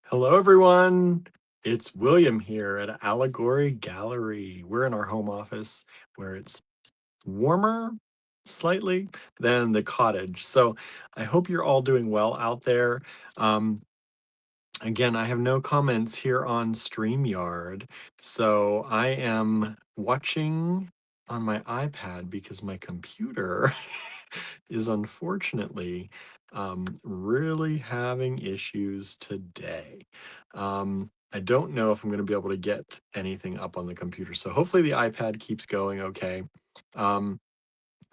Hello, everyone. It's William here at Allegory Gallery. We're in our home office where it's warmer slightly than the cottage. So I hope you're all doing well out there. Um, Again, I have no comments here on StreamYard. So I am watching on my iPad because my computer is unfortunately really having issues today. I don't know if I'm going to be able to get anything up on the computer. So hopefully the iPad keeps going okay. Um,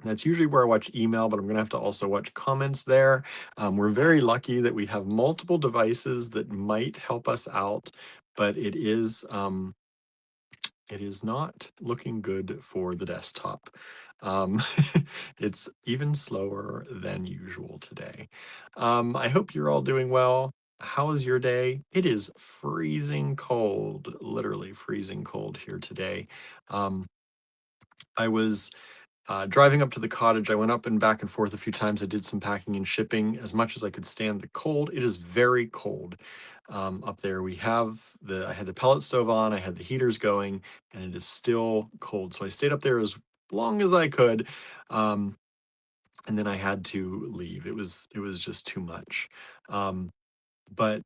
that's usually where I watch email, but I'm going to have to also watch comments there. We're very lucky that we have multiple devices that might help us out, but it is not looking good for the desktop. Um, it's even slower than usual today. I hope you're all doing well. How is your day? It is freezing cold, literally freezing cold here today. Um, I was driving up to the cottage. I went up and back and forth a few times. I did some packing and shipping as much as I could stand the cold. It is very cold up there. I had the pellet stove on, I had the heaters going, and it is still cold. So I stayed up there as long as I could. Um, and then I had to leave. It was just too much. Um, but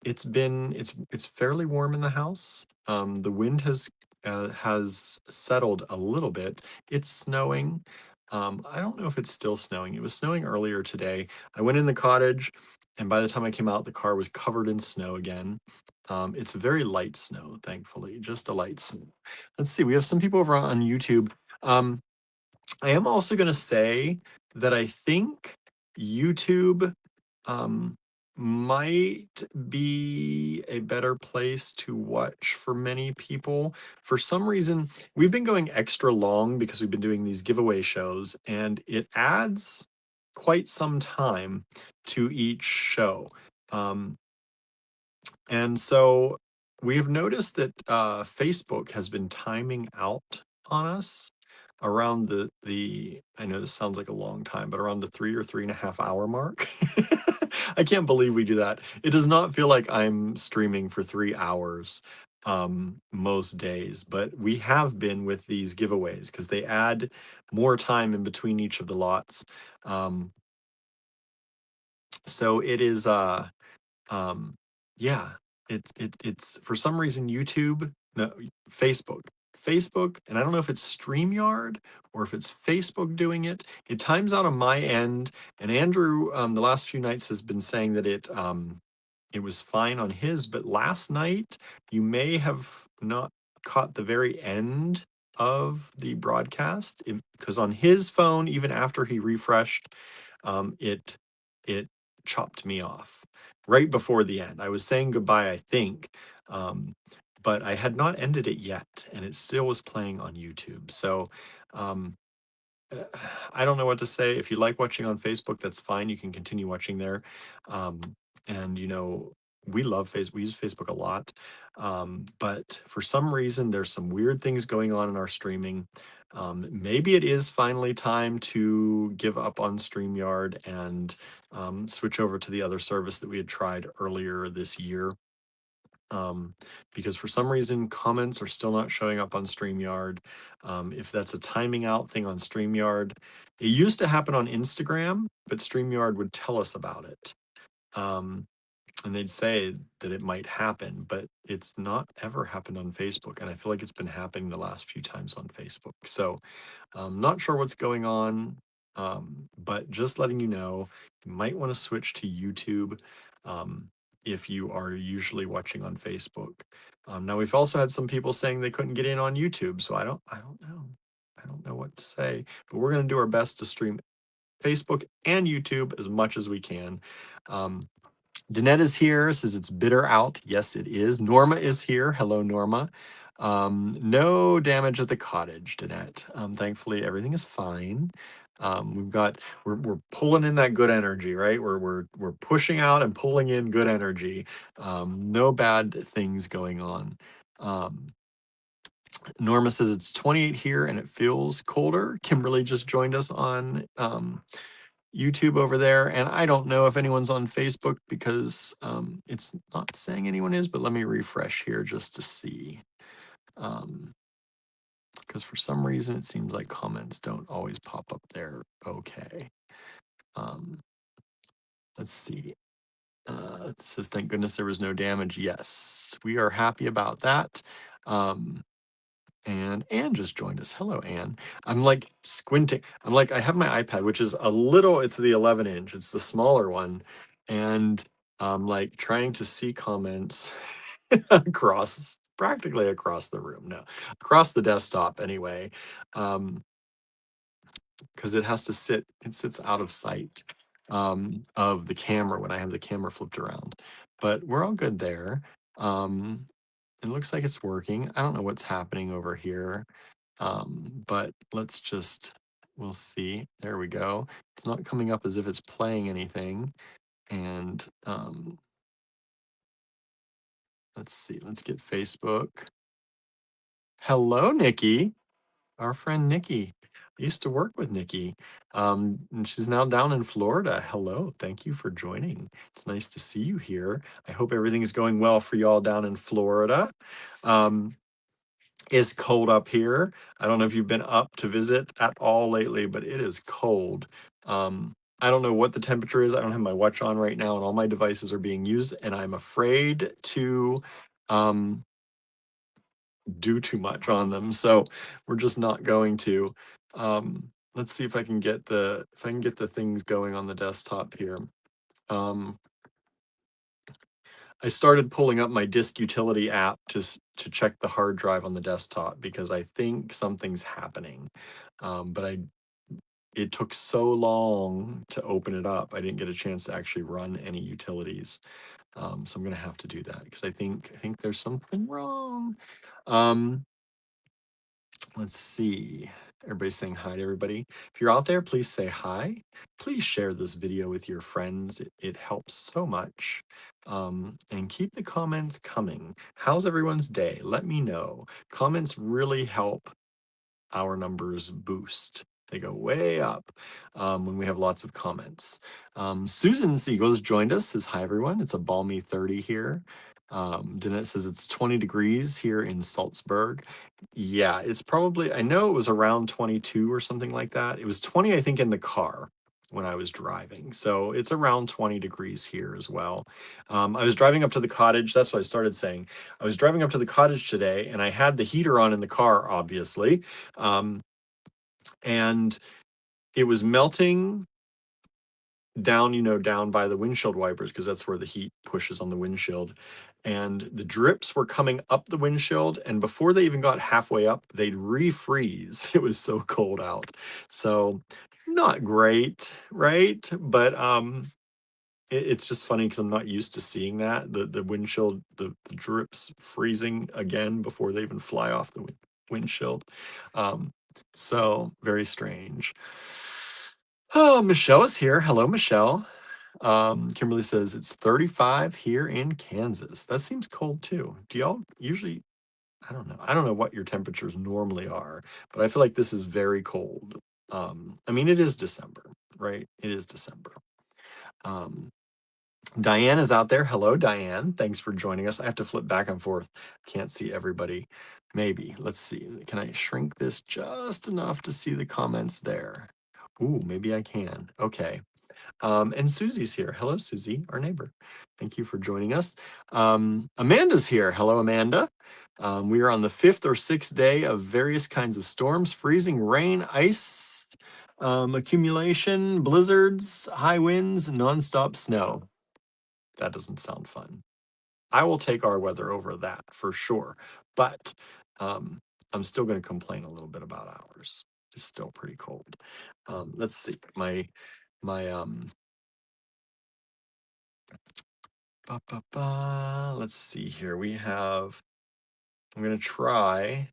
it's fairly warm in the house. The wind has settled a little bit. It's snowing. I don't know if it's still snowing. It was snowing earlier today. I went in the cottage, and by the time I came out, the car was covered in snow again. It's a very light snow, thankfully, just a light snow. Let's see. We have some people over on YouTube. Um, I am also going to say that I think YouTube um, might be a better place to watch for many people. For some reason, we've been going extra long because we've been doing these giveaway shows, and it adds quite some time to each show. Um, and so we have noticed that Facebook has been timing out on us around the I know this sounds like a long time, but around the 3 or 3.5 hour mark. I can't believe we do that. It does not feel like I'm streaming for 3 hours most days, but we have been with these giveaways because they add more time in between each of the lots. Um, so it is um, yeah, it's for some reason YouTube, no, Facebook. Facebook, and I don't know if it's StreamYard or if it's Facebook doing it. It times out on my end, and Andrew, the last few nights has been saying that it was fine on his, but last night you may have not caught the very end of the broadcast because on his phone, even after he refreshed, it chopped me off right before the end. I was saying goodbye, I think, um, but I had not ended it yet, and it still was playing on YouTube. So um, uh, I don't know what to say. If you like watching on Facebook, that's fine. You can continue watching there. Um, and we love Facebook. We use Facebook a lot. But for some reason, there's some weird things going on in our streaming. Maybe it is finally time to give up on StreamYard and switch over to the other service that we had tried earlier this year. Because for some reason comments are still not showing up on StreamYard. If that's a timing out thing on StreamYard, it used to happen on Instagram, but StreamYard would tell us about it. Um, and they'd say that it might happen, but it's not ever happened on Facebook. And I feel like it's been happening the last few times on Facebook. So I'm not sure what's going on, but just letting you know, you might want to switch to YouTube um, if you are usually watching on Facebook. Now we've also had some people saying they couldn't get in on YouTube, so I don't know. I don't know what to say, but we're going to do our best to stream Facebook and YouTube as much as we can. Um, Danette is here, says it's bitter out. Yes, it is. Norma is here. Hello, Norma. No damage at the cottage, Danette. Thankfully, everything is fine. We're pulling in that good energy, right? We're pushing out and pulling in good energy. No bad things going on. Um, Norma says it's 28 here and it feels colder. Kimberly just joined us on YouTube over there, and I don't know if anyone's on Facebook because it's not saying anyone is, but let me refresh here just to see. Because for some reason it seems like comments don't always pop up there. Okay. Um, let's see. It says, thank goodness there was no damage. Yes, we are happy about that. And Anne just joined us. Hello, Anne. I'm like squinting. I'm like, I have my iPad, which is a little, it's the 11 inch, it's the smaller one. And I'm like trying to see comments practically across the room. No, across the desktop anyway. Because it has to it sits out of sight of the camera when I have the camera flipped around. But we're all good there. It looks like it's working. I don't know what's happening over here. But we'll see. There we go. It's not coming up as if it's playing anything. And let's see. Let's get Facebook. Hello, Nikki. Our friend Nikki. I used to work with Nikki. And she's now down in Florida. Hello. Thank you for joining. It's nice to see you here. I hope everything's going well for y'all down in Florida. It's cold up here. I don't know if you've been up to visit at all lately, but it is cold. I don't know what the temperature is. I don't have my watch on right now, and all my devices are being used, and I'm afraid to do too much on them. So we're just not going to. Let's see if I can get the things going on the desktop here. I started pulling up my disk utility app to check the hard drive on the desktop because I think something's happening. But it took so long to open it up. I didn't get a chance to actually run any utilities. So I'm gonna have to do that because I think there's something wrong. Let's see. Everybody's saying hi to everybody. If you're out there, please say hi. Please share this video with your friends. It helps so much. And keep the comments coming. How's everyone's day? Let me know. Comments really help our numbers boost. They go way up when we have lots of comments. Susan Siegel's joined us, says hi everyone. It's a balmy 30 here. Danette says it's 20 degrees here in Salzburg. Yeah, it's probably, I know it was around 22 or something like that. It was 20, I think, in the car when I was driving. So it's around 20 degrees here as well. I was driving up to the cottage. That's what I started saying. I was driving up to the cottage today and I had the heater on in the car, obviously. And it was melting down, down by the windshield wipers because that's where the heat pushes on the windshield. And the drips were coming up the windshield. And before they even got halfway up, they'd refreeze. It was so cold out. So not great, right? But it's just funny because I'm not used to seeing that the windshield, the drips freezing again before they even fly off the windshield. So very strange. Oh, Michelle is here. Hello, Michelle. Kimberly says it's 35 here in Kansas. That seems cold too. Do y'all usually? I don't know. I don't know what your temperatures normally are, but I feel like this is very cold. I mean, it is December, right? It is December. Diane is out there. Hello, Diane. Thanks for joining us. I have to flip back and forth. Can't see everybody. Maybe. Let's see. Can I shrink this just enough to see the comments there? Ooh, maybe I can. Okay. And Susie's here. Hello, Susie, our neighbor. Thank you for joining us. Amanda's here. Hello, Amanda. We are on the 5th or 6th day of various kinds of storms, freezing rain, ice, accumulation, blizzards, high winds, nonstop snow. That doesn't sound fun. I will take our weather over that for sure. But I'm still going to complain a little bit about ours. It's still pretty cold. Let's see. My let's see here. I'm going to try.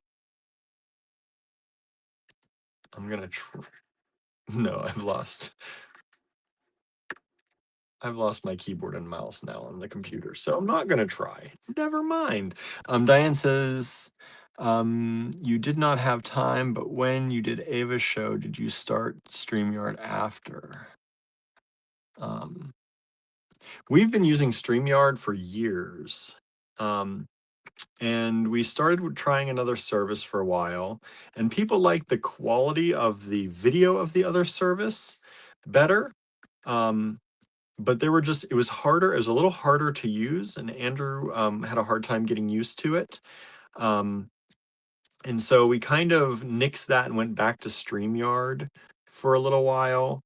No, I've lost my keyboard and mouse now on the computer, so I'm not going to try. Never mind. Diane says, you did not have time, but when you did Ava's show, did you start StreamYard after? Um, we've been using StreamYard for years. And we started with trying another service for a while, and people like the quality of the video of the other service better. Um, but it was harder, it was a little harder to use, and Andrew had a hard time getting used to it. Um, and so we kind of nixed that and went back to StreamYard for a little while.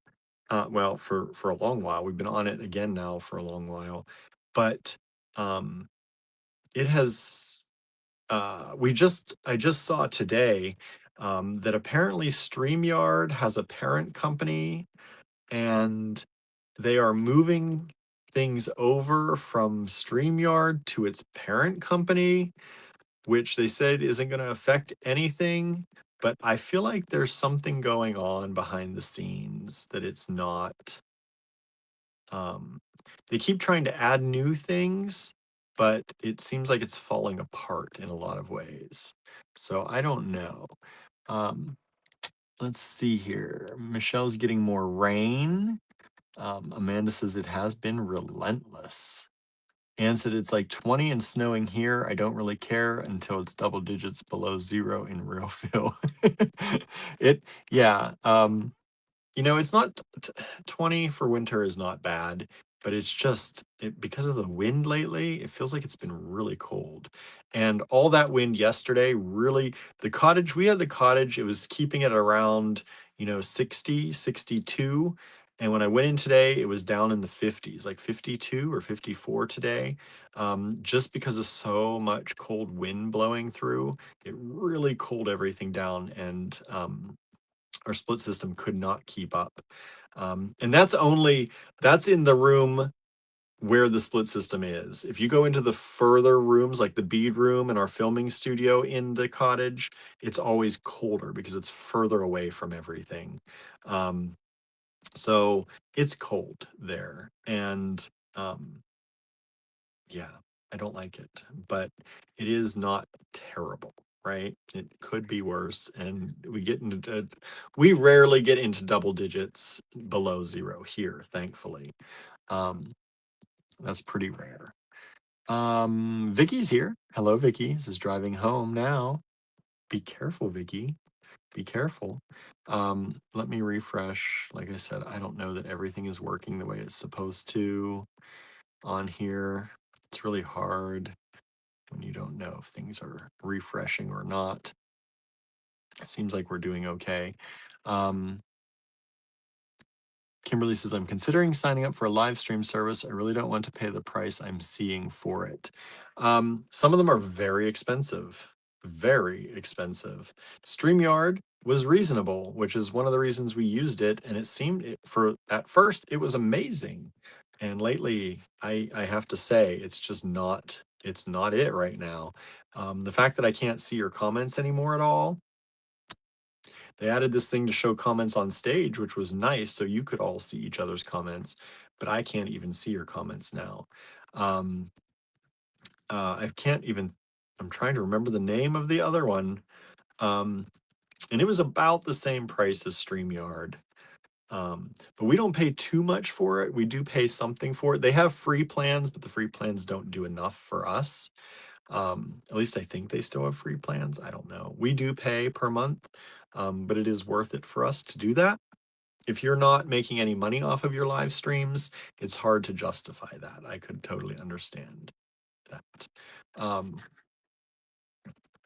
Well, for a long while. We've been on it again now for a long while. But um, it has I just saw today that apparently StreamYard has a parent company, and they are moving things over from StreamYard to its parent company, which they said isn't going to affect anything. But I feel like there's something going on behind the scenes that it's not. Um, they keep trying to add new things, but it seems like it's falling apart in a lot of ways. So I don't know. Um, let's see here. Michelle's getting more rain. Amanda says it has been relentless. Anne said it's like 20 and snowing here. I don't really care until it's double digits below zero in real feel. it, yeah. It's not 20 for winter is not bad, but it's just because of the wind lately, it feels like it's been really cold. And all that wind yesterday really, we had the cottage, it was keeping it around, 60, 62. And when I went in today, it was down in the 50s, like 52 or 54 today. Just because of so much cold wind blowing through, it really cooled everything down. And our split system could not keep up. And that's in the room where the split system is. If you go into the further rooms, like the bead room and our filming studio in the cottage, it's always colder because it's further away from everything. Um, so it's cold there. And yeah, I don't like it, but it is not terrible, right? It could be worse, and we rarely get into double digits below zero here, thankfully. Um, that's pretty rare. Vicky's here. Hello, Vicky. This is driving home now. Be careful, Vicky. Be careful. Let me refresh. Like I said, I don't know that everything is working the way it's supposed to on here. It's really hard when you don't know if things are refreshing or not. It seems like we're doing okay. Um, Kimberly says, I'm considering signing up for a live stream service. I really don't want to pay the price I'm seeing for it. Some of them are very expensive, very expensive. StreamYard was reasonable, which is one of the reasons we used it. And at first, it was amazing. And lately, I have to say, it's not it right now. The fact that I can't see your comments anymore at all, they added this thing to show comments on stage, which was nice, so you could all see each other's comments, but I can't even see your comments now. Um, I can't even. I'm trying to remember the name of the other one, um, and it was about the same price as StreamYard. But we don't pay too much for it. We do pay something for it. They have free plans, but the free plans don't do enough for us. At least I think they still have free plans. I don't know. We do pay per month, but it is worth it for us to do that. If you're not making any money off of your live streams, it's hard to justify that. I could totally understand that. Um,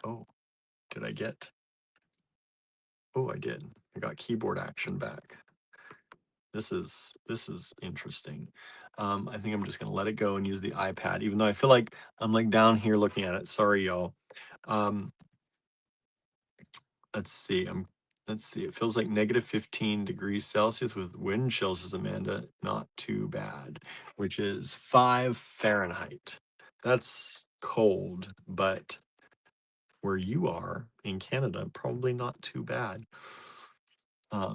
oh, did I get? Oh, I did. I got keyboard action back. This is interesting. I think I'm just gonna let it go and use the iPad, even though I feel like I'm like down here looking at it. Sorry, y'all. Um, let's see. Let's see. It feels like negative 15 degrees Celsius with wind chills, says Amanda. Not too bad, which is 5 Fahrenheit. That's cold, but where you are in Canada, probably not too bad.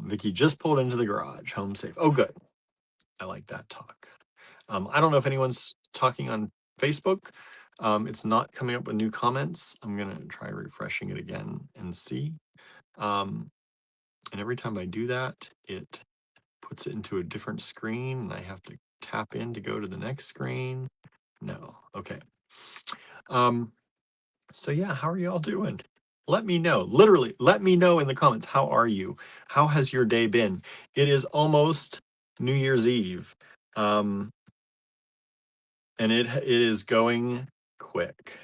Vicky just pulled into the garage, home safe. Oh, good. I like that talk. I don't know if anyone's talking on Facebook. It's not coming up with new comments. I'm going to try refreshing it again and see. And every time I do that, it puts it into a different screen and I have to tap in to go to the next screen. No. Okay. Um, so yeah, how are you all doing? Let me know. Literally, let me know in the comments. How are you? How has your day been? It is almost New Year's Eve. And it is going quick.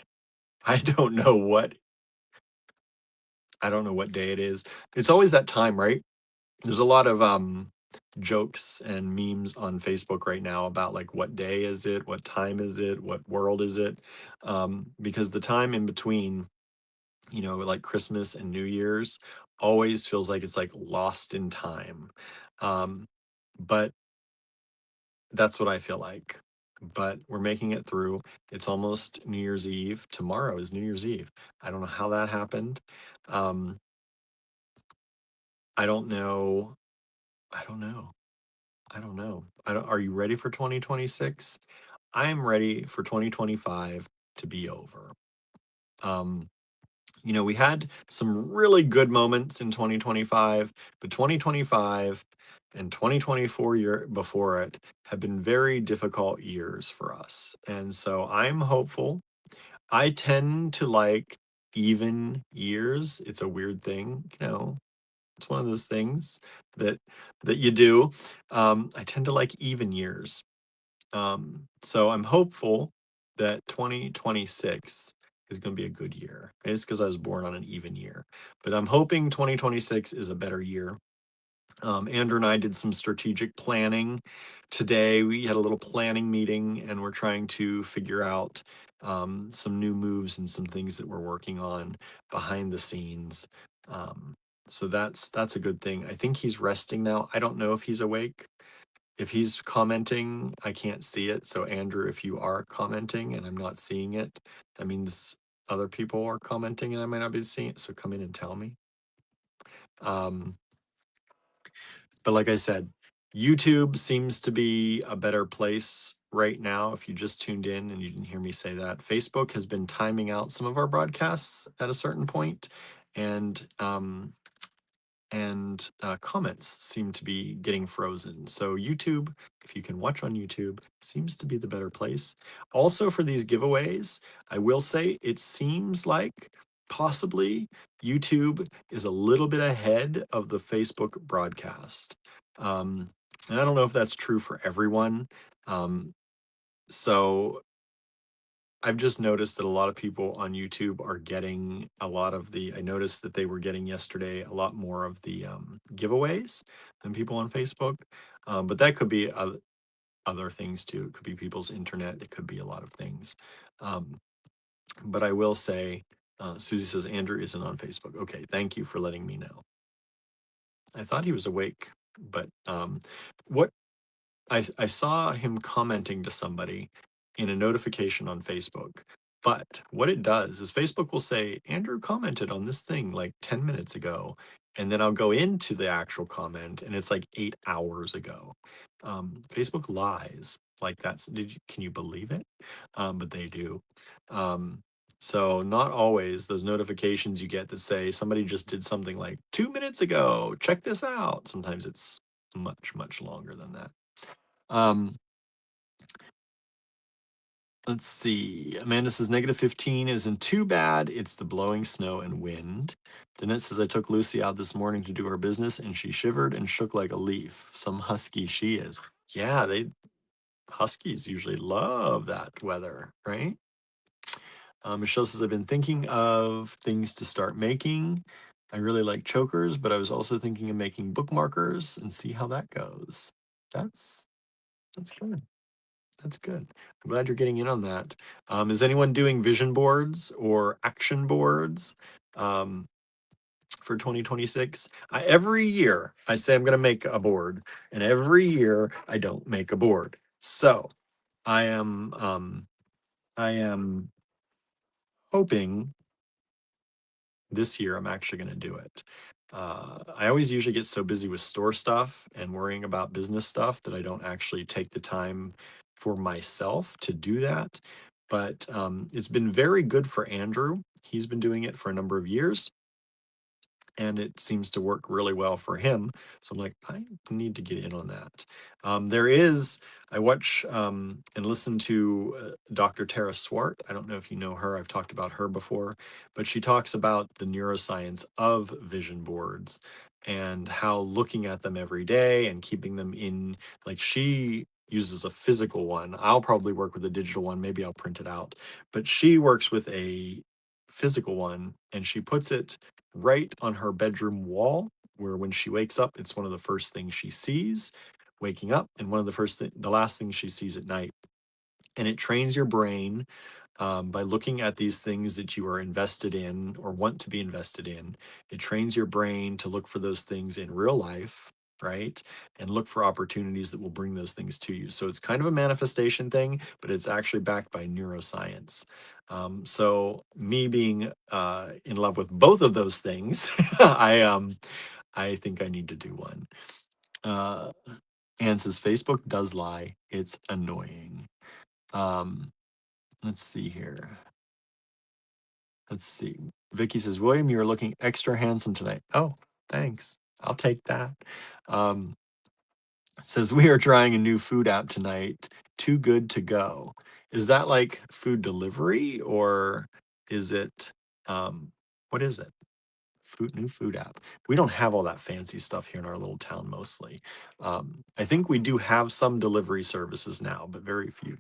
I don't know what day it is. It's always that time, right? There's a lot of jokes and memes on Facebook right now about like what day is it, what time is it, what world is it? Because the time in between, like Christmas and New Year's always feels like it's like lost in time. Um, but that's what I feel like. But we're making it through. It's almost New Year's Eve. Tomorrow is New Year's Eve. I don't know how that happened. Um, I don't know. I don't know. I don't know. Are you ready for 2026? I am ready for 2025 to be over. Um, we had some really good moments in 2025, but 2025 and 2024 year before it have been very difficult years for us. And so I'm hopeful. I tend to like even years. It's a weird thing. It's one of those things that you do. I tend to like even years. So I'm hopeful that 2026 is going to be a good year. It's because I was born on an even year, but I'm hoping 2026 is a better year. Andrew and I did some strategic planning today. We had a little planning meeting and we're trying to figure out some new moves and some things that we're working on behind the scenes. Um, so that's a good thing. I think he's resting now. I don't know if he's awake. If he's commenting, I can't see it. So Andrew, if you are commenting and I'm not seeing it, that means other people are commenting and I might not be seeing it. So come in and tell me. Um, but like I said, YouTube seems to be a better place right now. If you just tuned in and you didn't hear me say that, Facebook has been timing out some of our broadcasts at a certain point, and comments seem to be getting frozen. So YouTube, if you can watch on YouTube, seems to be the better place. Also for these giveaways, I will say it seems like possibly YouTube is a little bit ahead of the Facebook broadcast. And I don't know if that's true for everyone. So I've just noticed that a lot of people on YouTube are getting a lot of I noticed that they were getting yesterday a lot more of the giveaways than people on Facebook. But that could be other things too. It could be people's internet. It could be a lot of things. Um, but I will say, Susie says Andrew isn't on Facebook. Okay, thank you for letting me know. I thought he was awake, but what I saw him commenting to somebody in a notification on Facebook. But what it does is Facebook will say, Andrew commented on this thing like 10 minutes ago. And then I'll go into the actual comment and it's like 8 hours ago. Facebook lies like that's, can you believe it? But they do. Um, so not always those notifications you get that say somebody just did something like 2 minutes ago, check this out. Sometimes it's much, much longer than that. Um, let's see. Amanda says -15 isn't too bad. It's the blowing snow and wind. Danette says I took Lucy out this morning to do her business and she shivered and shook like a leaf. Some husky she is. Yeah, huskies usually love that weather, right? Michelle says I've been thinking of things to start making. I really like chokers, but I was also thinking of making bookmarkers and see how that goes. That's good. That's good. I'm glad you're getting in on that. Is anyone doing vision boards or action boards for 2026? Every year I say I'm going to make a board, and every year I don't make a board. So I am hoping this year I'm actually going to do it. I always usually get so busy with store stuff and worrying about business stuff that I don't actually take the time for myself to do that. But it's been very good for Andrew. He's been doing it for a number of years. and it seems to work really well for him. So I'm like, I need to get in on that. There is, I watch and listen to Dr. Tara Swart. I don't know if you know her. I've talked about her before, but she talks about the neuroscience of vision boards and how looking at them every day and keeping them in, like she uses a physical one. I'll probably work with a digital one. Maybe I'll print it out, but she works with a physical one and she puts it right on her bedroom wall, where when she wakes up, it's one of the first things she sees waking up, and one of the last things she sees at night. And it trains your brain by looking at these things that you are invested in or want to be invested in. It trains your brain to look for those things in real life, right? And look for opportunities that will bring those things to you. So it's kind of a manifestation thing, but it's actually backed by neuroscience. So me being in love with both of those things, I think I need to do one. Uh, Anne says Facebook does lie. It's annoying. Um, let's see here. Let's see. Vicky says, William, you're looking extra handsome tonight. Oh, thanks. I'll take that. Um, says, we are trying a new food app tonight. Too good to go. Is that like food delivery or is it, what is it? New food app. We don't have all that fancy stuff here in our little town mostly. I think we do have some delivery services now, but very few.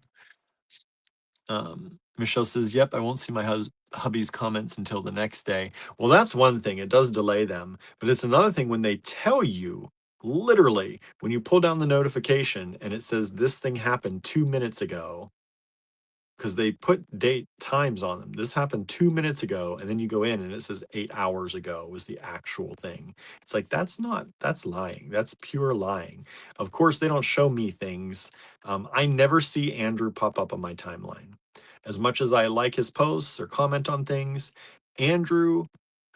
Michelle says, yep, I won't see my hubby's comments until the next day. Well, that's one thing. It does delay them. But it's another thing when they tell you, literally, when you pull down the notification and it says this thing happened 2 minutes ago, because they put date times on them. This happened 2 minutes ago, and then you go in and it says 8 hours ago was the actual thing. It's like that's lying. That's pure lying. Of course, they don't show me things. I never see Andrew pop up on my timeline. As much as I like his posts or comment on things, Andrew,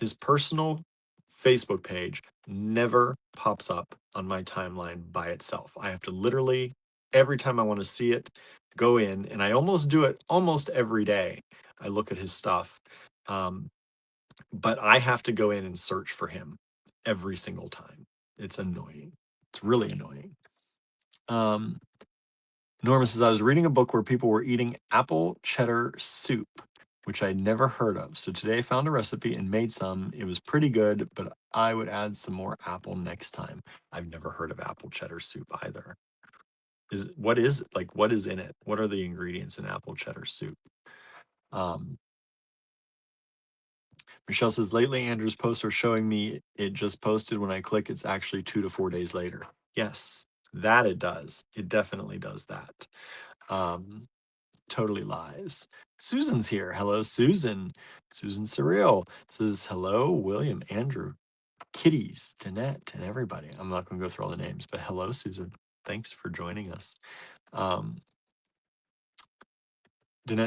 his personal Facebook page never pops up on my timeline by itself. I have to literally, every time I want to see it, go in, and I almost do it almost every day. I look at his stuff, um, but I have to go in and search for him every single time. It's annoying. It's really annoying. Norma says, I was reading a book where people were eating apple cheddar soup, which I'd never heard of. So today I found a recipe and made some. It was pretty good, but I would add some more apple next time. I've never heard of apple cheddar soup either. What is in it? What are the ingredients in apple cheddar soup? Um, Michelle says, lately Andrew's posts are showing me it just posted. When I click, it's actually 2 to 4 days later. Yes, that it does. It definitely does that. Um, totally lies. Susan's here. Hello, Susan. Susan Surreal says, hello, William, Andrew, Kitties, Danette, and everybody. I'm not going to go through all the names, but hello, Susan. Thanks for joining us. Danette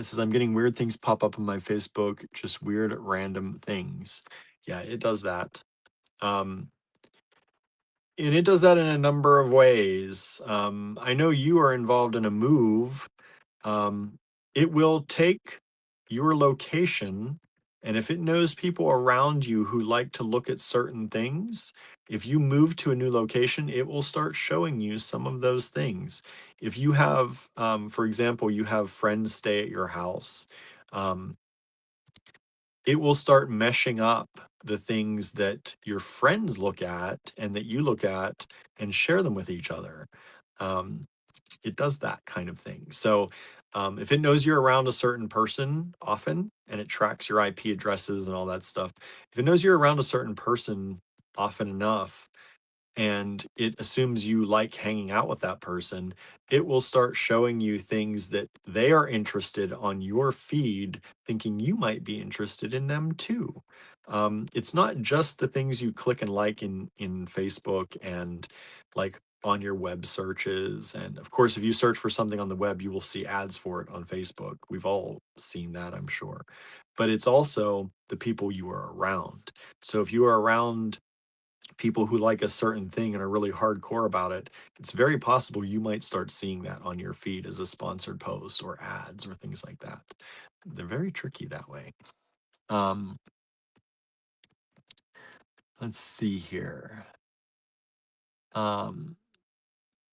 says, I'm getting weird things pop up on my Facebook, just weird random things. Yeah, it does that. Um, and it does that in a number of ways. I know you are involved in a move. Um, it will take your location, and if it knows people around you who like to look at certain things, if you move to a new location, it will start showing you some of those things. If you have, for example, you have friends stay at your house, um, it will start meshing up the things that your friends look at and that you look at and share them with each other. Um, it does that kind of thing. So if it knows you're around a certain person often and it tracks your IP addresses and all that stuff, if it knows you're around a certain person often enough, and it assumes you like hanging out with that person, it will start showing you things that they are interested on your feed, thinking you might be interested in them too. It's not just the things you click and like in Facebook and like on your web searches. And of course, if you search for something on the web, you will see ads for it on Facebook. We've all seen that, I'm sure. But it's also the people you are around. So if you are around people who like a certain thing and are really hardcore about it, it's very possible you might start seeing that on your feed as a sponsored post or ads or things like that. They're very tricky that way. Um, Let's see here. Um,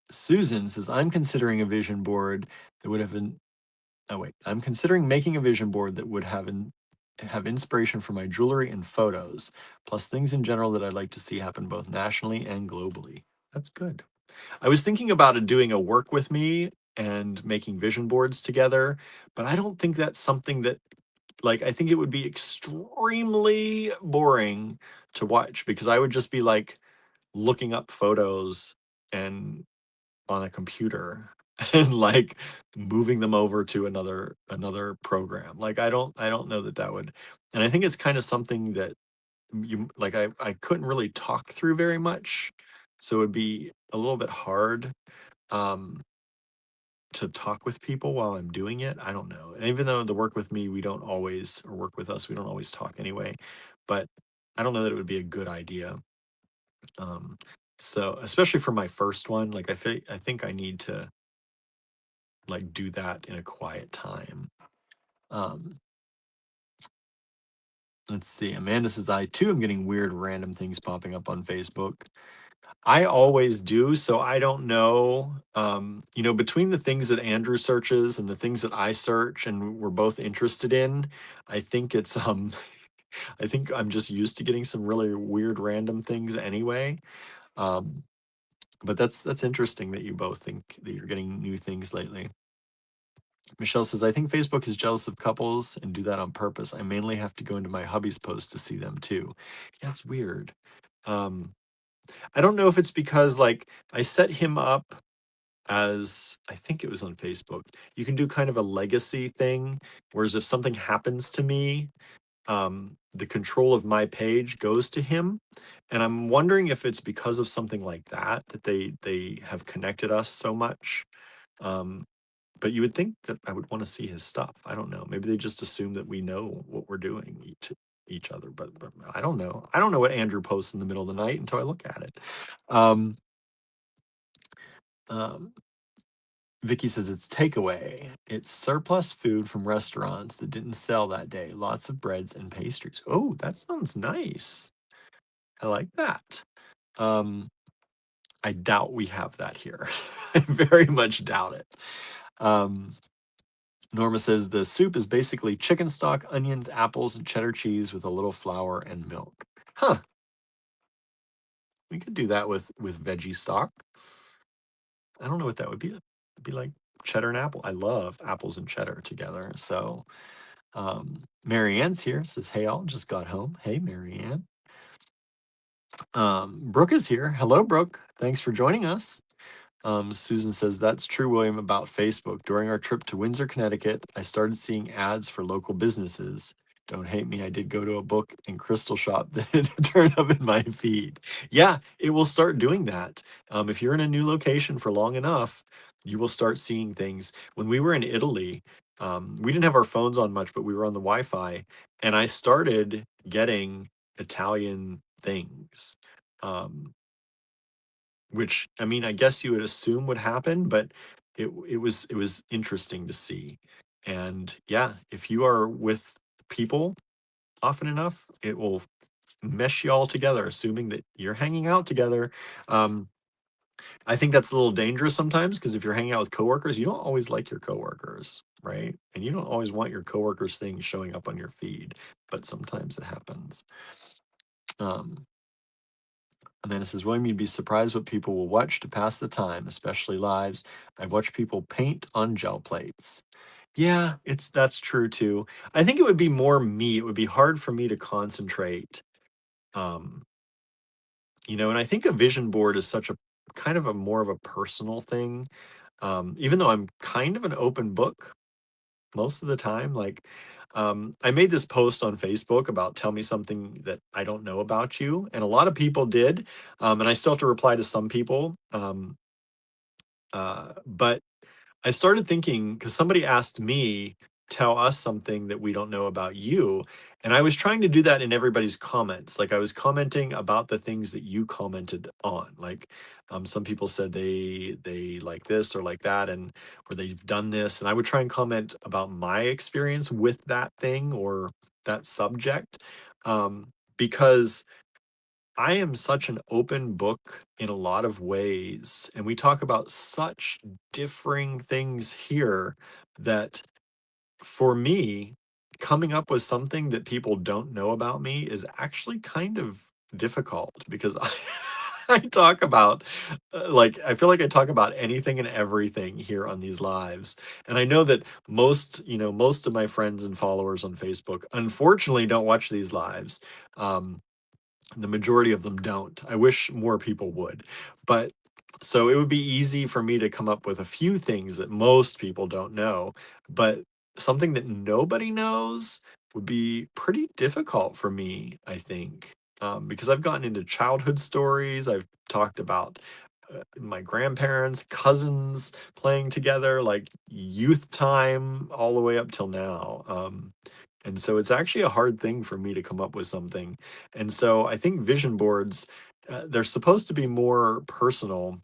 Susan says, I'm considering a vision board that would have been, oh wait, I'm considering making a vision board that would have inspiration for my jewelry and photos, plus things in general that I'd like to see happen both nationally and globally. That's good. I was thinking about it doing a work with me and making vision boards together, but I don't think that's something that, like, I think it would be extremely boring to watch because I would just be like looking up photos and on a computer and like moving them over to another program. Like I don't know that that would, and I think it's kind of something that you like I couldn't really talk through very much. So it'd be a little bit hard um to talk with people while I'm doing it. I don't know. And even though the work with me, we don't always, or work with us, we don't always talk anyway. But I don't know that it would be a good idea. Um, so especially for my first one, like I think I need to like do that in a quiet time. Um, let's see. Amanda says I too am getting weird random things popping up on Facebook. I always do, so I don't know. Between the things that Andrew searches and the things that I search and we're both interested in, I think it's I think I'm just used to getting some really weird random things anyway. Um, but that's interesting that you both think that you're getting new things lately. Michelle says, I think Facebook is jealous of couples and do that on purpose. I mainly have to go into my hubby's post to see them too. Yeah, it's weird. Um, I don't know if it's because like I set him up as I think it was on Facebook. You can do kind of a legacy thing, whereas if something happens to me, the control of my page goes to him. And I'm wondering if it's because of something like that that they have connected us so much. Um, but you would think that I would want to see his stuff. I don't know. Maybe they just assume that we know what we're doing each other, but I don't know. I don't know what Andrew posts in the middle of the night until I look at it. Um, um, Vicky says it's takeaway. It's surplus food from restaurants that didn't sell that day. Lots of breads and pastries. Oh, that sounds nice. I like that. Um, I doubt we have that here. I very much doubt it. Um, Norma says the soup is basically chicken stock, onions, apples, and cheddar cheese with a little flour and milk. Huh. We could do that with veggie stock. I don't know what that would be. It'd be like cheddar and apple. I love apples and cheddar together. So Marianne's here, says, hey all, just got home. Hey Marianne. Brooke is here. Hello, Brooke. Thanks for joining us. Susan says, that's true, William, about Facebook. During our trip to Windsor, Connecticut, I started seeing ads for local businesses. Don't hate me, I did go to a book and crystal shop that turned up in my feed. Yeah, it will start doing that. If you're in a new location for long enough, you will start seeing things. When we were in Italy, we didn't have our phones on much, but we were on the Wi-Fi, and I started getting Italian things. Um, which I mean, I guess you would assume would happen, but it was interesting to see. And yeah, if you are with people often enough, it will mesh you all together, assuming that you're hanging out together. Um, I think that's a little dangerous sometimes because if you're hanging out with coworkers, you don't always like your coworkers, right? And you don't always want your coworkers' things showing up on your feed, but sometimes it happens. Um, Amanda says, William, you'd be surprised what people will watch to pass the time, especially lives. I've watched people paint on gel plates. Yeah, that's true too. I think it would be more me. It would be hard for me to concentrate. Um, and I think a vision board is such a kind of a more of a personal thing. Even though I'm kind of an open book most of the time. Like, I made this post on Facebook about tell me something that I don't know about you, and a lot of people did, and I still have to reply to some people. But I started thinking because somebody asked me, tell us something that we don't know about you. And I was trying to do that in everybody's comments. Like I was commenting about the things that you commented on. Like some people said they like this or like that, and or they've done this. And I would try and comment about my experience with that thing or that subject. Because I am such an open book in a lot of ways, and we talk about such differing things here that for me, coming up with something that people don't know about me is actually kind of difficult because I talk about, like, I feel like I talk about anything and everything here on these lives. And I know that most of my friends and followers on Facebook, unfortunately, don't watch these lives. Um, the majority of them don't. I wish more people would. But so it would be easy for me to come up with a few things that most people don't know, but something that nobody knows would be pretty difficult for me, I think. Because I've gotten into childhood stories. I've talked about my grandparents, cousins playing together, like youth time, all the way up till now. And so it's actually a hard thing for me to come up with something. And so I think vision boards, they're supposed to be more personal.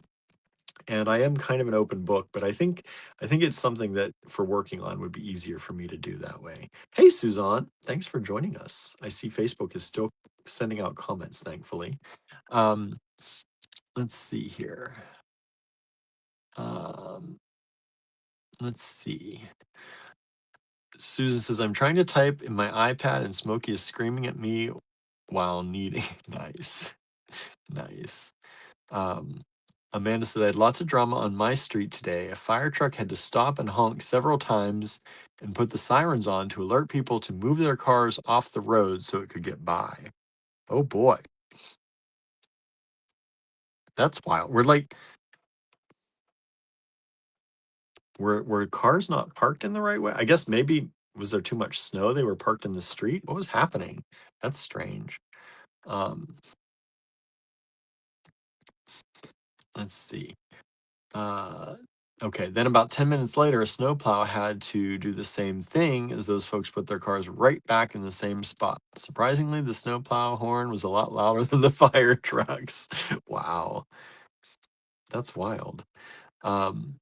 And I am kind of an open book, but I think it's something that for working on would be easier for me to do that way. Hey, Suzanne, thanks for joining us. I see Facebook is still sending out comments, thankfully. Um, let's see here. Um, let's see. Susan says, I'm trying to type in my iPad and Smokey is screaming at me while kneading. Nice. Nice. Um, Amanda said, I had lots of drama on my street today. A fire truck had to stop and honk several times and put the sirens on to alert people to move their cars off the road so it could get by. Oh boy, that's wild. Were cars not parked in the right way? I guess maybe was there too much snow? They were parked in the street. What was happening? That's strange. Um, let's see. Uh, okay, then about 10 minutes later, a snowplow had to do the same thing as those folks put their cars right back in the same spot. Surprisingly, the snowplow horn was a lot louder than the fire trucks. Wow, that's wild. Um,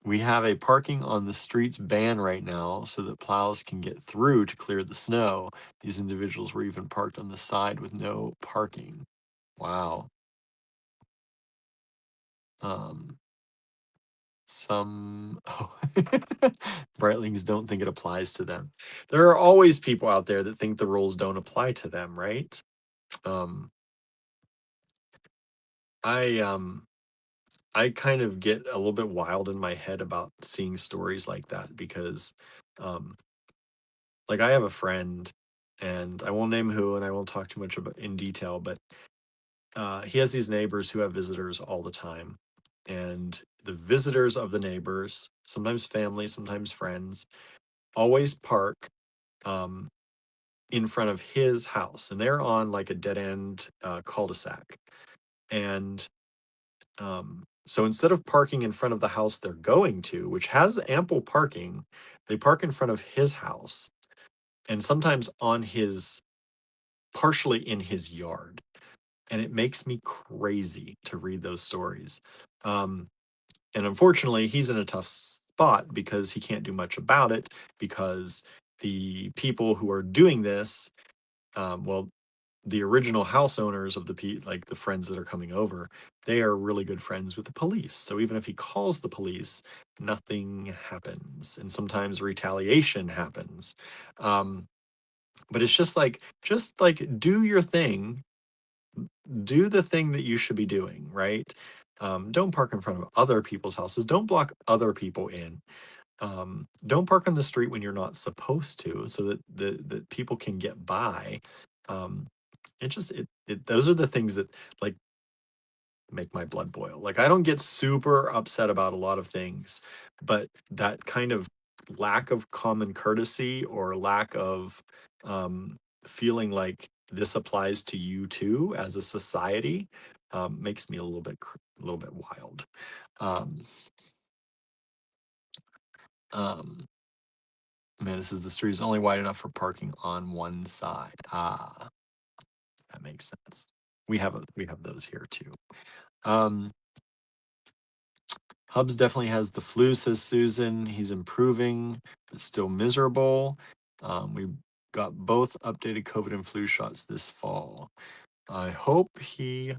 we have a parking on the streets ban right now so that plows can get through to clear the snow. These individuals were even parked on the side with no parking. Wow. Um, Some Brightlings don't think it applies to them. There are always people out there that think the rules don't apply to them, right? Um, I I kind of get a little bit wild in my head about seeing stories like that because um like I have a friend and I won't name who and I won't talk too much about in detail, but he has these neighbors who have visitors all the time. And the visitors of the neighbors, sometimes family, sometimes friends, always park um, in front of his house, and they're on like a dead end cul-de-sac. And so instead of parking in front of the house they're going to, which has ample parking, they park in front of his house, and sometimes on his partially in his yard. And it makes me crazy to read those stories. Um, and unfortunately, he's in a tough spot because he can't do much about it because the people who are doing this, well, the original house owners of like the friends that are coming over, they are really good friends with the police. So even if he calls the police, nothing happens, and sometimes retaliation happens. Um, but it's just like do your thing, do the thing that you should be doing, right? Don't park in front of other people's houses. Don't block other people in. Don't park on the street when you're not supposed to, so that that people can get by. Um, those are the things that like make my blood boil. Like I don't get super upset about a lot of things, but that kind of lack of common courtesy or lack of feeling like this applies to you too as a society makes me a little bit wild. Um, um, Man, this is the street is only wide enough for parking on one side. Ah, that makes sense. We have those here too. Um, Hubs definitely has the flu, says Susan. He's improving, but still miserable. We got both updated COVID and flu shots this fall. I hope he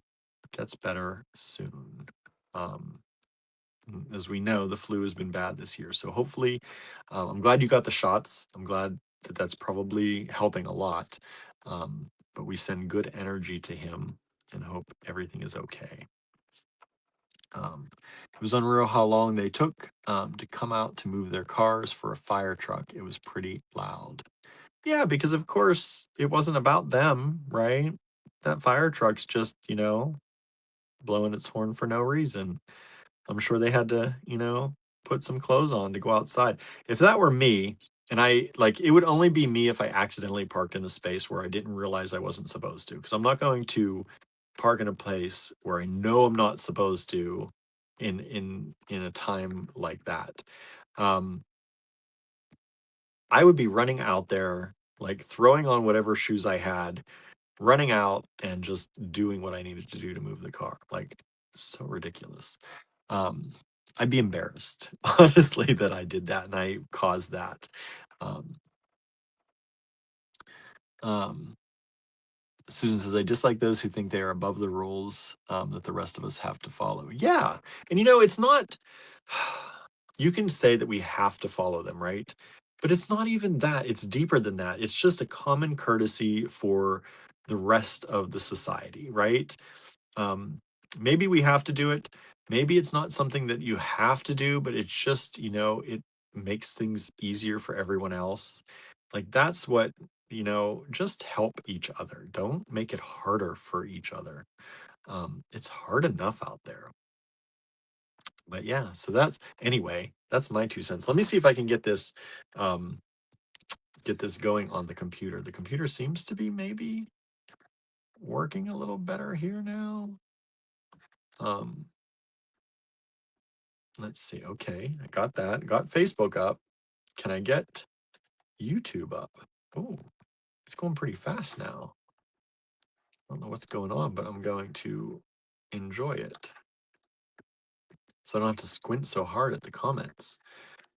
gets better soon. Um, as we know, the flu has been bad this year. So hopefully, I'm glad you got the shots. I'm glad that that's probably helping a lot. But we send good energy to him and hope everything is okay. It was unreal how long they took to come out to move their cars for a fire truck. It was pretty loud. Yeah, because of course it wasn't about them, right? That fire truck's just, blowing its horn for no reason. I'm sure they had to, put some clothes on to go outside. If that were me, and I like it would only be me if I accidentally parked in a space where I didn't realize I wasn't supposed to. Because I'm not going to park in a place where I know I'm not supposed to in a time like that. Um, I would be running out there, like throwing on whatever shoes I had, running out and just doing what I needed to do to move the car. Like, so ridiculous. Um, I'd be embarrassed, honestly, that I did that and I caused that. Um, um, Susan says, I dislike those who think they are above the rules that the rest of us have to follow. Yeah. And it's not, you can say that we have to follow them, right? But it's not even that. It's deeper than that. It's just a common courtesy for the rest of the society, right? Um, Maybe we have to do it. Maybe it's not something that you have to do, but it's just, it makes things easier for everyone else. Like that's what, just help each other. Don't make it harder for each other. It's hard enough out there. But yeah, so that's my 2 cents. Let me see if I can um get this going on the computer. The computer seems to be maybe working a little better here now. Um, Let's see. Okay, I got that. Got Facebook up. Can I get YouTube up? Oh, it's going pretty fast now. I don't know what's going on, but I'm going to enjoy it. So I don't have to squint so hard at the comments.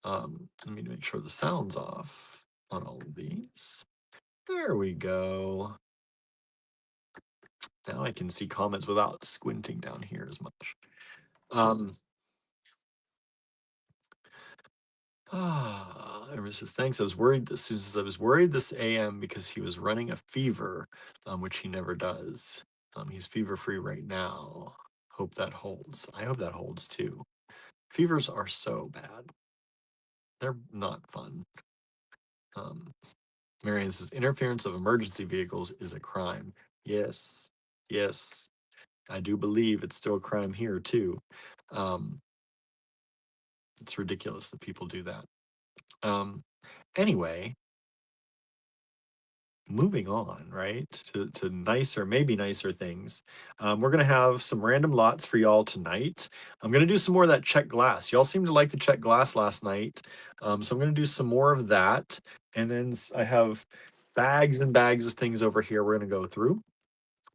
Let me make sure the sound's off on all of these. There we go. Now I can see comments without squinting down here as much. Ever says thanks. I was worried. Susan says I was worried this AM because he was running a fever, which he never does. He's fever free right now. Hope that holds. I hope that holds too. Fevers are so bad. They're not fun. Um, Marianne says interference of emergency vehicles is a crime. Yes, yes, I do believe it's still a crime here too. Um, it's ridiculous that people do that. Anyway, moving on, right, to nicer, maybe nicer things. We're gonna have some random lots for y'all tonight. I'm gonna do some more of that check glass. Y'all seem to like the check glass last night, so I'm gonna do some more of that. And then I have bags and bags of things over here we're gonna go through.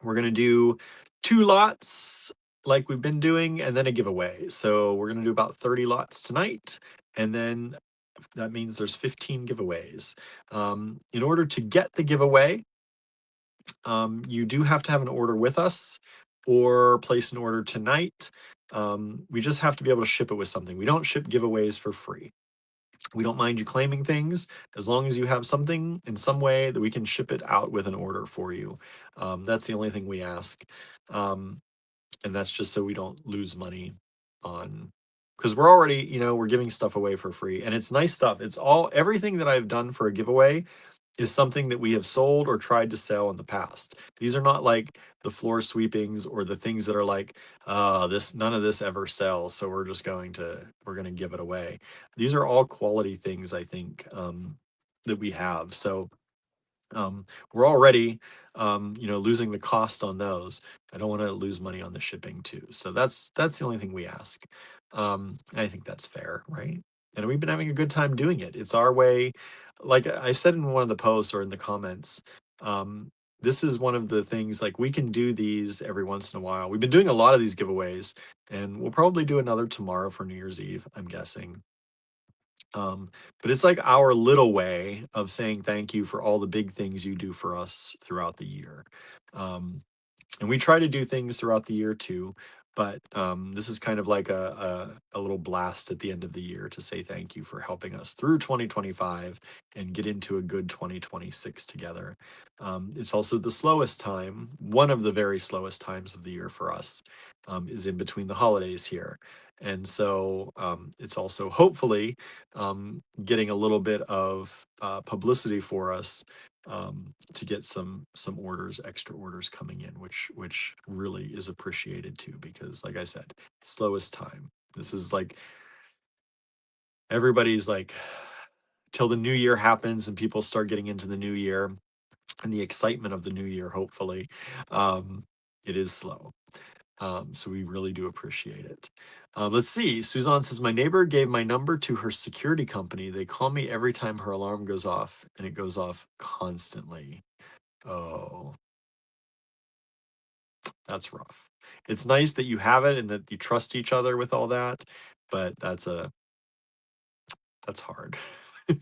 We're gonna do 2 lots like we've been doing, and then a giveaway. So we're gonna do about 30 lots tonight, and then that means there's 15 giveaways. In order to get the giveaway, you do have to have an order with us or place an order tonight. We just have to be able to ship it with something. We don't ship giveaways for free. We don't mind you claiming things as long as you have something in some way that we can ship it out with an order for you. That's the only thing we ask. Um, and that's just so we don't lose money on, because we're already, we're giving stuff away for free and it's nice stuff. It's everything that I've done for a giveaway is something that we have sold or tried to sell in the past. These are not like the floor sweepings or the things that are like, this none of this ever sells, so we're going to give it away. These are all quality things, I think, that we have. So we're already losing the cost on those. I don't want to lose money on the shipping too. So that's the only thing we ask. I think that's fair, right? And we've been having a good time doing it. It's our way. Like I said in one of the posts or in the comments, this is one of the things, like we can do these every once in a while. We've been doing a lot of these giveaways, and we'll probably do another tomorrow for New Year's Eve, I'm guessing. But it's like our little way of saying thank you for all the big things you do for us throughout the year. Um, And we try to do things throughout the year too, but this is kind of like a little blast at the end of the year to say thank you for helping us through 2025 and get into a good 2026 together. It's also the slowest time, one of the very slowest times of the year for us, is in between the holidays here. And so it's also hopefully getting a little bit of publicity for us, to get some orders, extra orders coming in, which really is appreciated too, because like I said, slowest time. This is like everybody's like till the new year happens and people start getting into the new year and the excitement of the new year, hopefully. Um, it is slow. So we really do appreciate it. Let's see. Suzanne says, my neighbor gave my number to her security company. They call me every time her alarm goes off, and it goes off constantly. Oh, that's rough. It's nice that you have it and that you trust each other with all that, but that's hard.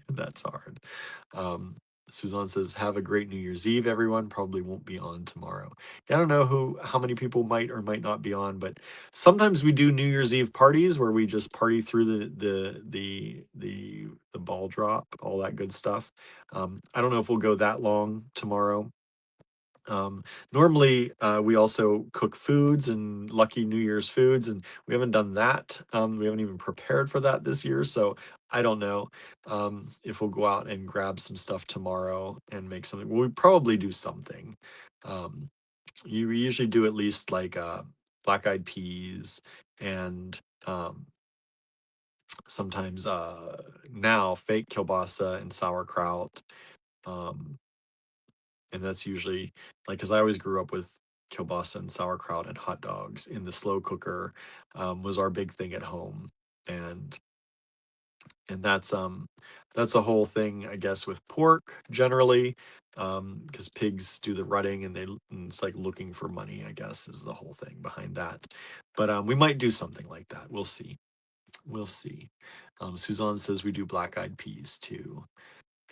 That's hard. Um, Suzanne says, "Have a great New Year's Eve, everyone. Probably won't be on tomorrow." Yeah, I don't know how many people might or might not be on, but sometimes we do New Year's Eve parties where we just party through the ball drop, all that good stuff. I don't know if we'll go that long tomorrow. Um, Normally, we also cook foods and lucky New Year's foods, and we haven't done that. We haven't even prepared for that this year, so I don't know if we'll go out and grab some stuff tomorrow and make something. We'll probably do something. Um, we usually do at least like black-eyed peas and sometimes now fake kielbasa and sauerkraut. Um, and that's usually like because I always grew up with kielbasa and sauerkraut and hot dogs in the slow cooker, was our big thing at home, and that's a whole thing I guess with pork generally, because pigs do the rutting and it's like looking for money I guess is the whole thing behind that, but we might do something like that. We'll see. We'll see. Suzanne says we do black eyed peas too.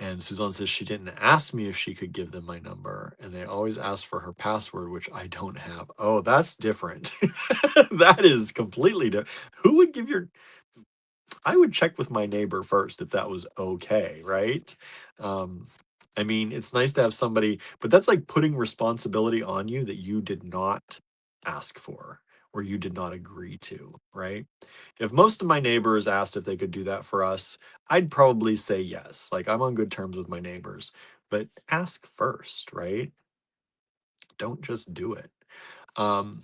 And Suzanne says she didn't ask me if she could give them my number, and they always ask for her password, which I don't have. Oh, that's different. That is completely different. Who would give your I would check with my neighbor first if that was okay, right? Um, I mean, it's nice to have somebody, but that's like putting responsibility on you that you did not ask for or you did not agree to, right? If most of my neighbors asked if they could do that for us, I'd probably say yes. Like I'm on good terms with my neighbors, but ask first, right? Don't just do it. Um,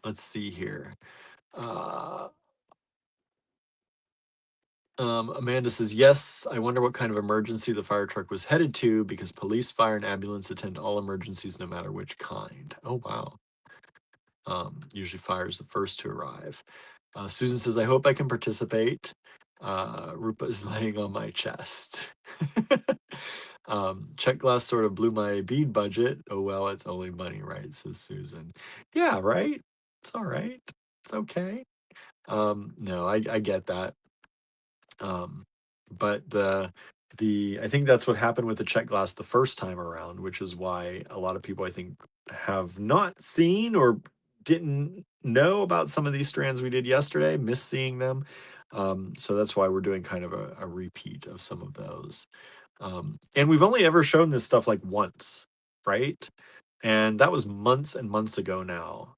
let's see here. Uh, Amanda says, yes, I wonder what kind of emergency the fire truck was headed to because police, fire, and ambulance attend to all emergencies no matter which kind. Oh, wow. Usually fire is the first to arrive. Susan says, I hope I can participate. Rupa is laying on my chest. Check glass sort of blew my bead budget. Oh, well, it's only money, right? Says Susan. Yeah, right? It's all right. It's okay. No, I get that. Um, but the I think that's what happened with the check glass the first time around, which is why a lot of people I think have not seen or didn't know about some of these strands we did yesterday, miss seeing them. So that's why we're doing kind of a repeat of some of those. And we've only ever shown this stuff like once, right? And that was months and months ago now.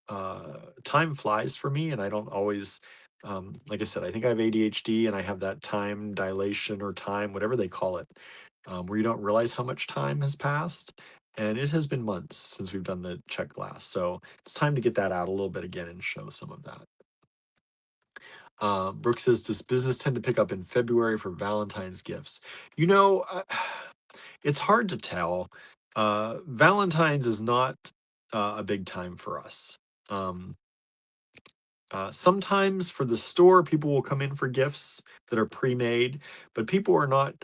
Time flies for me, and I don't always, like I said, I think I have ADHD and I have that time dilation or time, whatever they call it, where you don't realize how much time has passed. And it has been months since we've done the check glass. So it's time to get that out a little bit again and show some of that. Brooke says, does business tend to pick up in February for Valentine's gifts? You know, it's hard to tell. Valentine's is not a big time for us. Um, Sometimes for the store, people will come in for gifts that are pre-made, but people are not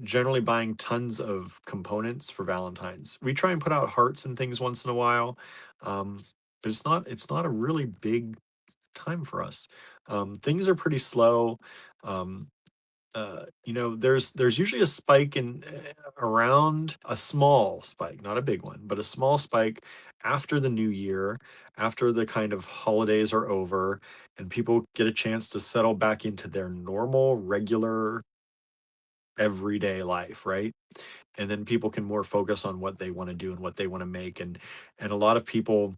generally buying tons of components for Valentine's. We try and put out hearts and things once in a while, um, but it's not a really big time for us. Things are pretty slow. Um, there's usually a spike in around a small spike, not a big one, but a small spike after the new year, after the kind of holidays are over, and people get a chance to settle back into their normal, regular, everyday life, right? And then people can more focus on what they want to do and what they want to make. And a lot of people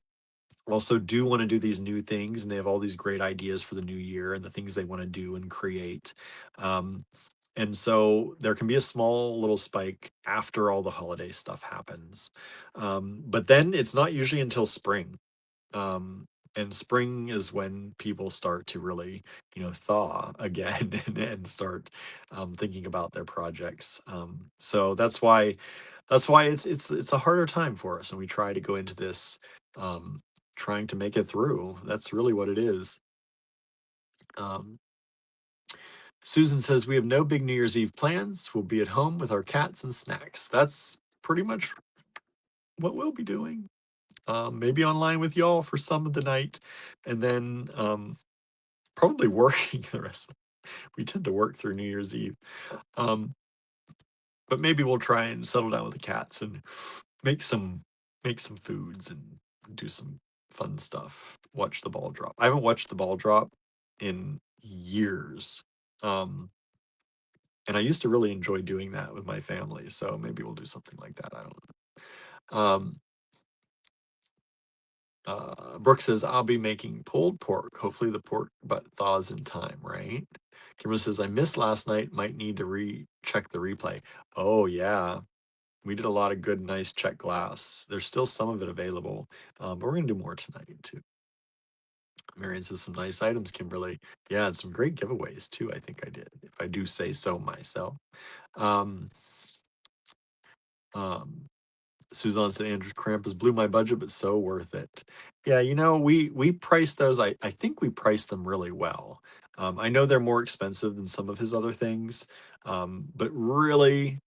also do want to do these new things, and they have all these great ideas for the new year and the things they want to do and create. Um, and so there can be a small little spike after all the holiday stuff happens. But then it's not usually until spring. Um, and spring is when people start to really, thaw again and start thinking about their projects. So that's why it's a harder time for us, and we try to go into this um, trying to make it through. That's really what it is. Um, Susan says we have no big New Year's Eve plans. We'll be at home with our cats and snacks. That's pretty much what we'll be doing. Maybe online with y'all for some of the night, and then probably working the rest. We tend to work through New Year's Eve. Um, but maybe we'll try and settle down with the cats and make some make some foods and do some fun stuff. Watch the ball drop. I haven't watched the ball drop in years. Um, and I used to really enjoy doing that with my family. So maybe we'll do something like that. I don't know. Brooke says, I'll be making pulled pork. Hopefully the pork butt thaws in time, right? Kimberly says, I missed last night. Might need to recheck the replay. Oh, yeah. We did a lot of good, nice check glass. There's still some of it available, but we're going to do more tonight, too. Marion says, some nice items, Kimberly. Yeah, and some great giveaways, too, I think I did, if I do say so myself. Um, um, Suzanne said Andrew's Krampus blew my budget, but so worth it. Yeah, we priced those. I think we priced them really well. I know they're more expensive than some of his other things, but really,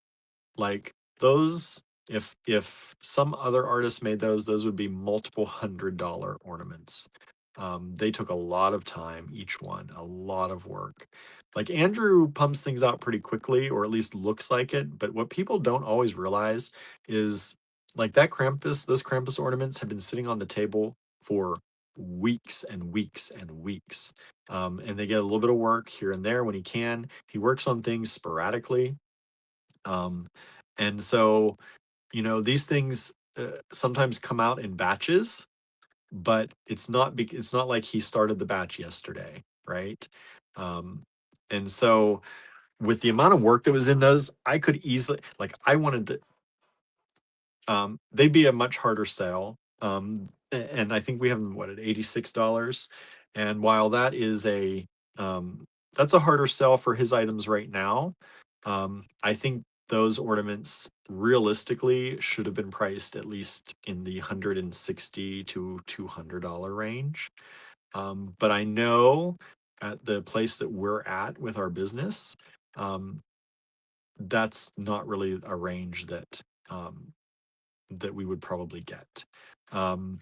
like those, if some other artist made those would be multiple $100 ornaments. They took a lot of time, each one, a lot of work. Like Andrew pumps things out pretty quickly, or at least looks like it. But what people don't always realize is like that Krampus, those Krampus ornaments have been sitting on the table for weeks and weeks and weeks. And they get a little bit of work here and there when he can. He works on things sporadically. Um, and so, these things sometimes come out in batches, but it's not like he started the batch yesterday, right? Um, and so with the amount of work that was in those, I could easily like I wanted to they'd be a much harder sell. And I think we have them what at $86. And while that is um, that's a harder sell for his items right now, I think those ornaments realistically should have been priced at least in the $160 to $200 range. But I know at the place that we're at with our business, um, that's not really a range um, that we would probably get. Um,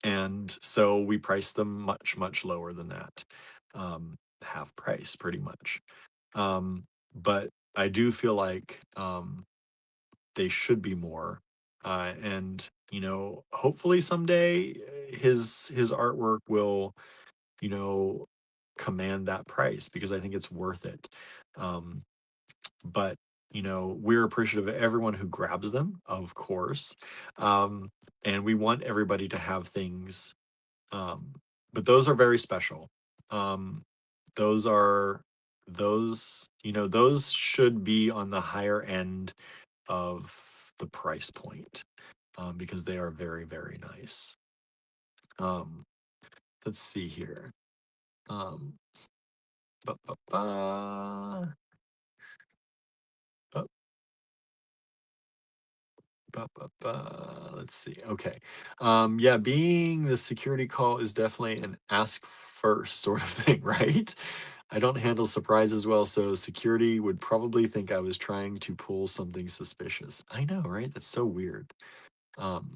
and so we price them much, much lower than that. Half price pretty much. But I do feel like they should be more. And hopefully someday his artwork will, you know, command that price because I think it's worth it. Um, but we're appreciative of everyone who grabs them, of course, um, and we want everybody to have things, um, but those are very special. um, those are those should be on the higher end of the price point, because they are very, very nice. um, let's see here. um, ba, ba, ba. Oh, let's see. Okay. Yeah, being the security call is definitely an ask first sort of thing, right? I don't handle surprises well, so security would probably think I was trying to pull something suspicious. I know, right? That's so weird. Um,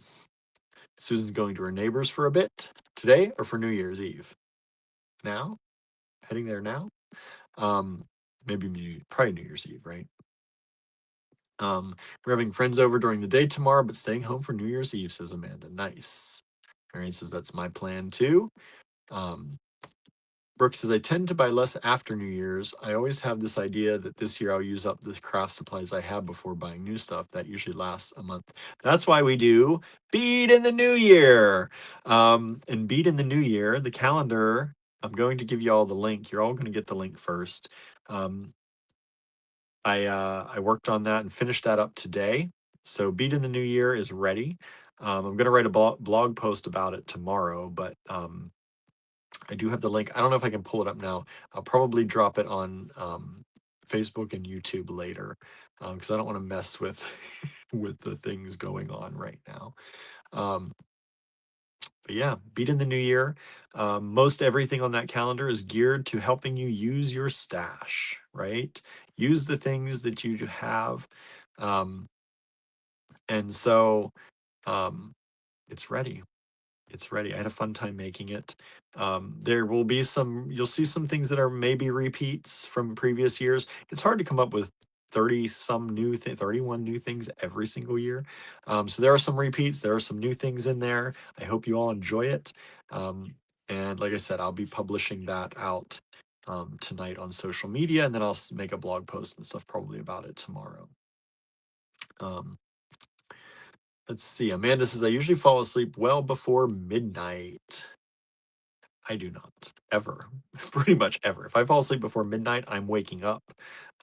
Susan's going to her neighbors for a bit today or for New Year's Eve. Now? Heading there now? Um, Maybe probably New Year's Eve, right? We're having friends over during the day tomorrow, but staying home for New Year's Eve, says Amanda. Nice. Marion says that's my plan too. Um, Brooke says, I tend to buy less after New Year's. I always have this idea that this year I'll use up the craft supplies I have before buying new stuff. That usually lasts a month. That's why we do Beat in the New Year. And Beat in the New Year, the calendar, I'm going to give you all the link. You're all going to get the link first. Um, I worked on that and finished that up today. So Beat in the New Year is ready. I'm going to write a blog post about it tomorrow, but I do have the link. I don't know if I can pull it up now. I'll probably drop it on Facebook and YouTube later because I don't want to mess with with the things going on right now. Um, but yeah, Beat in the New Year. Most everything on that calendar is geared to helping you use your stash, right? Use the things that you have. Um, and so um, it's ready. It's ready. I had a fun time making it. There will be you'll see some things that are maybe repeats from previous years. It's hard to come up with 30 some 31 new things every single year. So there are some repeats. There are some new things in there. I hope you all enjoy it. And like I said, I'll be publishing that out tonight on social media, and then I'll make a blog post and stuff probably about it tomorrow. Let's see. Amanda says, I usually fall asleep well before midnight. I do not, ever, pretty much ever. If I fall asleep before midnight, I'm waking up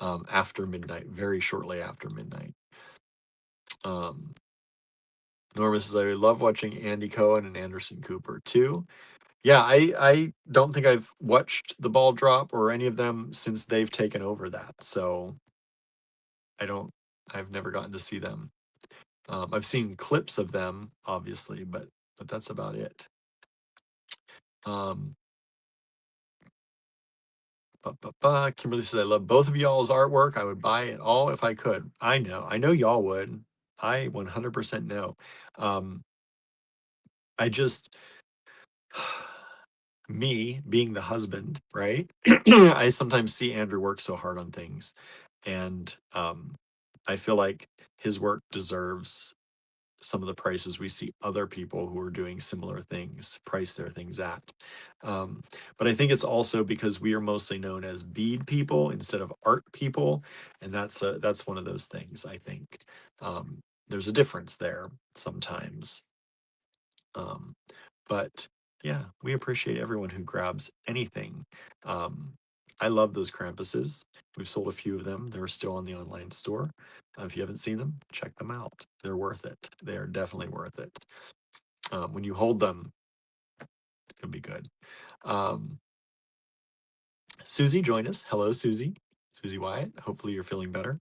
after midnight, very shortly after midnight. Norma says, I love watching Andy Cohen and Anderson Cooper too. Yeah, I don't think I've watched The Ball Drop or any of them since they've taken over that. So I've never gotten to see them. I've seen clips of them, obviously, but that's about it. Kimberly says, I love both of y'all's artwork. I would buy it all if I could. I know y'all would. I 100% know. I just, me being the husband, right? I sometimes see Andrew work so hard on things, and I feel like his work deserves some of the prices we see other people who are doing similar things price their things at. But I think it's also because we are mostly known as bead people instead of art people, and that's one of those things. I think there's a difference there sometimes. But yeah, we appreciate everyone who grabs anything. I love those Krampuses. We've sold a few of them. They're still on the online store. If you haven't seen them, check them out. They're worth it. They are definitely worth it. When you hold them, it's going to be good. Susie joined us. Hello, Susie. Susie Wyatt. Hopefully you're feeling better.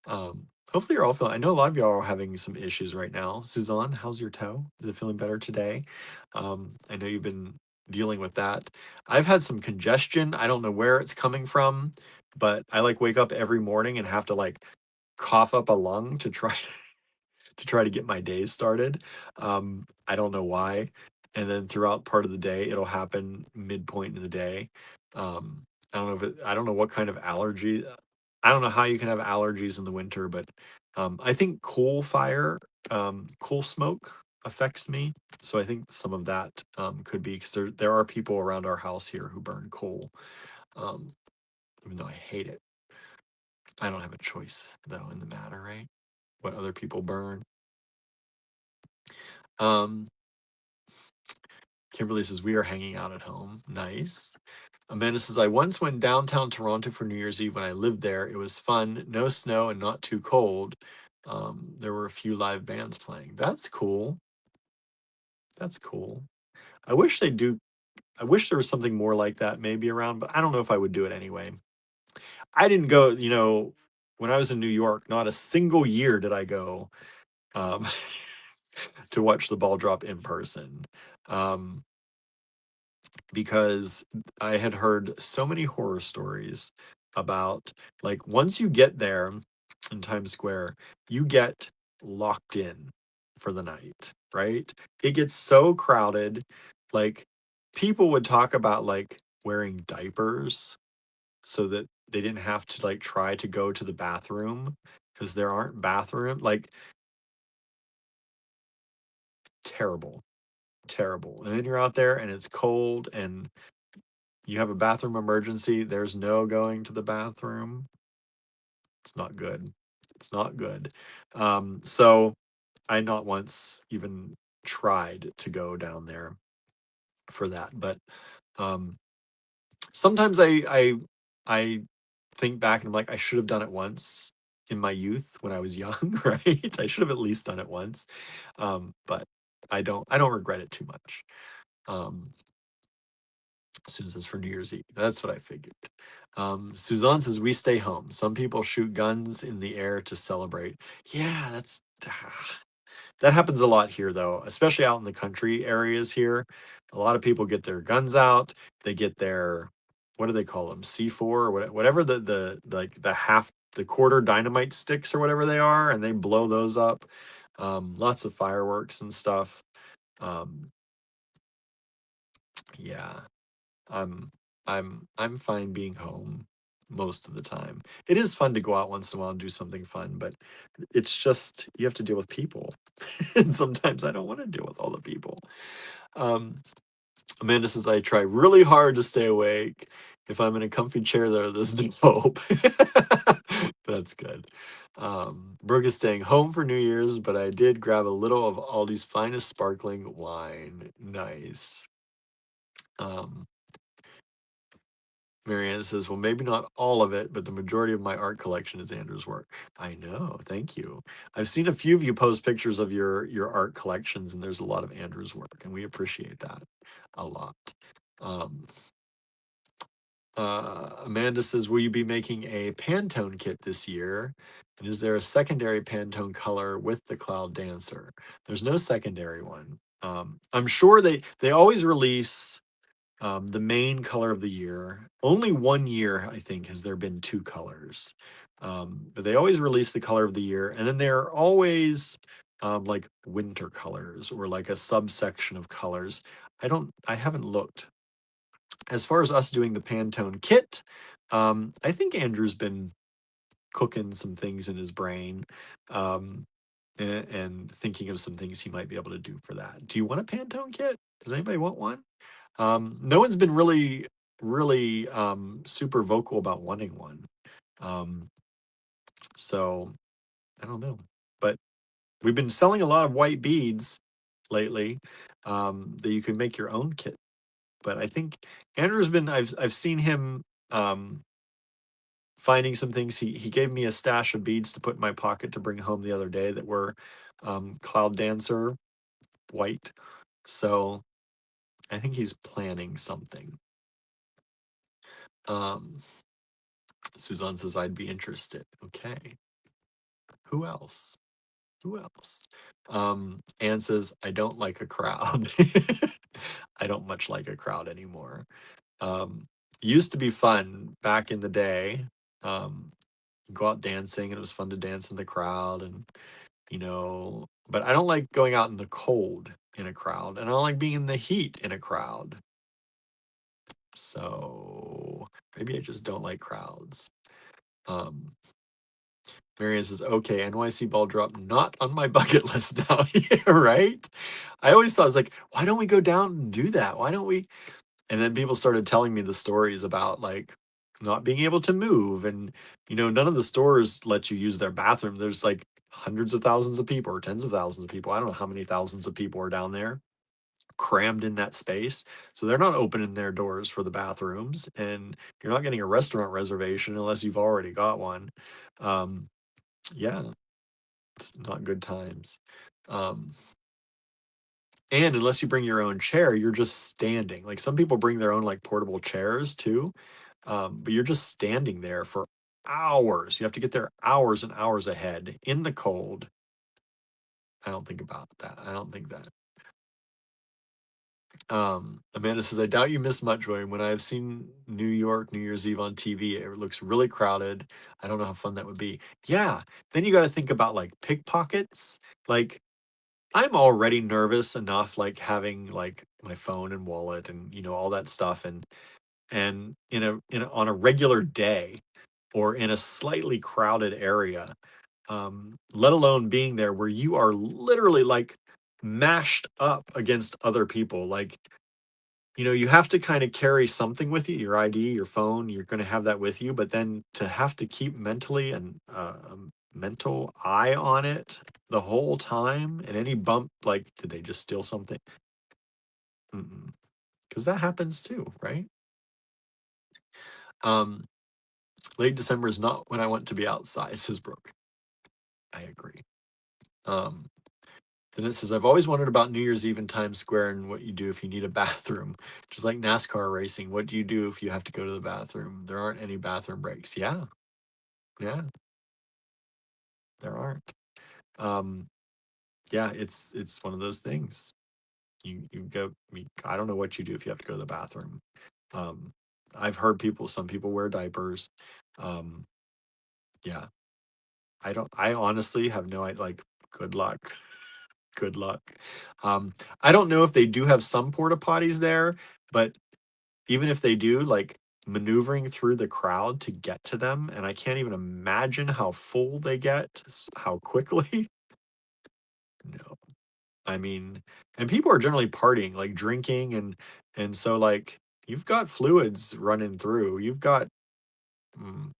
Hopefully you're all feeling, I know a lot of y'all are having some issues right now. Suzanne, how's your toe? Is it feeling better today? I know you've been dealing with that. I've had some congestion. I don't know where it's coming from, but I like wake up every morning and have to like cough up a lung to try to get my days started. I don't know why. And then throughout part of the day, it'll happen midpoint in the day. I don't know I don't know what kind of allergy. I don't know how you can have allergies in the winter, but I think coal smoke affects me. So I think some of that could be because there are people around our house here who burn coal, even though I hate it. I don't have a choice though in the matter, right? What other people burn. Um, Kimberly says, we are hanging out at home. Nice. Amanda says, I once went downtown Toronto for New Year's Eve when I lived there. It was fun, no snow and not too cold. There were a few live bands playing. That's cool. That's cool. I wish I wish there was something more like that maybe around, but I don't know if I would do it anyway. I didn't go, when I was in New York, not a single year did I go to watch the ball drop in person. Because I had heard so many horror stories about like once you get there in Times Square, you get locked in for the night, right? It gets so crowded. Like people would talk about like wearing diapers so that they didn't have to like try to go to the bathroom because there aren't bathroom like terrible, terrible. And then you're out there and it's cold and you have a bathroom emergency. There's no going to the bathroom. It's not good. It's not good. So I not once even tried to go down there for that, but um, sometimes I think back and I'm like, I should have done it once in my youth when I was young, right? I should have at least done it once. But I don't regret it too much. Um, as soon as it's for New Year's Eve. That's what I figured. Suzanne says we stay home. Some people shoot guns in the air to celebrate. Yeah, that happens a lot here though, especially out in the country areas here. A lot of people get their guns out. They get their, what do they call them? C4 or whatever the like the half the quarter dynamite sticks or whatever they are, and they blow those up. Lots of fireworks and stuff. Um, yeah, I'm I'm fine being home most of the time. It is fun to go out once in a while and do something fun, but it's just you have to deal with people. And sometimes I don't want to deal with all the people. Um, Amanda says I try really hard to stay awake. If I'm in a comfy chair though, there's no hope. That's good. Brooke is staying home for New Year's, but I did grab a little of Aldi's finest sparkling wine. Nice. Um, Marianne says, well, maybe not all of it, but the majority of my art collection is Andrew's work. I know. Thank you. I've seen a few of you post pictures of your art collections, and there's a lot of Andrew's work, and we appreciate that a lot. Um, Amanda says, will you be making a Pantone kit this year? And is there a secondary Pantone color with the Cloud Dancer? There's no secondary one. I'm sure they always release the main color of the year. Only 1 year, I think, has there been two colors. But they always release the color of the year, and then they're always like winter colors or like a subsection of colors. I haven't looked. As far as us doing the Pantone kit, I think Andrew's been cooking some things in his brain, um, and thinking of some things he might be able to do for that. Do you want a Pantone kit? Does anybody want one? No one's been really super vocal about wanting one. Um, so I don't know, but we've been selling a lot of white beads lately, that you can make your own kit. But I think Andrew's been I've seen him finding some things. He gave me a stash of beads to put in my pocket to bring home the other day that were Cloud Dancer white. So I think he's planning something. Um, Suzanne says I'd be interested. Okay. Who else? Who else? Anne says I don't like a crowd. I don't much like a crowd anymore. Used to be fun back in the day. Um, go out dancing and it was fun to dance in the crowd and but I don't like going out in the cold in a crowd and I don't like being in the heat in a crowd. So maybe I just don't like crowds. Um, Marianne says, okay, NYC ball drop not on my bucket list now. Yeah, right? I always thought, I was like, why don't we go down and do that? Why don't we? And then people started telling me the stories about like not being able to move. And, none of the stores let you use their bathroom. There's like hundreds of thousands of people or tens of thousands of people. I don't know how many thousands of people are down there crammed in that space. So they're not opening their doors for the bathrooms. And you're not getting a restaurant reservation unless you've already got one. Um, yeah, it's not good times. Um, and unless you bring your own chair, you're just standing. Like some people bring their own like portable chairs too, but you're just standing there for hours. You have to get there hours and hours ahead in the cold. I don't think about that. I don't think that. Amanda says, I doubt you miss much, William. When I've seen New York New Year's Eve on TV, it looks really crowded. I don't know how fun that would be. Yeah. Then you got to think about like pickpockets. Like I'm already nervous enough, like having like my phone and wallet and all that stuff, and on a regular day or in a slightly crowded area. let alone being there where you are literally like mashed up against other people. Like, you have to kind of carry something with you, your ID, your phone, you're going to have that with you, but then to have to keep mentally and mental eye on it the whole time, and any bump, like, did they just steal something? Because that happens too, right? Um, Late December is not when I want to be outside, says Brooke. I agree. Um, Then it says, I've always wondered about New Year's Eve in Times Square and what you do if you need a bathroom. Just like NASCAR racing, what do you do if you have to go to the bathroom? There aren't any bathroom breaks. Yeah, yeah, there aren't. Um, yeah, it's one of those things. You go. I don't know what you do if you have to go to the bathroom. Um, I've heard some people wear diapers. Um, yeah, I don't. I honestly have no idea. Like, good luck. Good luck. I don't know if they do have some porta potties there, but even if they do, like, maneuvering through the crowd to get to them, and I can't even imagine how full they get, how quickly. No. I mean, and people are generally partying, like drinking, and so, like, you've got fluids running through. You've got mm,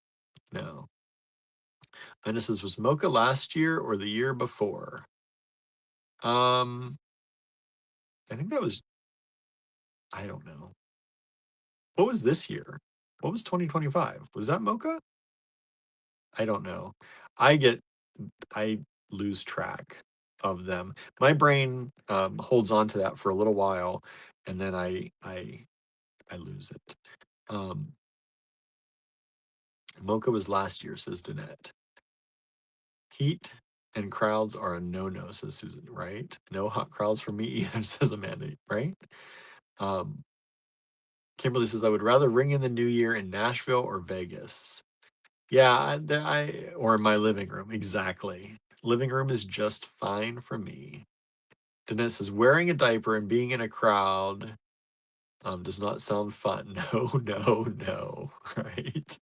no. And this was Mocha last year or the year before? Um, I think that was, I don't know. What was this year? What was 2025? Was that Mocha? I don't know. I get I lose track of them. My brain holds on to that for a little while, and then I lose it. Um, Mocha was last year, says Danette. Heat and crowds are a no-no, says Susan. Right? No hot crowds for me either, says Amanda. Right? Um, Kimberly says I would rather ring in the new year in Nashville or Vegas. Yeah, or in my living room. Exactly. Living room is just fine for me. Danette says wearing a diaper and being in a crowd does not sound fun. No, no, no. Right.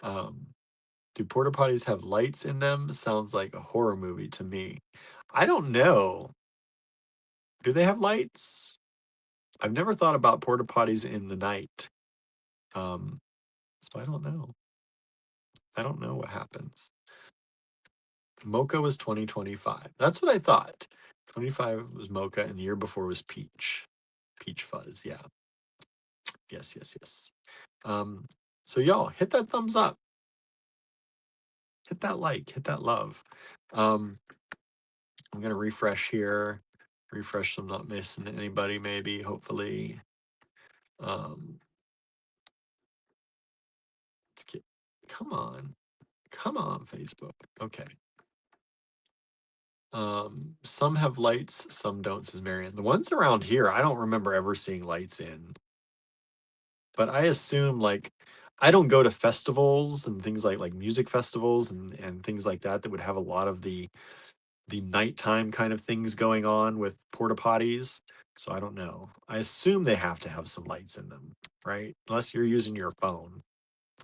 Um, do porta potties have lights in them? Sounds like a horror movie to me. I don't know. Do they have lights? I've never thought about porta potties in the night. Um, so I don't know. I don't know what happens. Mocha was 2025. That's what I thought. 25 was Mocha, and the year before was Peach. Peach Fuzz. Yeah. Yes, yes, yes. Um, so y'all hit that thumbs up, hit that like, hit that love. I'm gonna refresh here, refresh so I'm not missing anybody, maybe, hopefully. Um, let's get, come on, Facebook. Okay. Some have lights, some don't, says Marion. The ones around here, I don't remember ever seeing lights in. But I assume, like, I don't go to festivals and things like music festivals and things like that that would have a lot of the nighttime kind of things going on with porta potties. So I don't know. I assume they have to have some lights in them, right? Unless you're using your phone.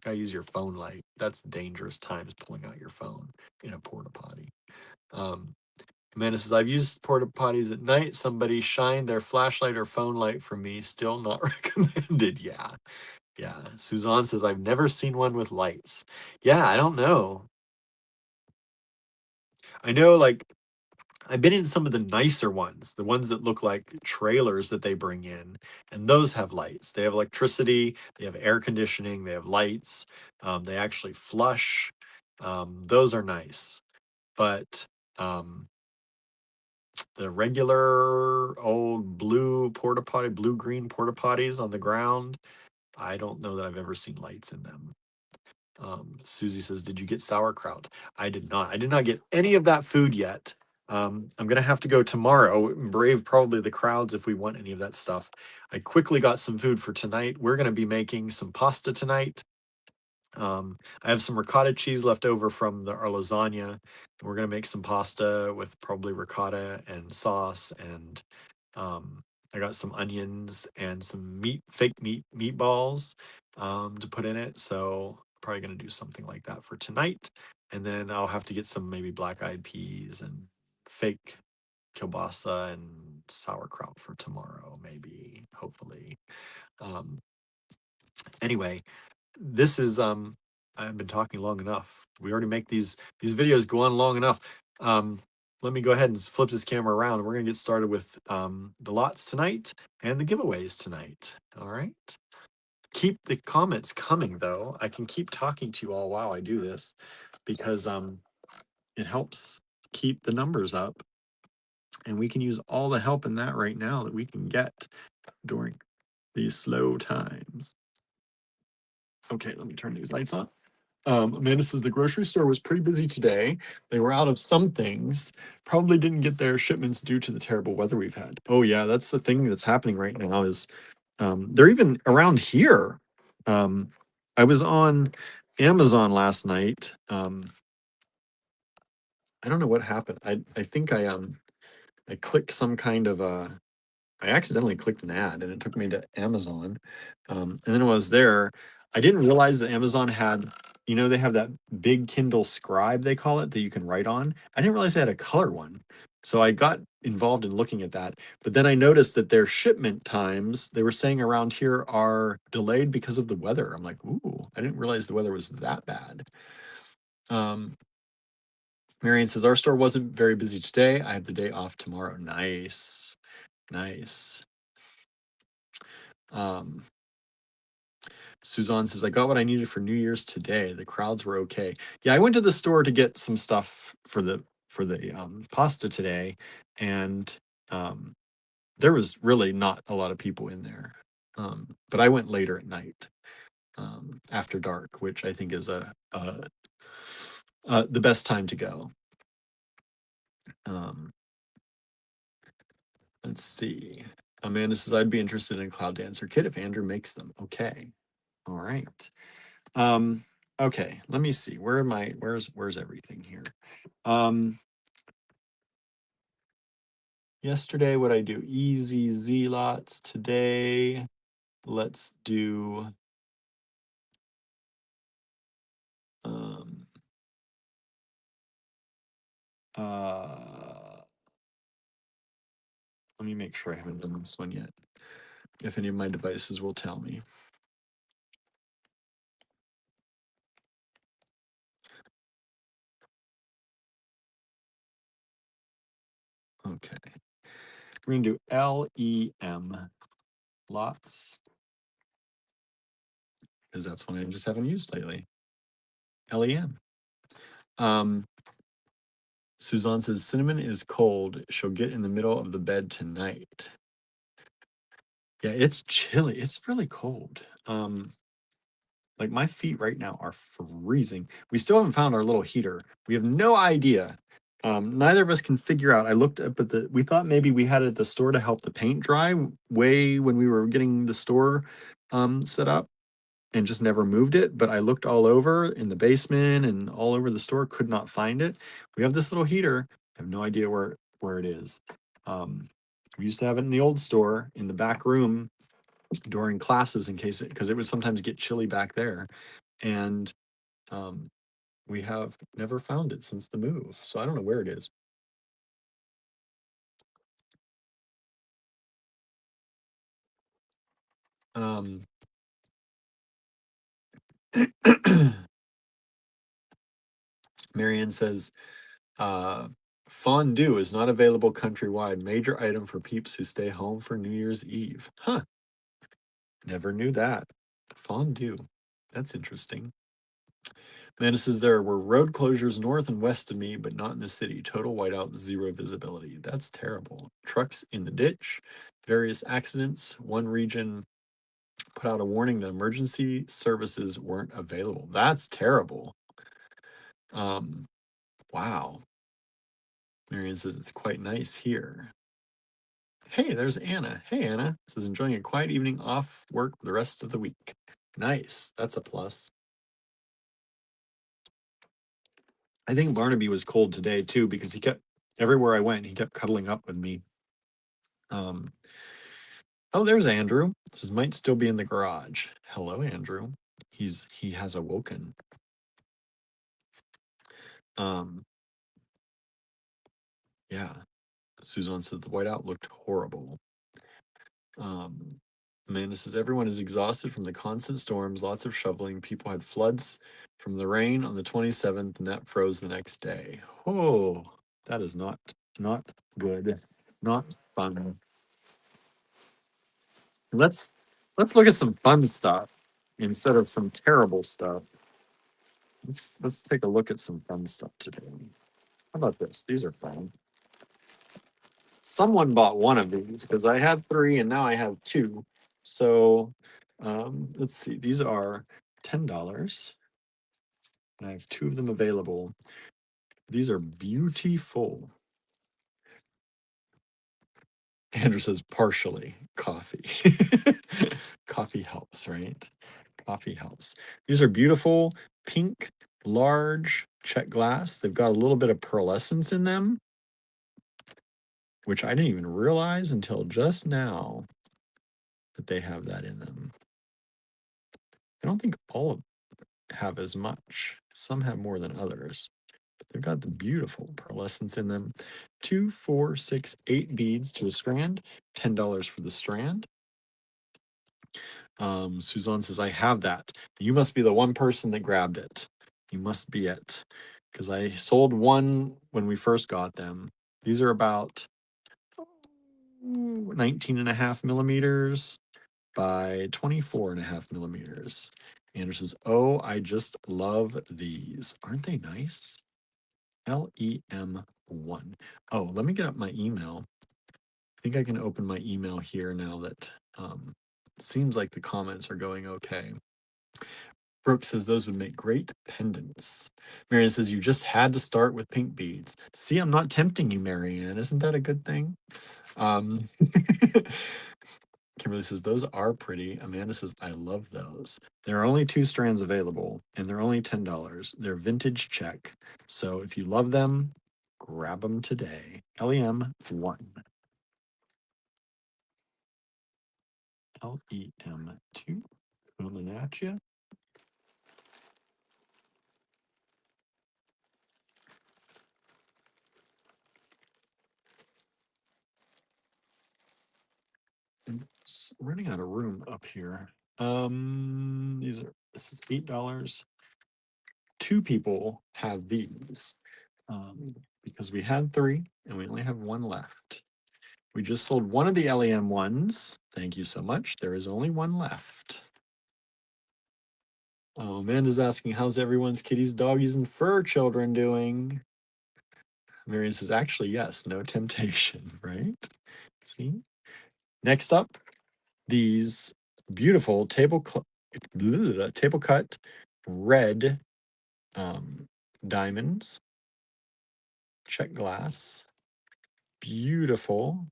Gotta use your phone light. That's dangerous times pulling out your phone in a porta potty. Um, Amanda says, I've used porta potties at night. Somebody shined their flashlight or phone light for me. Still not recommended. Yeah. Yeah. Suzanne says, I've never seen one with lights. Yeah, I don't know. I know, like, I've been in some of the nicer ones, the ones that look like trailers that they bring in, and those have lights. They have electricity, they have air conditioning, they have lights, they actually flush. Those are nice. But um, the regular old blue porta potty, blue green porta potties on the ground, I don't know that I've ever seen lights in them. Susie says, "Did you get sauerkraut?" I did not. I did not get any of that food yet. I'm gonna have to go tomorrow and brave probably the crowds if we want any of that stuff. I quickly got some food for tonight. We're gonna be making some pasta tonight. I have some ricotta cheese left over from our lasagna. We're gonna make some pasta with probably ricotta and sauce, and I got some onions and some fake meatballs to put in it. So probably gonna do something like that for tonight. And then I'll have to get some maybe black-eyed peas and fake kielbasa and sauerkraut for tomorrow, maybe, hopefully. Um, anyway, this is I've been talking long enough. We already make these videos go on long enough. Let me go ahead and flip this camera around. We're gonna get started with the lots tonight and the giveaways tonight. All right. Keep the comments coming though. I can keep talking to you all while I do this because it helps keep the numbers up, and we can use all the help in that right now that we can get during these slow times. Okay, let me turn these lights on. Amanda says the grocery store was pretty busy today. They were out of some things. Probably didn't get their shipments due to the terrible weather we've had. Oh yeah, that's the thing that's happening right now is they're even around here. I was on Amazon last night. I don't know what happened. I think I clicked some kind of I accidentally clicked an ad and it took me to Amazon. And then when I was there, I didn't realize that Amazon had, they have that big Kindle Scribe, they call it, that you can write on. I didn't realize they had a color one. So I got involved in looking at that. But then I noticed that their shipment times, they were saying around here, are delayed because of the weather. I'm like, ooh, I didn't realize the weather was that bad. Um, Marion says, our store wasn't very busy today. I have the day off tomorrow. Nice. Nice. Um, Suzanne says, I got what I needed for New Year's today. The crowds were okay. Yeah, I went to the store to get some stuff for the pasta today, and there was really not a lot of people in there. But I went later at night, after dark, which I think is the best time to go. Let's see. Amanda says, I'd be interested in Cloud Dancer kit if Andrew makes them. Okay. All right. Okay, let me see. Where am I? Where's everything here? Yesterday, what I do? Easy Z lots. Today, let's do let me make sure I haven't done this one yet. If any of my devices will tell me. Okay. We're gonna do LEM lots, because that's one I just haven't used lately. LEM. Suzanne says cinnamon is cold. She'll get in the middle of the bed tonight. Yeah, it's chilly. It's really cold. Like my feet right now are freezing. We still haven't found our little heater. We have no idea. Neither of us can figure out. I looked up at we thought maybe we had it at the store to help the paint dry way when we were getting the store set up, and just never moved it. But I looked all over in the basement and all over the store, could not find it. We have this little heater. I have no idea where it is. We used to have it in the old store in the back room during classes in case because it would sometimes get chilly back there, and we have never found it since the move, so I don't know where it is. Marianne says fondue is not available countrywide. Major item for peeps who stay home for New Year's Eve. Huh, never knew that. Fondue, that's interesting. Amanda says there were road closures north and west of me, but not in the city. Total whiteout, zero visibility. That's terrible. Trucks in the ditch, various accidents. One region put out a warning that emergency services weren't available. That's terrible. Wow. Marion says it's quite nice here. Hey, there's Anna. Hey, Anna. Says enjoying a quiet evening off work the rest of the week. Nice. That's a plus. I think Barnaby was cold today too because he kept everywhere I went. He kept cuddling up with me. Oh, there's Andrew. Says might still be in the garage. Hello, Andrew. He has awoken. Um, yeah. Suzanne said the whiteout looked horrible. Amanda says everyone is exhausted from the constant storms, lots of shoveling. People had floods from the rain on the 27th, and that froze the next day. Oh, that is not good, not fun. Let's look at some fun stuff instead of some terrible stuff. Let's take a look at some fun stuff today. How about this? These are fun. Someone bought one of these because I had 3 and now I have 2. So let's see. These are $10. And I have 2 of them available. These are beautiful. Andrew says partially coffee. Coffee helps, right? Coffee helps. These are beautiful, pink, large check glass. They've got a little bit of pearlescence in them, which I didn't even realize until just now that they have that in them. I don't think all of them have as much. Some have more than others. But they've got the beautiful pearlescence in them. 2, 4, 6, 8 beads to a strand. $10 for the strand. Suzanne says, I have that. You must be the one person that grabbed it. You must be it. Because I sold one when we first got them. These are about 19.5 millimeters by 24.5 millimeters. Andrew says, oh, I just love these. Aren't they nice? LEM1. Oh, let me get up my email. I think I can open my email here now that seems like the comments are going okay. Brooke says those would make great pendants. Marianne says you just had to start with pink beads. See, I'm not tempting you, Marianne. Isn't that a good thing? Kimberly says those are pretty. Amanda says I love those. There are only 2 strands available, and they're only $10. They're vintage check. So if you love them, grab them today. LEM1. LEM2. Coming at you. Running out of room up here. This is $8. 2 people have these because we had 3 and we only have 1 left. We just sold one of the LEM ones. Thank you so much. There is only 1 left. Oh, Amanda's asking, how's everyone's kitties, doggies, and fur children doing? Marion says, actually, yes, no temptation, right? See? Next up, these beautiful table cut red diamonds, check glass, beautiful.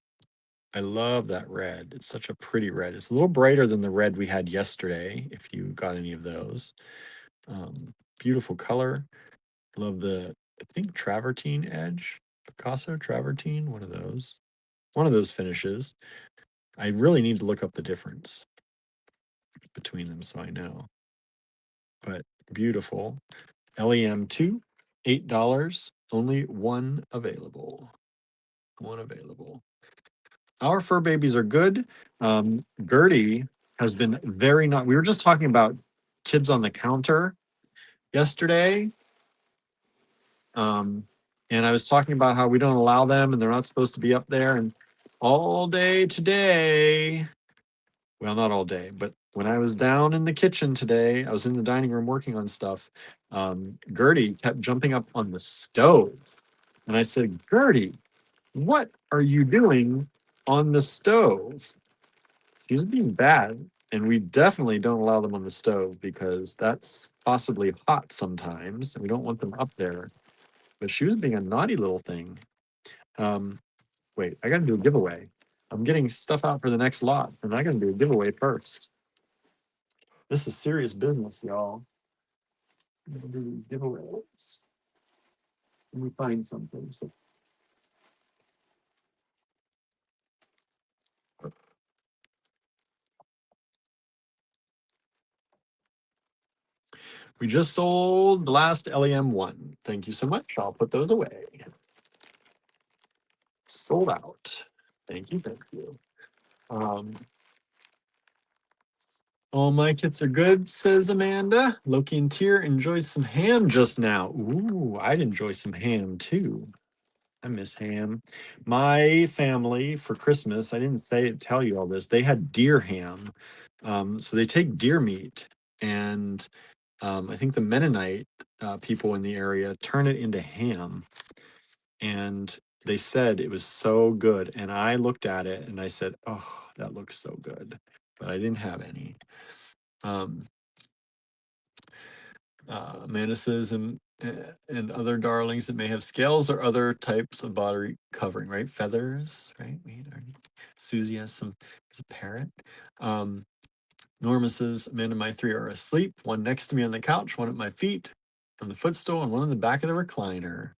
I love that red. It's such a pretty red. It's a little brighter than the red we had yesterday, if you got any of those. Beautiful color. Love the, I think, travertine edge. Picasso travertine, one of those. One of those finishes. I really need to look up the difference between them so I know. But beautiful. LEM2, $8. Only 1 available. 1 available. Our fur babies are good. Gertie has been very not. We were just talking about kids on the counter yesterday. And I was talking about how we don't allow them and they're not supposed to be up there. And all day today, well, not all day, but when I was down in the kitchen today, I was in the dining room working on stuff. Gertie kept jumping up on the stove. And I said, Gertie, what are you doing on the stove? She's being bad. And we definitely don't allow them on the stove because that's possibly hot sometimes. And we don't want them up there. But she was being a naughty little thing. Wait, I got to do a giveaway. I'm getting stuff out for the next lot, and I got to do a giveaway first. This is serious business, y'all. I'm gonna do these giveaways. Let me find something. We just sold the last LEM1. Thank you so much. I'll put those away. Sold out. Thank you. Thank you. All my kits are good, says Amanda. Loki and Tyr enjoys some ham just now. Ooh, I'd enjoy some ham too. I miss ham. My family for Christmas, I didn't tell you all this. They had deer ham. So they take deer meat, and I think the Mennonite people in the area turn it into ham. And they said it was so good. And I looked at it and I said, "Oh, that looks so good," but I didn't have any. Amanda says, and other darlings that may have scales or other types of body covering, right? Feathers, right? Susie has a parrot. Norma says, Amanda and my 3 are asleep. One next to me on the couch, one at my feet on the footstool, and one in the back of the recliner.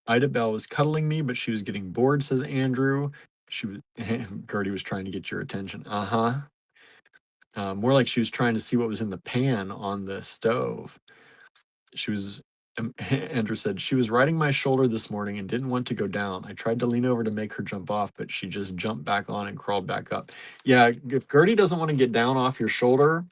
Ida Bell was cuddling me, but she was getting bored, says Andrew. Gertie was trying to get your attention. More like she was trying to see what was in the pan on the stove. Andrew said, she was riding my shoulder this morning and didn't want to go down. I tried to lean over to make her jump off, but she just jumped back on and crawled back up. Yeah, if Gertie doesn't want to get down off your shoulder,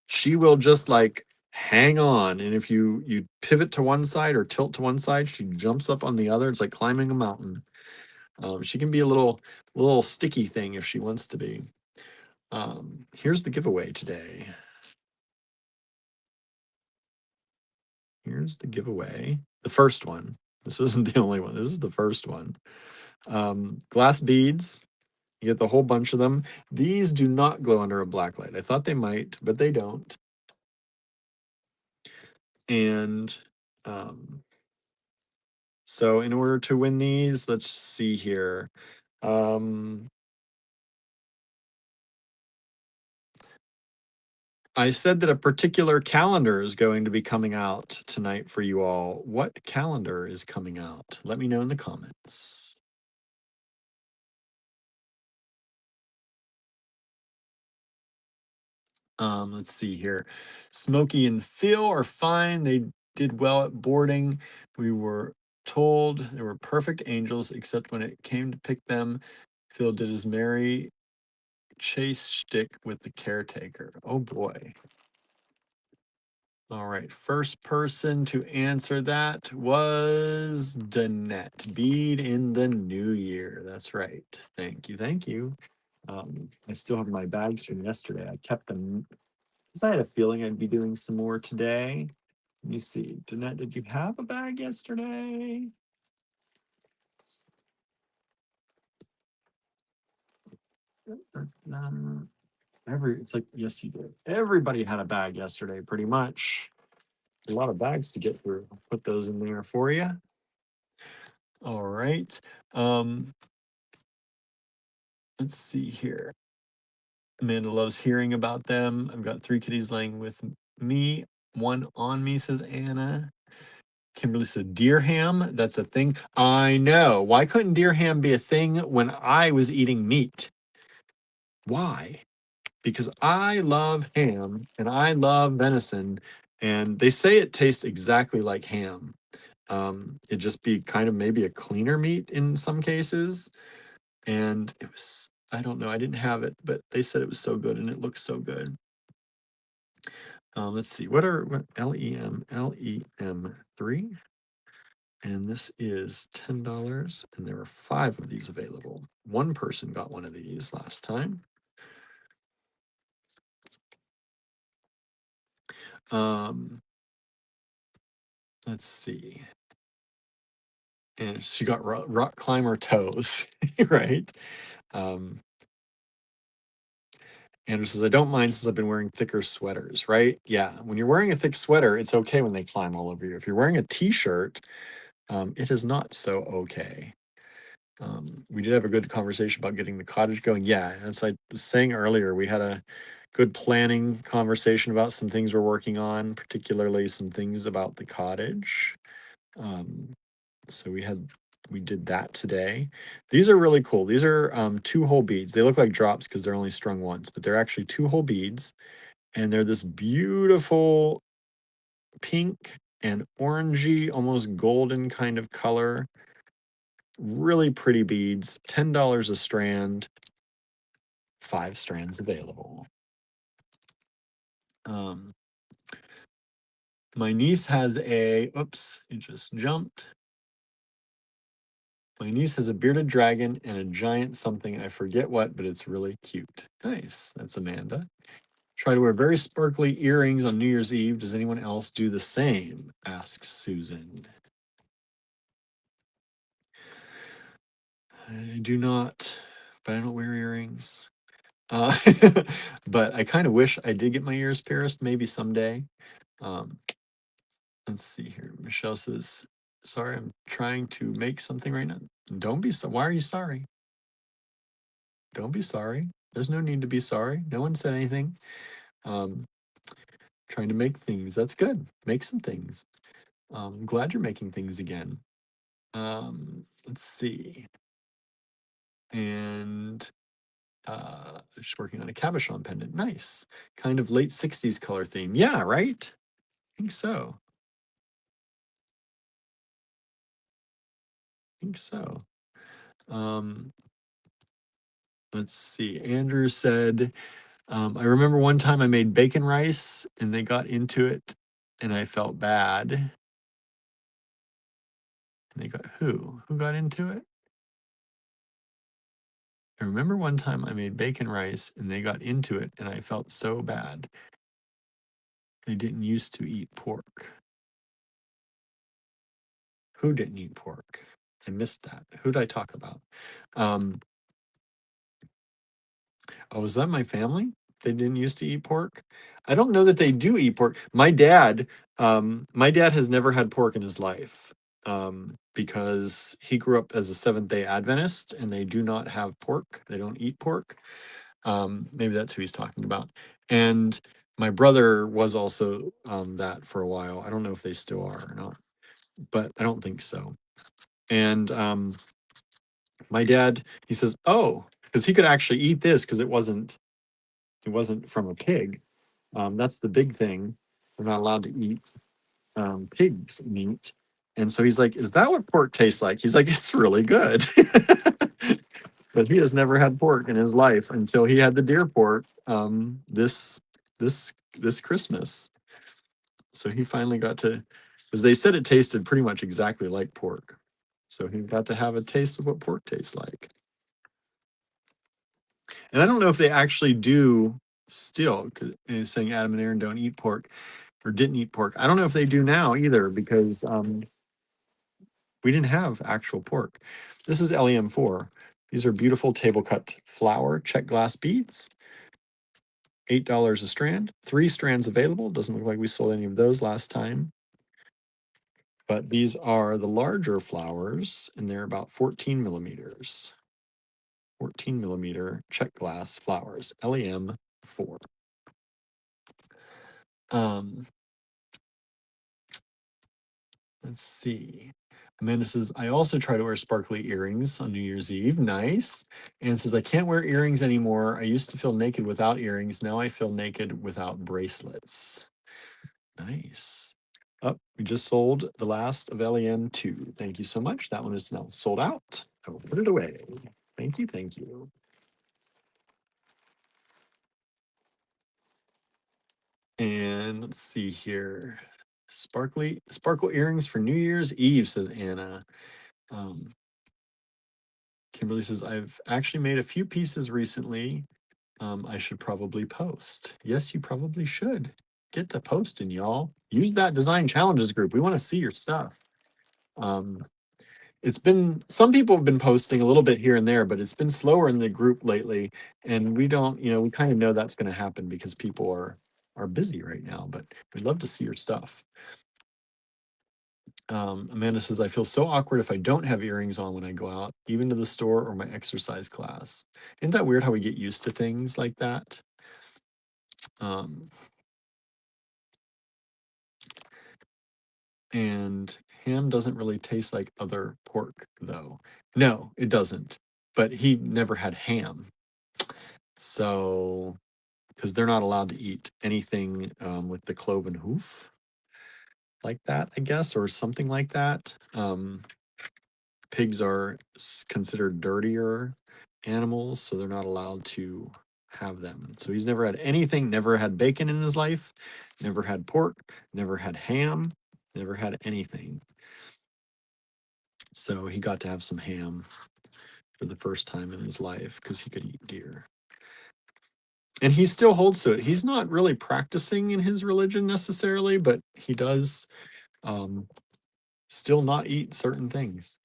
she will just like hang on. And if you pivot to one side or tilt to one side, she jumps up on the other. It's like climbing a mountain. She can be a little sticky thing if she wants to be. Here's the giveaway today. Here's the giveaway. The first one. This isn't the only one. This is the first one. Glass beads. You get the whole bunch of them. These do not glow under a black light. I thought they might, but they don't. And so in order to win these, let's see here. I said that a particular calendar is going to be coming out tonight for you all. What calendar is coming out? Let me know in the comments. Let's see here. Smokey and Phil are fine. They did well at boarding. We were told they were perfect angels, except when it came to pick them, Phil did his merry chase shtick with the caretaker. Oh boy. All right, first person to answer that was Danette. Bead in the new year. That's right. Thank you. Thank you. I still have my bags from yesterday. I kept them because I had a feeling I'd be doing some more today. Let me see. Danette, did you have a bag yesterday? It's like, yes, you did. Everybody had a bag yesterday, pretty much. A lot of bags to get through. I'll put those in there for you. All right. Let's see here. Amanda loves hearing about them. I've got 3 kitties laying with me. One on me, says Anna. Kimberly said, deer ham, that's a thing. I know. Why couldn't deer ham be a thing when I was eating meat? Why? Because I love ham and I love venison, and they say it tastes exactly like ham. It'd just be kind of maybe a cleaner meat in some cases. And it was, I don't know, I didn't have it, but they said it was so good and it looks so good. Let's see, what LEM3? And this is $10, and there are 5 of these available. One person got one of these last time. Let's see. And she got rock climber toes, right? Andrew says, I don't mind since I've been wearing thicker sweaters, right? Yeah, when you're wearing a thick sweater, it's okay when they climb all over you. If you're wearing a t-shirt, it is not so okay. We did have a good conversation about getting the cottage going. Yeah, as I was saying earlier, we had a good planning conversation about some things we're working on, particularly some things about the cottage. So we did that today. These are really cool. These are 2 whole beads. They look like drops because they're only strung once, but they're actually 2 whole beads. And they're this beautiful pink and orangey, almost golden kind of color. Really pretty beads, $10 a strand, 5 strands available. Um, my niece has oops, it just jumped. My niece has a bearded dragon and a giant something. I forget what, but it's really cute. Nice. That's Amanda. Try to wear very sparkly earrings on New Year's Eve. Does anyone else do the same? Asks Susan. I do not, but I don't wear earrings. Uh, but I kind of wish I did get my ears pierced maybe someday. Um, let's see here. Michelle says, sorry, I'm trying to make something right now. Don't be so. Why are you sorry? Don't be sorry. There's no need to be sorry. No one said anything. Um, trying to make things. That's good. Make some things. I'm glad you're making things again. Let's see. And just working on a cabochon pendant. Nice. Kind of late 60s color theme. Yeah, right? I think so. I think so. Let's see. Andrew said, I remember one time I made bacon rice and they got into it and I felt bad. And they got who? Who got into it? I remember one time I made bacon rice and they got into it and I felt so bad. They didn't used to eat pork. Who didn't eat pork? I missed that. Who did I talk about? Oh, was that my family? They didn't used to eat pork. I don't know that they do eat pork. My dad has never had pork in his life because he grew up as a Seventh-day Adventist, and they do not have pork. They don't eat pork. Maybe that's who he's talking about. And my brother was also that for a while. I don't know if they still are or not, but I don't think so. And my dad, he says, "Oh, because he could actually eat this because it wasn't from a pig. That's the big thing. We're not allowed to eat pig's meat." And so he's like, "Is that what pork tastes like?" He's like, "It's really good." But he has never had pork in his life until he had the deer pork this Christmas. So he finally got to, because they said it tasted pretty much exactly like pork. So he got to have a taste of what pork tastes like. And I don't know if they actually do still, because it's saying Adam and Aaron don't eat pork or didn't eat pork. I don't know if they do now either because we didn't have actual pork. This is LEM4. These are beautiful table cut flower check glass beads. $8 a strand, 3 strands available. Doesn't look like we sold any of those last time. But these are the larger flowers, and they're about 14 millimeters. 14 millimeter check glass flowers, LEM4. Let's see. Amanda says, I also try to wear sparkly earrings on New Year's Eve. Nice. And says, I can't wear earrings anymore. I used to feel naked without earrings. Now I feel naked without bracelets. Nice. Oh, we just sold the last of LEM2. Thank you so much. That one is now sold out. I will put it away. Thank you. Thank you. And let's see here. Sparkle earrings for New Year's Eve, says Anna. Kimberly says, I've actually made a few pieces recently. I should probably post. Yes, you probably should. Get to posting, y'all. Use that design challenges group. We want to see your stuff. It's been, some people have been posting a little bit here and there, but it's been slower in the group lately. And we don't, we kind of know that's going to happen because people are busy right now, but we'd love to see your stuff. Amanda says, I feel so awkward if I don't have earrings on when I go out, even to the store or my exercise class. Isn't that weird how we get used to things like that? And ham doesn't really taste like other pork, though. No, it doesn't. But he never had ham. So because they're not allowed to eat anything with the cloven hoof like that, I guess, or something like that. Pigs are considered dirtier animals, so they're not allowed to have them. So he's never had anything, never had bacon in his life, never had pork, never had ham, never had anything. So he got to have some ham for the first time in his life because he could eat deer. And he still holds to it. He's not really practicing in his religion necessarily, but he does still not eat certain things.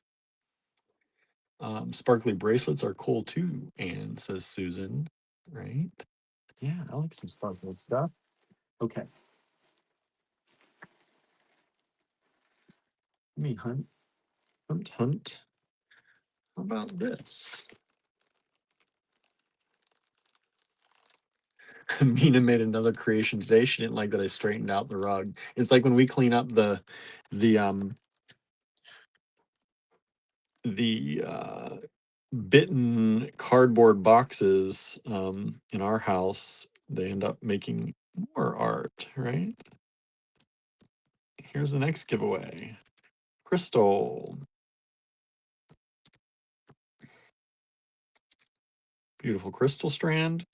Sparkly bracelets are cool too, Anne, says Susan. Right? Yeah, I like some sparkly stuff. Okay. Let me hunt. How about this? Mina made another creation today. She didn't like that I straightened out the rug. It's like when we clean up the bitten cardboard boxes in our house, they end up making more art, right? Here's the next giveaway. Crystal. Beautiful crystal strand.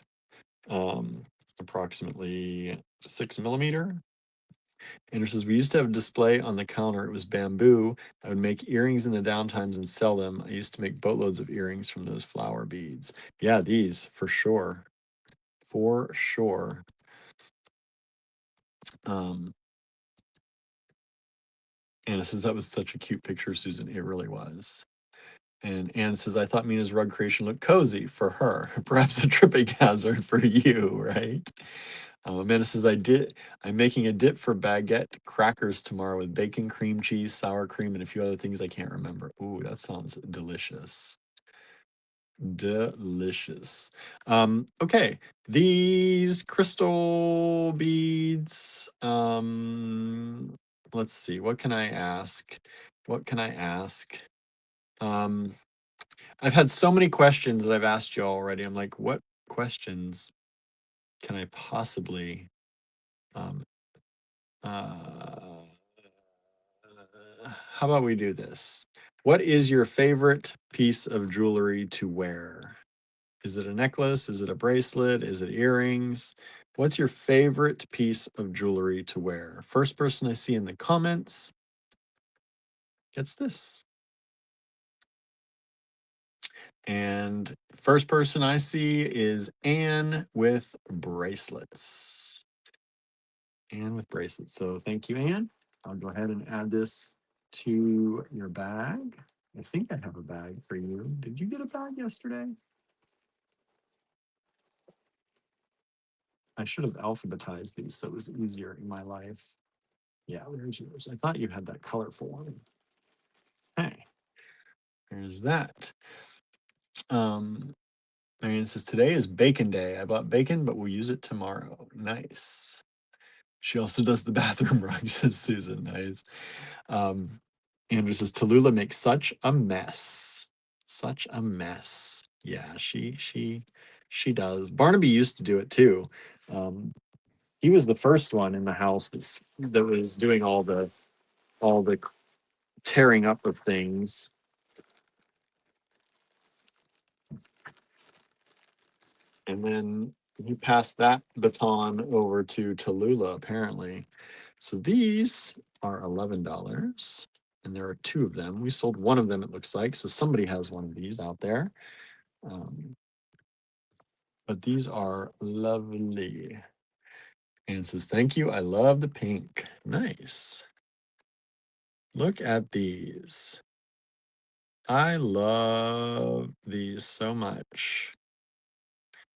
Approximately 6 millimeter. And it says, we used to have a display on the counter. It was bamboo. I would make earrings in the downtimes and sell them. I used to make boatloads of earrings from those flower beads. Yeah, these for sure. For sure. And it says, that was such a cute picture, Susan. It really was. And Anne says, I thought Mina's rug creation looked cozy for her. Perhaps a tripping hazard for you, right? Amanda says, I'm making a dip for baguette crackers tomorrow with bacon, cream cheese, sour cream, and a few other things I can't remember. Ooh, that sounds delicious. Delicious. Okay, these crystal beads. Let's see. What can I ask? What can I ask? I've had so many questions that I've asked you already. I'm like, what questions can I possibly um uh how about we do this? What is your favorite piece of jewelry to wear? Is it a necklace? Is it a bracelet? Is it earrings? What's your favorite piece of jewelry to wear? First person I see in the comments gets this. And first person I see is Anne with bracelets. Anne with bracelets. So thank you, Anne. I'll go ahead and add this to your bag. I think I have a bag for you. Did you get a bag yesterday? I should have alphabetized these so it was easier in my life. Yeah, there's yours. I thought you had that colorful one. Hey, there's that. Marion says, today is bacon day. I bought bacon, but we'll use it tomorrow. Nice. She also does the bathroom rug, says Susan. Nice. Andrew says, Tallulah makes such a mess. Such a mess. Yeah, she does. Barnaby used to do it too. He was the first one in the house that was doing all the tearing up of things. And then he passed that baton over to Tallulah, apparently. So these are $11, and there are two of them. We sold one of them, it looks like. So somebody has one of these out there. But these are lovely. And says, thank you. I love the pink. Nice. Look at these. I love these so much.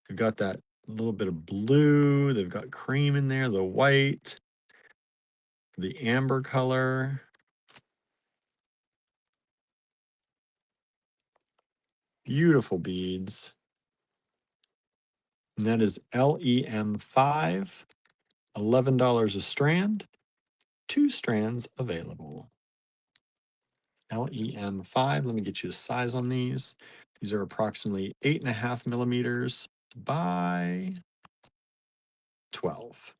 They've got that little bit of blue. They've got cream in there, the white, the amber color. Beautiful beads. And that is LEM5, $11 a strand, 2 strands available. LEM5, let me get you a size on these. These are approximately 8.5 millimeters by 12.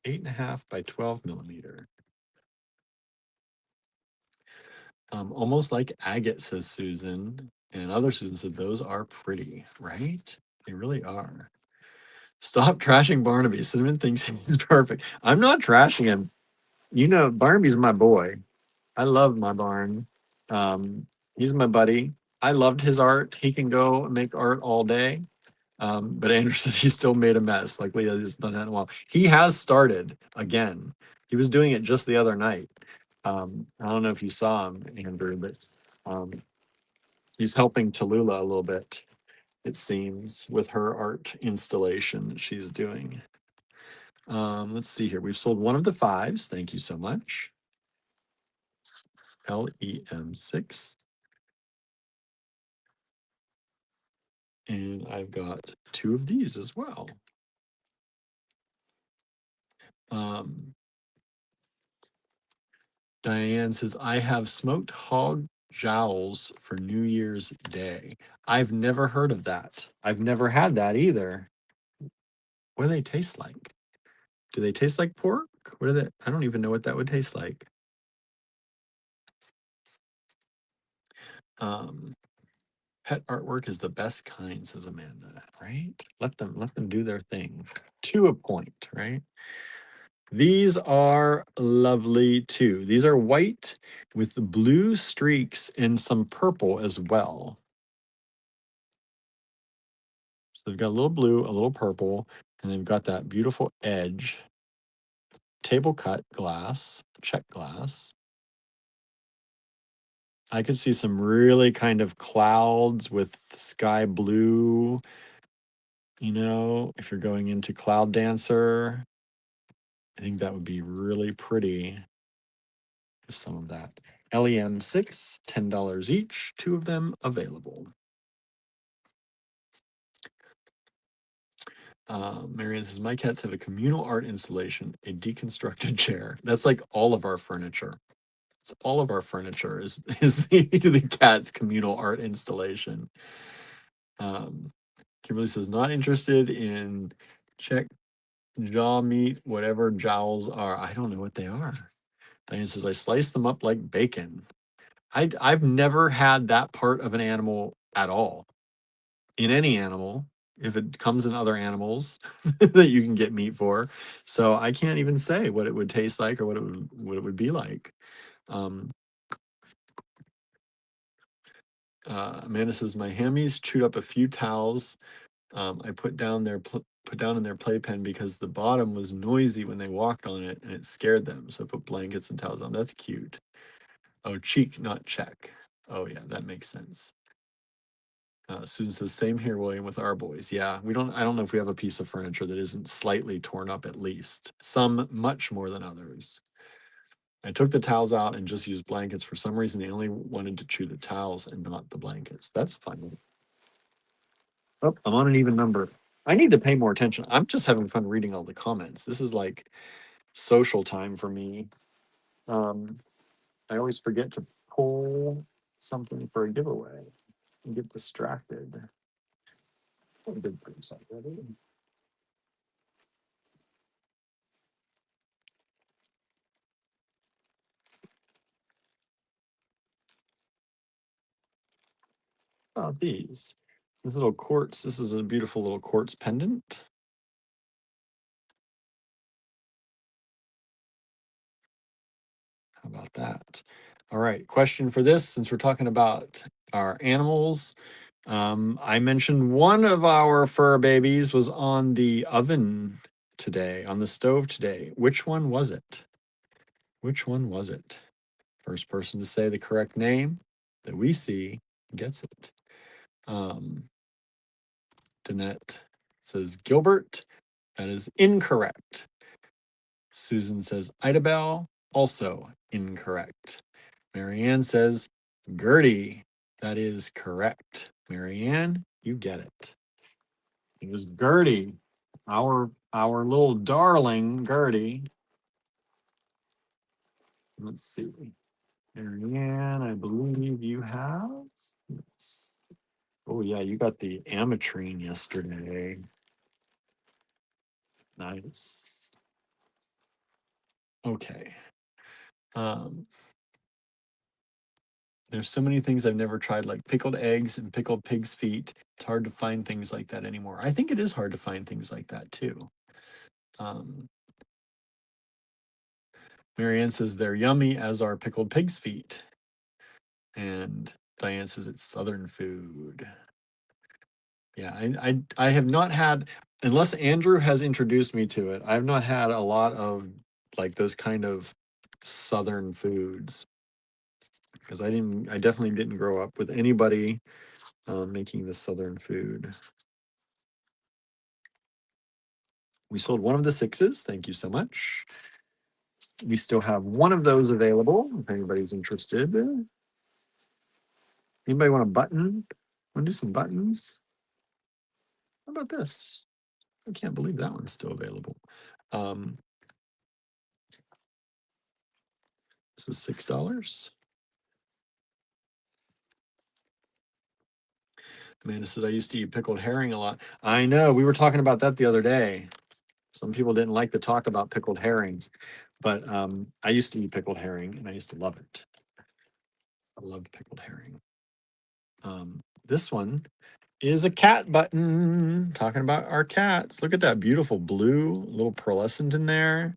8.5 by 12 millimeter. Almost like agate, says Susan. And other Susan said, those are pretty, right? They really are. Stop trashing Barnaby. Cinnamon thinks he's perfect. I'm not trashing him. You know, Barnaby's my boy. I love my Barn. He's my buddy. I loved his art. He can go and make art all day. But Andrew says he still made a mess. Like Leah has done that in a while. He has started again. He was doing it just the other night. I don't know if you saw him, Andrew, but he's helping Tallulah a little bit, it seems, with her art installation that she's doing. Let's see here. We've sold one of the 5s. Thank you so much. LEM6. And I've got 2 of these as well. Diane says, I have smoked hog jowls for New Year's Day. I've never heard of that. I've never had that either. What do they taste like? Do they taste like pork? What are they? I don't even know what that would taste like. Pet artwork is the best kind, says Amanda. Right? Let them do their thing. To a point, right? These are lovely too. These are white with the blue streaks and some purple as well. So they've got a little blue, a little purple, and they've got that beautiful edge. Table cut glass, check glass. I could see some really kind of clouds with sky blue. You know, if you're going into Cloud Dancer, I think that would be really pretty. Some of that. LEM6, $10 each, 2 of them available. Marianne says, my cats have a communal art installation, a deconstructed chair. That's like all of our furniture. It's all of our furniture is the cat's communal art installation. Kimberly says, not interested in check jaw meat, whatever jowls are. I don't know what they are. Diane says, I slice them up like bacon. I've never had that part of an animal at all. In any animal, if it comes in other animals that you can get meat for. So I can't even say what it would taste like or what it would be like. Amanda says, my hammies chewed up a few towels. I put down in their playpen because the bottom was noisy when they walked on it and it scared them. So I put blankets and towels on. That's cute. Oh, cheek, not check. Oh yeah, that makes sense. Susan says, same here, William, with our boys. Yeah, I don't know if we have a piece of furniture that isn't slightly torn up at least. Some much more than others. I took the towels out and just used blankets. For some reason, they only wanted to chew the towels and not the blankets. That's fun. Oh, I'm on an even number. I need to pay more attention. I'm just having fun reading all the comments. This is like social time for me. I always forget to pull something for a giveaway and get distracted. Good things already. Oh, these. This little quartz. This is a beautiful little quartz pendant. How about that? All right. Question for this, since we're talking about our animals. I mentioned one of our fur babies was on the oven today, on the stove today. Which one was it? Which one was it? First person to say the correct name that we see gets it. Danette says Gilbert. That is incorrect. Susan says Idabel. Also incorrect. Marianne says Gertie. That is correct. Marianne, you get it. It was Gertie, our little darling Gertie. Let's see. Marianne, I believe you have. Yes. Oh yeah, you got the ametrine yesterday. Nice. Okay. Um, there's so many things I've never tried, like pickled eggs and pickled pig's feet. It's hard to find things like that anymore. I think it is hard to find things like that too. Marianne says they're yummy, as are pickled pig's feet. And Diane says it's Southern food. Yeah, I have not had, unless Andrew has introduced me to it, I've not had a lot of like those kind of Southern foods, because I definitely didn't grow up with anybody making the Southern food. We sold one of the 6s. Thank you so much. We still have one of those available if anybody's interested. Anybody want a button? Want to do some buttons? How about this? I can't believe that one's still available. This is $6. Amanda says, I used to eat pickled herring a lot. I know, we were talking about that the other day. Some people didn't like to talk about pickled herring, but I used to eat pickled herring and I used to love it. I loved pickled herring. This one is a cat button, talking about our cats. Look at that beautiful blue little pearlescent in there.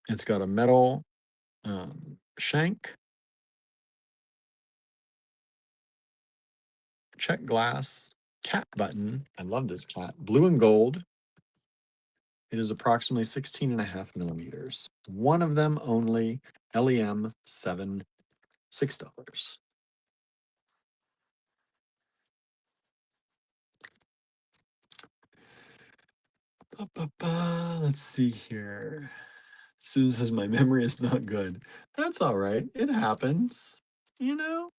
It's got a metal shank, check glass, cat button. I love this cat. Blue and gold. It is approximately 16.5 millimeters. One of them only, LEM 7, $6. Let's see here. Susan says my memory is not good. That's all right. It happens. You know,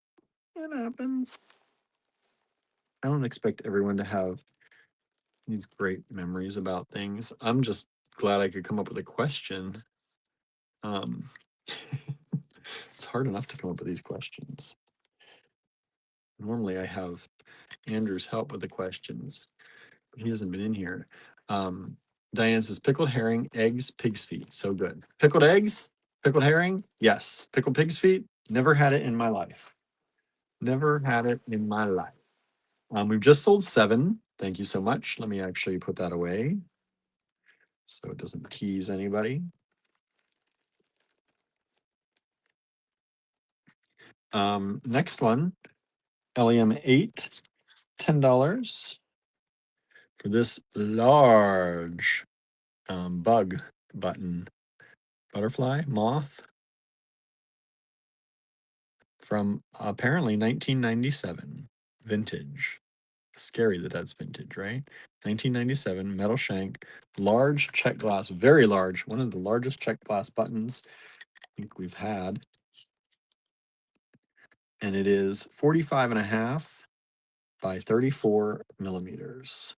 it happens. I don't expect everyone to have these great memories about things. I'm just glad I could come up with a question. It's hard enough to come up with these questions. Normally I have Andrew's help with the questions. He hasn't been in here. Diane says pickled herring, eggs, pig's feet. So good. Pickled eggs, pickled herring. Yes. Pickled pig's feet. Never had it in my life. Never had it in my life. We've just sold 7. Thank you so much. Let me actually put that away so it doesn't tease anybody. Next one, LEM 8, $10 for this large bug button, butterfly, moth, from apparently 1997, vintage. Scary that that's vintage, right? 1997, metal shank, large check glass, very large, one of the largest check glass buttons I think we've had. And it is 45.5 by 34 millimeters.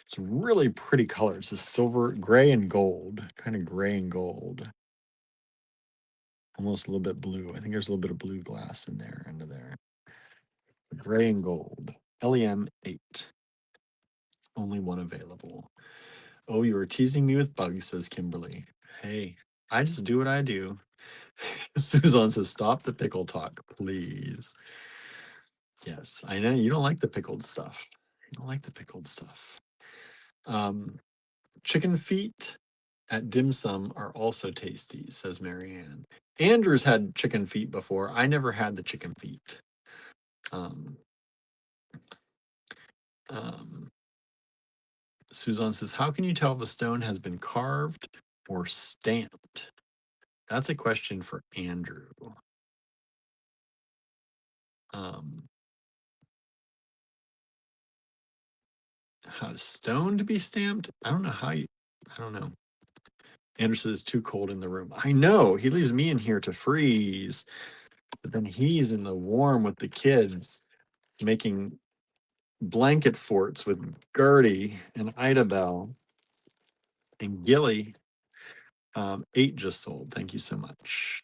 It's really pretty colors. It's silver, gray, and gold, kind of gray and gold. Almost a little bit blue. I think there's a little bit of blue glass in there, under there. Gray and gold. LEM 8. Only one available. Oh, you were teasing me with bugs, says Kimberly. Hey, I just do what I do. Suzanne says, stop the pickle talk, please. Yes, I know you don't like the pickled stuff. You don't like the pickled stuff. Chicken feet at dim sum are also tasty, says Marianne. Andrew's had chicken feet before. I never had the chicken feet. Suzanne says, how can you tell if a stone has been carved or stamped? That's a question for Andrew. How stone to be stamped? I don't know how you, I don't know. Andrew says it's too cold in the room. I know, he leaves me in here to freeze, but then he's in the warm with the kids making blanket forts with Gertie and Idabelle and Gilly. 8 just sold. Thank you so much.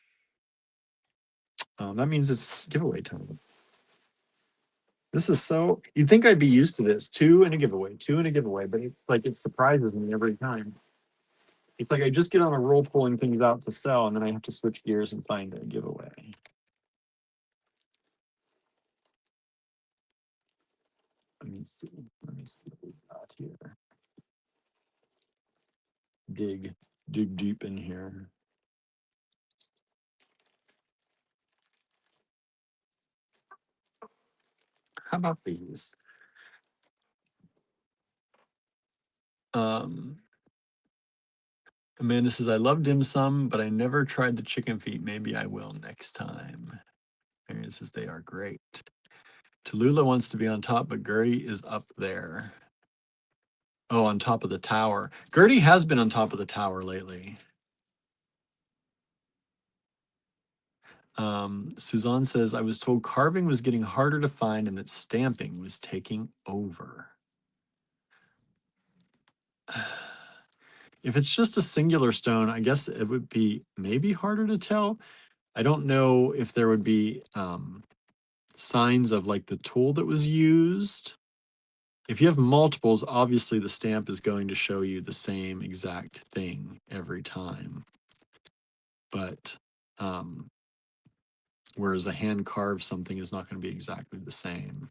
That means it's giveaway time. This is so, you'd think I'd be used to this. 2 and a giveaway, 2 and a giveaway, but it surprises me every time. It's like I just get on a roll pulling things out to sell, and then I have to switch gears and find a giveaway. Let me see. Let me see what we got here. Dig deep in here. How about these? Amanda says, I love dim sum, but I never tried the chicken feet. Maybe I will next time. Marion says, they are great. Tallulah wants to be on top, but Gertie is up there. Oh, on top of the tower. Gertie has been on top of the tower lately. Suzanne says, I was told carving was getting harder to find and that stamping was taking over. If it's just a singular stone, I guess it would be maybe harder to tell. I don't know if there would be signs of like the tool that was used. If you have multiples, obviously the stamp is going to show you the same exact thing every time. But whereas a hand carved something is not going to be exactly the same.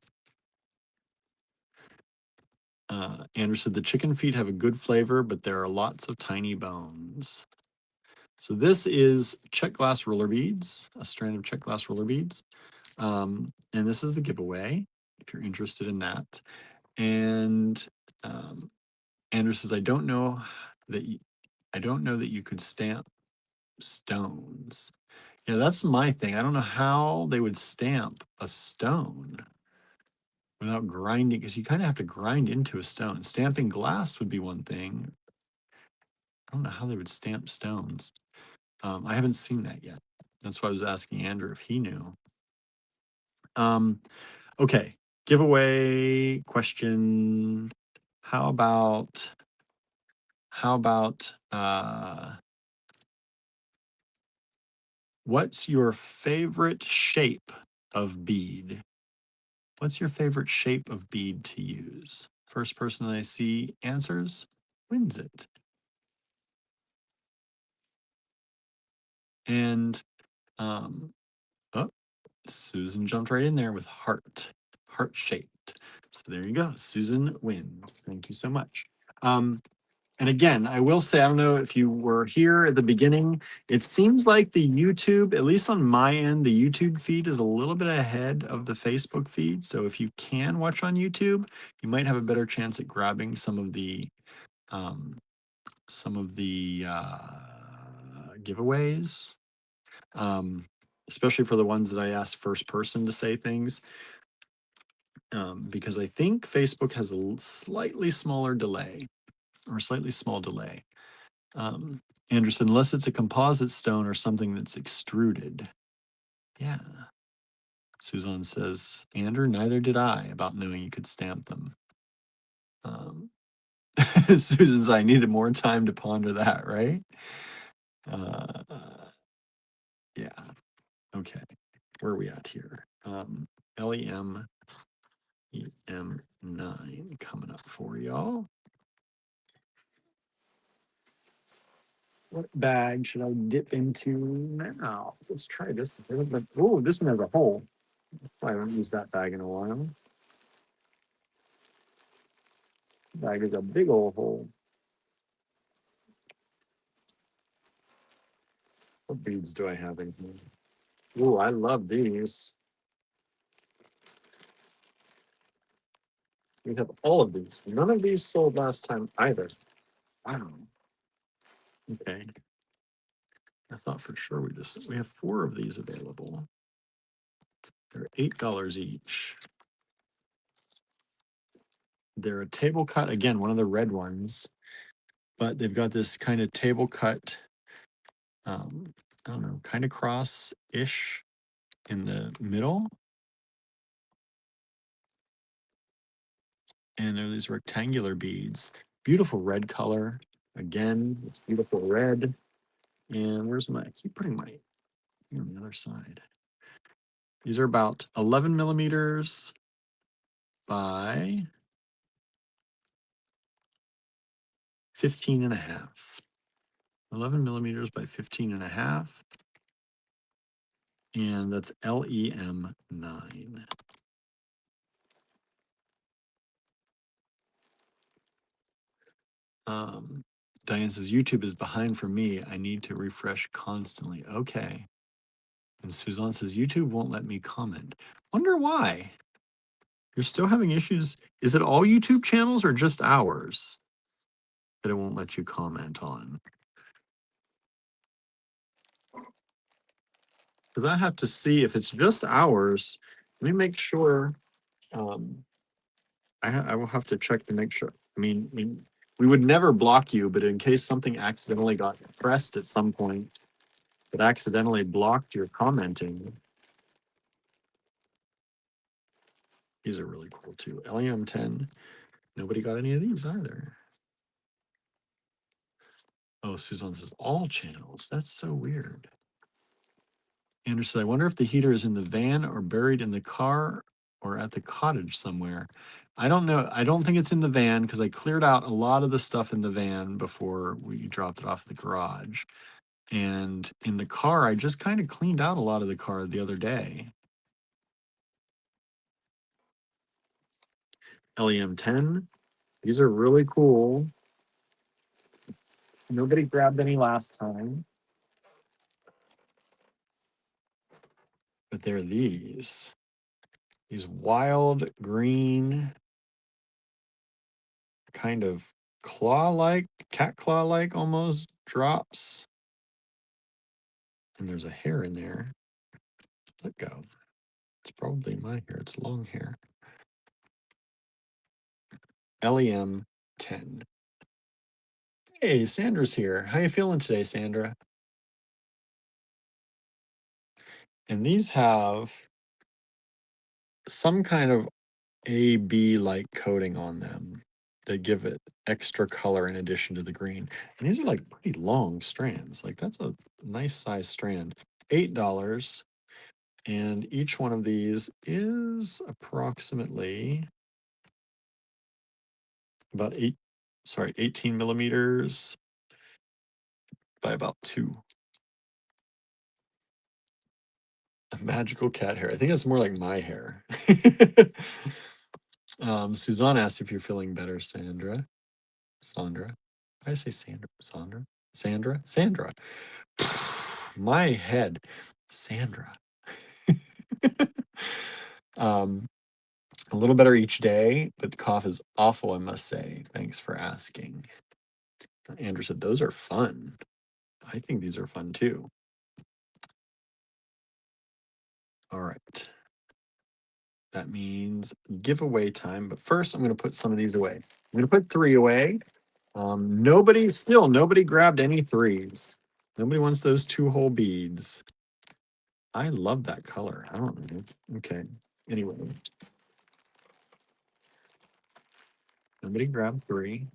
Andrew said the chicken feet have a good flavor, but there are lots of tiny bones. So this is check glass roller beads, a strand of check glass roller beads. And this is the giveaway, if you're interested in that. And Andrew says, I don't know that you could stamp stones. Yeah, that's my thing. I don't know how they would stamp a stone without grinding, because you kind of have to grind into a stone. Stamping glass would be one thing. I don't know how they would stamp stones. I haven't seen that yet. That's why I was asking Andrew if he knew. Okay, giveaway question. How about what's your favorite shape of bead? What's your favorite shape of bead to use? First person I see answers wins it. And oh, Susan jumped right in there with heart shaped. So there you go. Susan wins. Thank you so much. And again, I will say, I don't know if you were here at the beginning, it seems like the YouTube, at least on my end, the YouTube feed is a little bit ahead of the Facebook feed. So if you can watch on YouTube, you might have a better chance at grabbing some of the giveaways, especially for the ones that I asked first person to say things. Because I think Facebook has a slightly smaller delay, or slightly small delay. Anderson, unless it's a composite stone or something that's extruded. Yeah. Suzanne says, Andrew, neither did I about knowing you could stamp them. Susan says, I needed more time to ponder that, right? Yeah. Okay. Where are we at here? LEM EM9 coming up for y'all. What bag should I dip into now? Let's try this. Oh, this one has a hole. I haven't used that bag in a while. Bag is a big old hole. What beads do I have in here? Oh, I love these. We have all of these. None of these sold last time either. Wow. Okay. I thought for sure we have 4 of these available. They're $8 each. They're a table cut, again, one of the red ones, but they've got this kind of table cut, I don't know, kind of cross-ish in the middle. And there are these rectangular beads. Beautiful red color. Again, it's beautiful red. And where's my, I keep putting my on the other side. These are about 11 millimeters by 15 and a half. 11 millimeters by 15.5. And that's LEM9. Diane says, YouTube is behind for me. I need to refresh constantly. Okay. And Suzanne says, YouTube won't let me comment. Wonder why? You're still having issues. Is it all YouTube channels or just ours that it won't let you comment on? Because I have to see if it's just ours. Let me make sure. I will have to check to make sure. I mean, we would never block you, but in case something accidentally got pressed at some point that accidentally blocked your commenting. These are really cool too. LEM10. Nobody got any of these either. Oh, Suzanne says all channels. That's so weird. Anderson, I wonder if the heater is in the van or buried in the car or at the cottage somewhere. I don't know. I don't think it's in the van because I cleared out a lot of the stuff in the van before we dropped it off at the garage. And in the car, I just kind of cleaned out a lot of the car the other day. LEM10. These are really cool. Nobody grabbed any last time. But they're these wild green, kind of claw-like, cat claw-like almost drops. And there's a hair in there. Let go. It's probably my hair. It's long hair. LEM10. Hey, Sandra's here. How you feeling today, Sandra? And these have some kind of AB-like coating on them that give it extra color in addition to the green. And these are like pretty long strands. Like that's a nice size strand. $8. And each one of these is approximately about 18 millimeters by about 2. A magical cat hair. I think it's more like my hair. Suzanne asked if you're feeling better, Sandra. Sandra. Why did I say Sandra? Sandra? Sandra? Sandra. My head. Sandra. A little better each day, but the cough is awful, I must say. Thanks for asking. Andrew said, those are fun. I think these are fun too. All right. That means giveaway time. But first, I'm going to put some of these away. I'm going to put 3 away. Nobody grabbed any 3s. Nobody wants those 2-hole beads. I love that color. I don't know. Okay. Anyway. Nobody grabbed 3.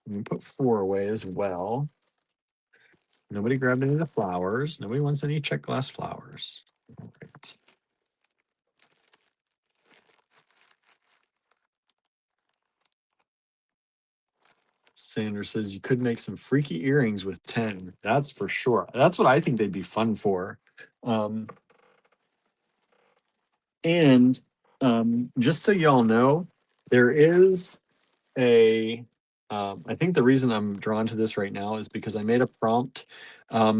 I'm going to put 4 away as well. Nobody grabbed any of the flowers. Nobody wants any check glass flowers. All right. Sanders says you could make some freaky earrings with 10. That's for sure. That's what I think they'd be fun for. And just so y'all know, there is I think the reason I'm drawn to this right now is because I made a prompt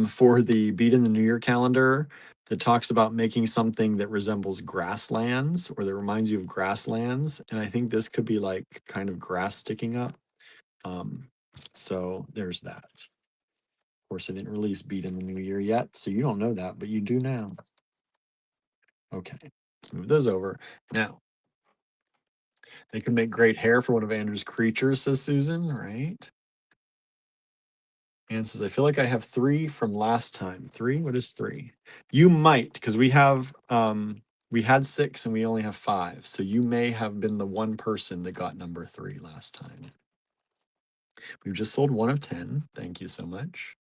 for the Beat in the New Year calendar that talks about making something that resembles grasslands or that reminds you of grasslands. And I think this could be like kind of grass sticking up. So there's that. Of course, I didn't release Beat in the New Year yet, so you don't know that, but you do now. Okay, let's move those over. Now, they can make great hair for one of Andrew's creatures, says Susan, right? Anne says, I feel like I have 3 from last time. 3? What is 3? You might, because we had 6 and we only have 5. So you may have been the one person that got number 3 last time. We've just sold 1 of 10. Thank you so much.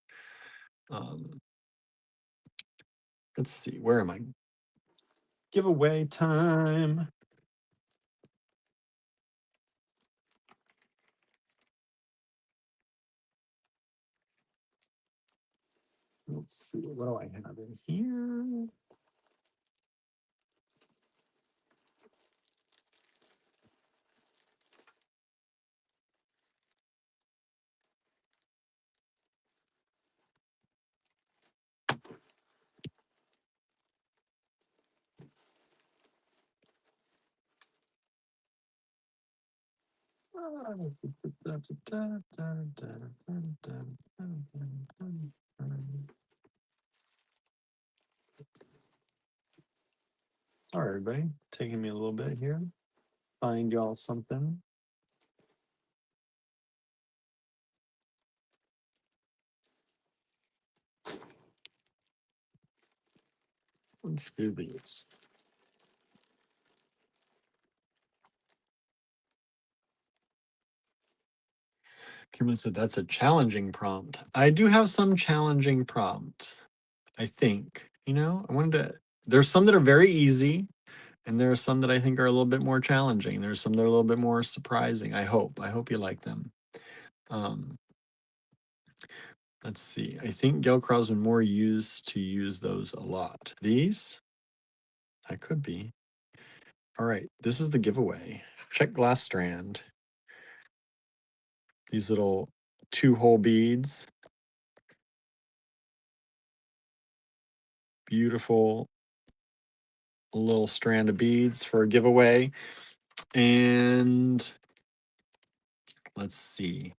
Let's see, where am I? Giveaway time. Let's see, what do I have in here? Sorry, everybody. Taking me a little bit here. Find y'all something. Let's do these. Kimberly said that's a challenging prompt. I do have some challenging prompt, I think. You know, there's some that are very easy, and there are some that I think are a little bit more challenging. There's some that are a little bit more surprising. I hope you like them. Let's see. I think Gail Crosman more used to use those a lot. These? I could be. All right. This is the giveaway. Check glass strand. These little 2-hole beads. Beautiful little strand of beads for a giveaway. And let's see.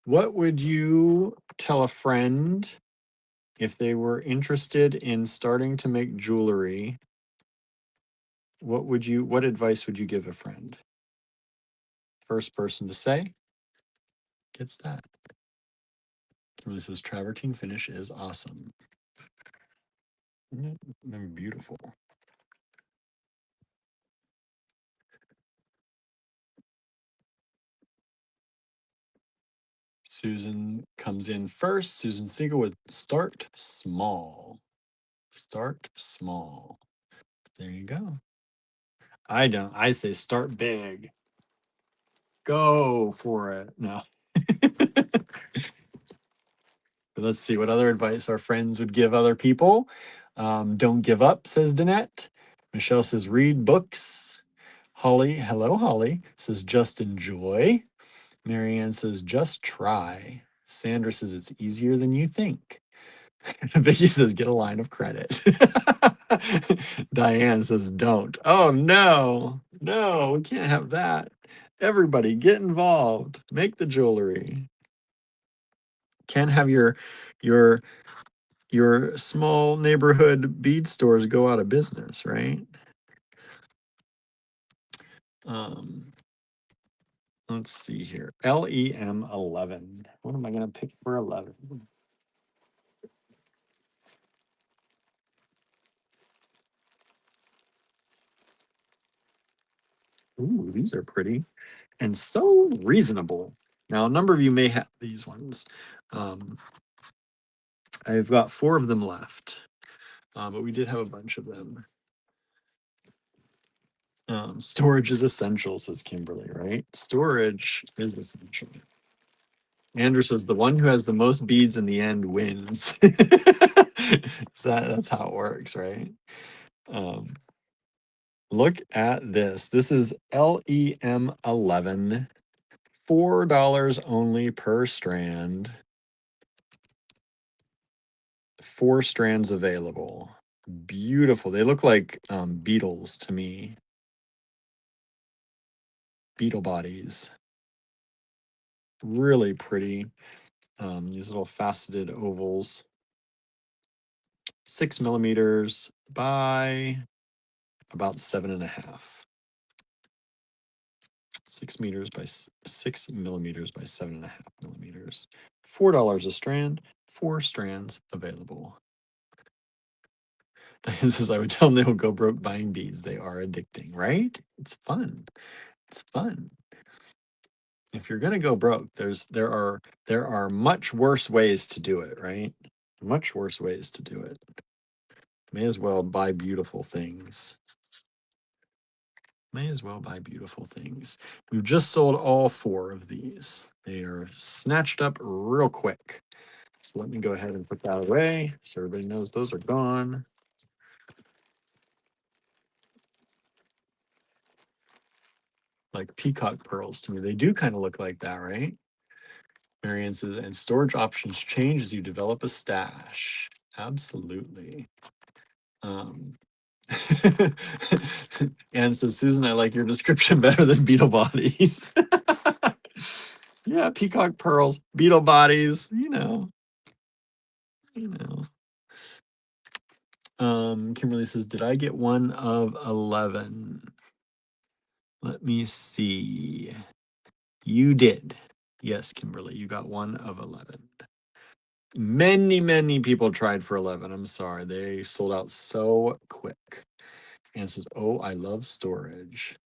What would you tell a friend if they were interested in starting to make jewelry? What advice would you give a friend? First person to say gets that. Kimberly says travertine finish is awesome. Isn't it beautiful? Susan comes in first. Susan Siegel would start small. Start small. There you go. I don't. I say start big. Go for it. No. Let's see what other advice our friends would give other people. Don't give up, says Danette. Michelle says read books. Holly, hello, Holly, says just enjoy. Marianne says just try. Sandra says it's easier than you think. Vicky says get a line of credit. Diane says don't. Oh no, we can't have that. Everybody get involved. Make the jewelry. Can't have your small neighborhood bead stores go out of business, right? Let's see here. LEM 11. What am I going to pick for 11? Ooh, these are pretty and so reasonable. Now, a number of you may have these ones. I've got 4 of them left, but we did have a bunch of them. Storage is essential, says Kimberly, right? Storage is essential. Andrew says the one who has the most beads in the end wins. That's how it works, right? Look at this. This is LEM 11. $4 only per strand. 4 strands available. Beautiful. They look like beetles to me. Beetle bodies. Really pretty. These little faceted ovals. 6 millimeters by about 7.5. 6 meters by 6 millimeters by 7.5 millimeters. $4 a strand. 4 strands available. Diane says I would tell them they will go broke buying beads. They are addicting, right? It's fun. It's fun. If you're gonna go broke, there are much worse ways to do it, right? Much worse ways to do it. May as well buy beautiful things. May as well buy beautiful things. We've just sold all 4 of these. They are snatched up real quick. So let me go ahead and put that away so everybody knows those are gone. Like peacock pearls to me. They do kind of look like that, right? Marianne says, and storage options change as you develop a stash. Absolutely. Anne says, Susan, I like your description better than beetle bodies. Yeah, peacock pearls, beetle bodies, you know. Kimberly says, did I get 1 of 11? Let me see. You did. Yes, Kimberly, you got 1 of 11. Many people tried for 11. I'm sorry. They sold out so quick. And says, oh, I love storage.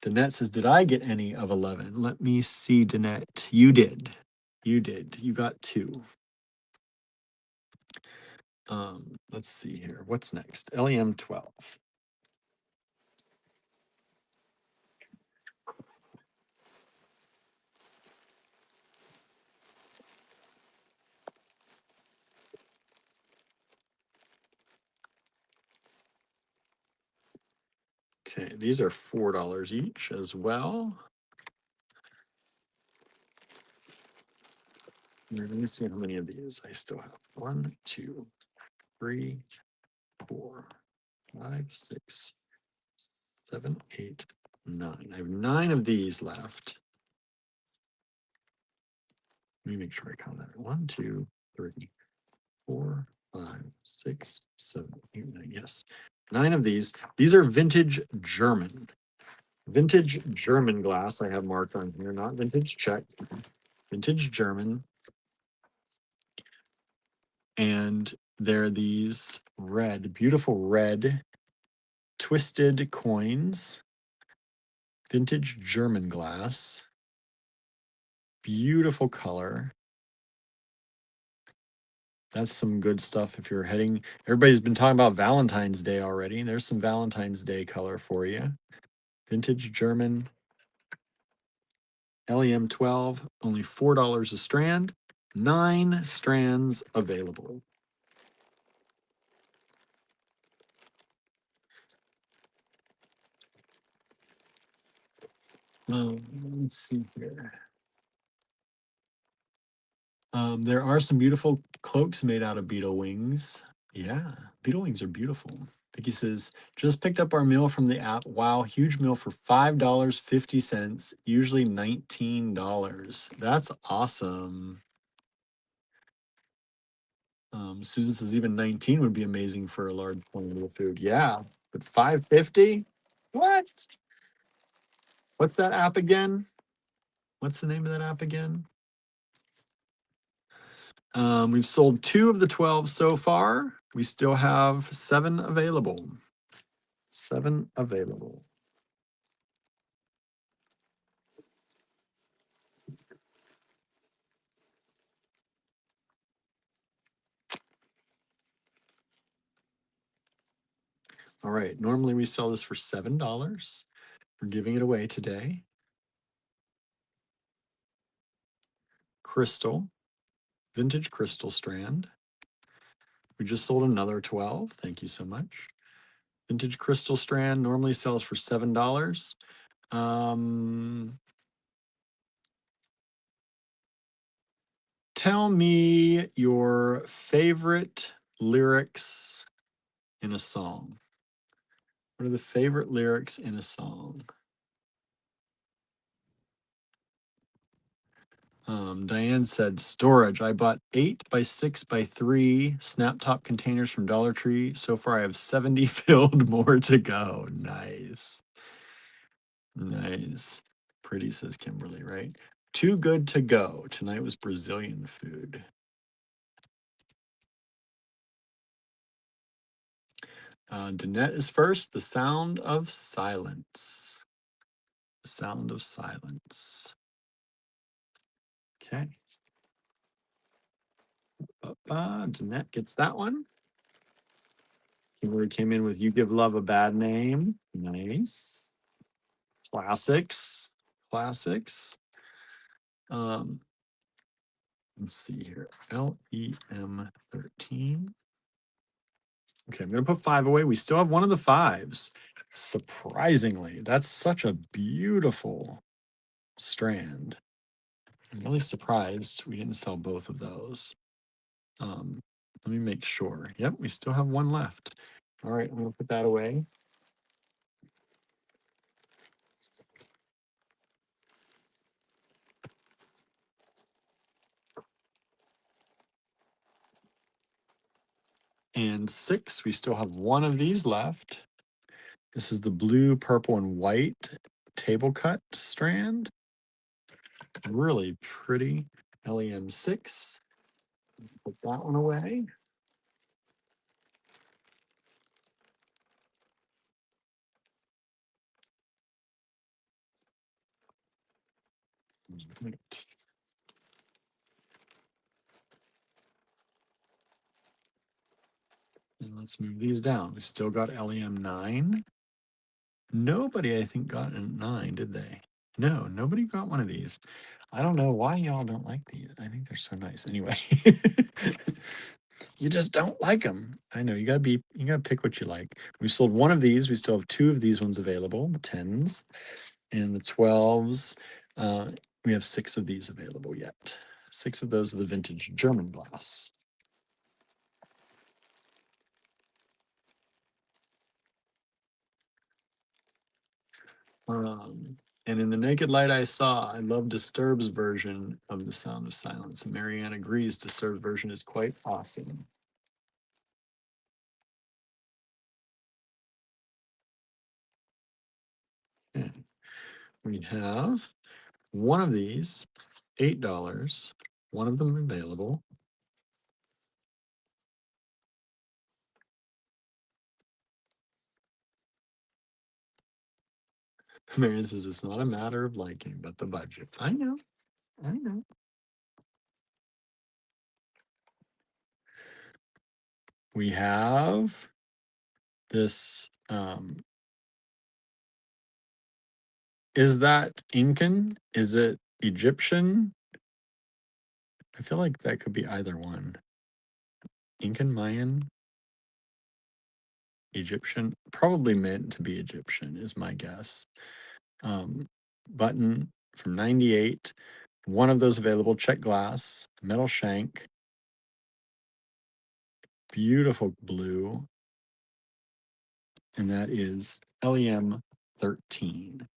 Danette says, did I get any of 11? Let me see, Danette. You did. You did. You got 2. Let's see here. What's next? LEM 12. Okay, these are $4 each as well. Let me see how many of these I still have. 1, 2, 3, 4, 5, 6, 7, 8, 9. I have 9 of these left. Let me make sure I count that. 1, 2, 3, 4, 5, 6, 7, 8, 9. Yes, 9 of these. These are vintage German. Vintage German glass I have marked on here, not vintage Czech. Vintage German. And they're these red, beautiful red twisted coins. Vintage German glass. Beautiful color. That's some good stuff if you're heading. Everybody's been talking about Valentine's Day already. There's some Valentine's Day color for you. Vintage German. LEM 12, only $4 a strand. 9 strands available. Let's see here. There are some beautiful cloaks made out of beetle wings. Yeah, beetle wings are beautiful. Vicky says, just picked up our meal from the app. Wow, huge meal for $5.50, usually $19. That's awesome. Susan says even 19 would be amazing for a large quantity of food. Yeah, but $5.50? What? What's that app again? What's the name of that app again? We've sold 2 of the 12 so far. We still have 7 available. 7 available. All right. Normally we sell this for $7. We're giving it away today. Crystal, vintage crystal strand. We just sold another 12. Thank you so much. Vintage crystal strand normally sells for $7. Tell me your favorite lyrics in a song. What are the favorite lyrics in a song? Diane said storage. I bought 8 by 6 by 3 snap top containers from Dollar Tree. So far I have 70 filled, more to go. Nice. Nice. Pretty, says Kimberly, right? Too good to go. Tonight was Brazilian food. Danette is first. The Sound of Silence. The Sound of Silence. Okay. Danette gets that one. Kimberly came in with You Give Love a Bad Name. Nice. Classics. Classics. Let's see here. LEM13. Okay, I'm going to put 5 away. We still have one of the 5s. Surprisingly, that's such a beautiful strand. I'm really surprised we didn't sell both of those. Let me make sure. Yep, we still have one left. All right, I'm going to put that away. And 6, we still have one of these left. This is the blue, purple, and white table cut strand. Really pretty. LEM6. Put that one away. Right. And let's move these down. We still got LEM9. Nobody, I think, got a 9, did they? No, nobody got one of these. I don't know why y'all don't like these. I think they're so nice. Anyway, you just don't like them. I know you gotta pick what you like. We sold one of these. We still have 2 of these ones available, the 10s and the 12s. We have 6 of these available yet. 6 of those are the vintage German glass. And in the naked light I saw, I love Disturbed's version of The Sound of Silence. And Marianne agrees Disturbed's version is quite awesome. Okay. We have one of these, $8, one of them available. Marianne says it's not a matter of liking, but the budget. I know. We have this. Is that Incan? Is it Egyptian? I feel like that could be either one. Incan, Mayan, Egyptian, probably meant to be Egyptian is my guess. Button from 98, one of those available, check glass, metal shank, beautiful blue, and that is LEM 13.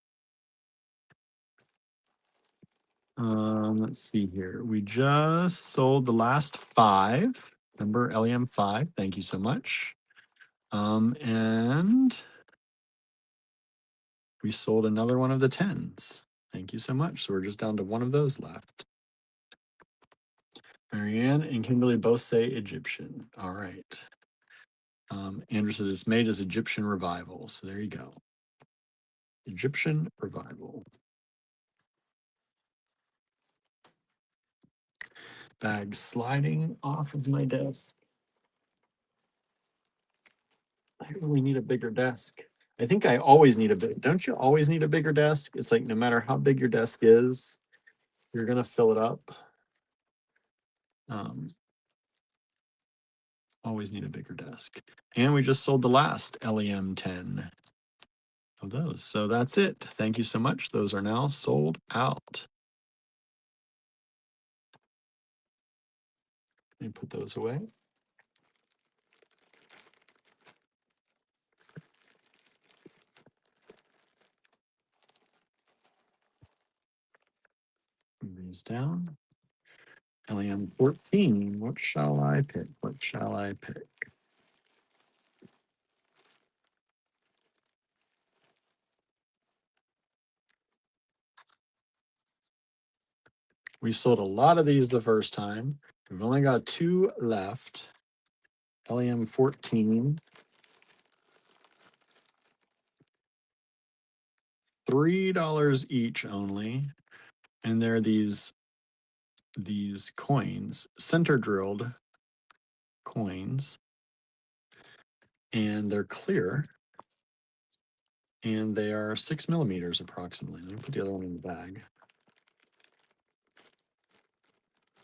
Let's see here. We just sold the last 5. Remember LEM 5. Thank you so much. And we sold another one of the 10s. Thank you so much. So we're just down to one of those left. Marianne and Kimberly both say Egyptian. All right. Andrew says it's made as Egyptian Revival. So there you go. Egyptian Revival. Bag sliding off of my desk. I really need a bigger desk. I think I always need a big, don't you always need a bigger desk? It's like no matter how big your desk is, you're gonna fill it up. Always need a bigger desk. And we just sold the last LEM 10 of those. So that's it. Thank you so much. Those are now sold out. Let me put those away. Move these down. LEM 14. What shall I pick? What shall I pick? We sold a lot of these the first time. We've only got 2 left. LEM 14. $3 each only. And they're these coins, center drilled coins. And they're clear. And they are 6 millimeters approximately. Let me put the other one in the bag.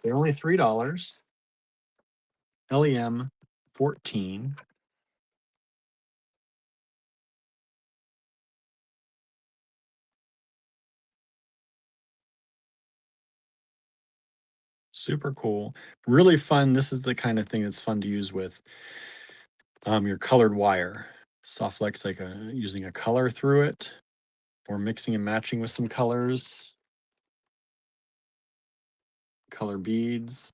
They're only $3. LEM 14. Super cool. Really fun. This is the kind of thing that's fun to use with your colored wire. Softflex, like using a color through it or mixing and matching with some colors. Color beads.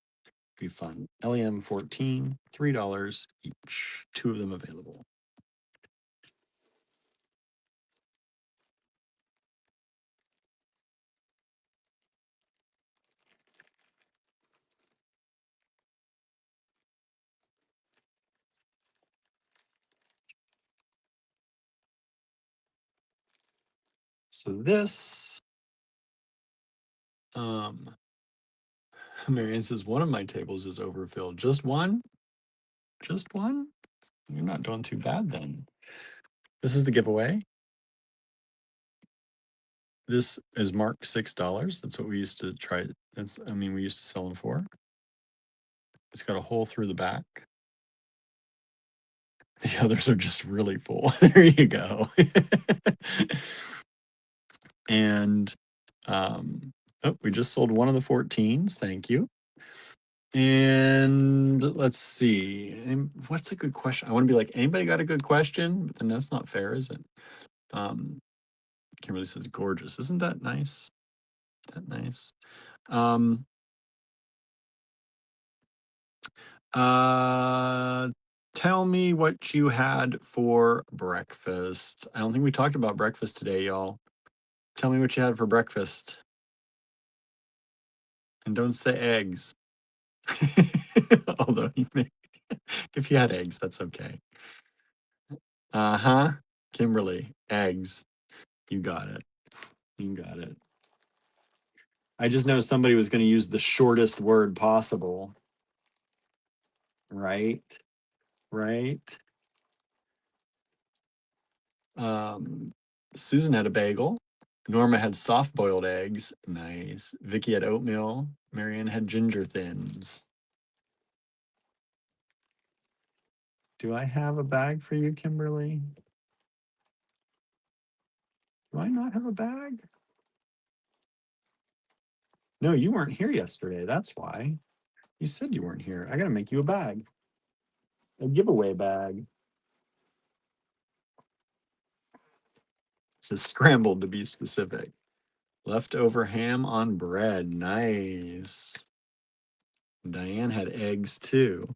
Be fun. LEM 14, $3 each. 2 of them available. So this, Marianne says one of my tables is overfilled. Just one? Just one? You're not doing too bad then. This is the giveaway. This is marked $6. That's what we used to try. We used to sell them for. It's got a hole through the back. The others are just really full. There you go. And we just sold one of the 14s. Thank you. And let's see. What's a good question? I want to be like, anybody got a good question? But then that's not fair, is it? Kimberly says gorgeous. Isn't that nice? Isn't that nice? Tell me what you had for breakfast. I don't think we talked about breakfast today, y'all. Tell me what you had for breakfast. And don't say eggs. Although if you had eggs, that's okay. Uh-huh. Kimberly, eggs. You got it. You got it. I just know somebody was going to use the shortest word possible. Right? Right? Susan had a bagel. Norma had soft-boiled eggs. Nice. Vicky had oatmeal. Marianne had ginger thins. Do I have a bag for you, Kimberly? Do I not have a bag? No, you weren't here yesterday. That's why. You said you weren't here. I got to make you a bag. A giveaway bag. It says scrambled to be specific. Leftover ham on bread. Nice. Diane had eggs too.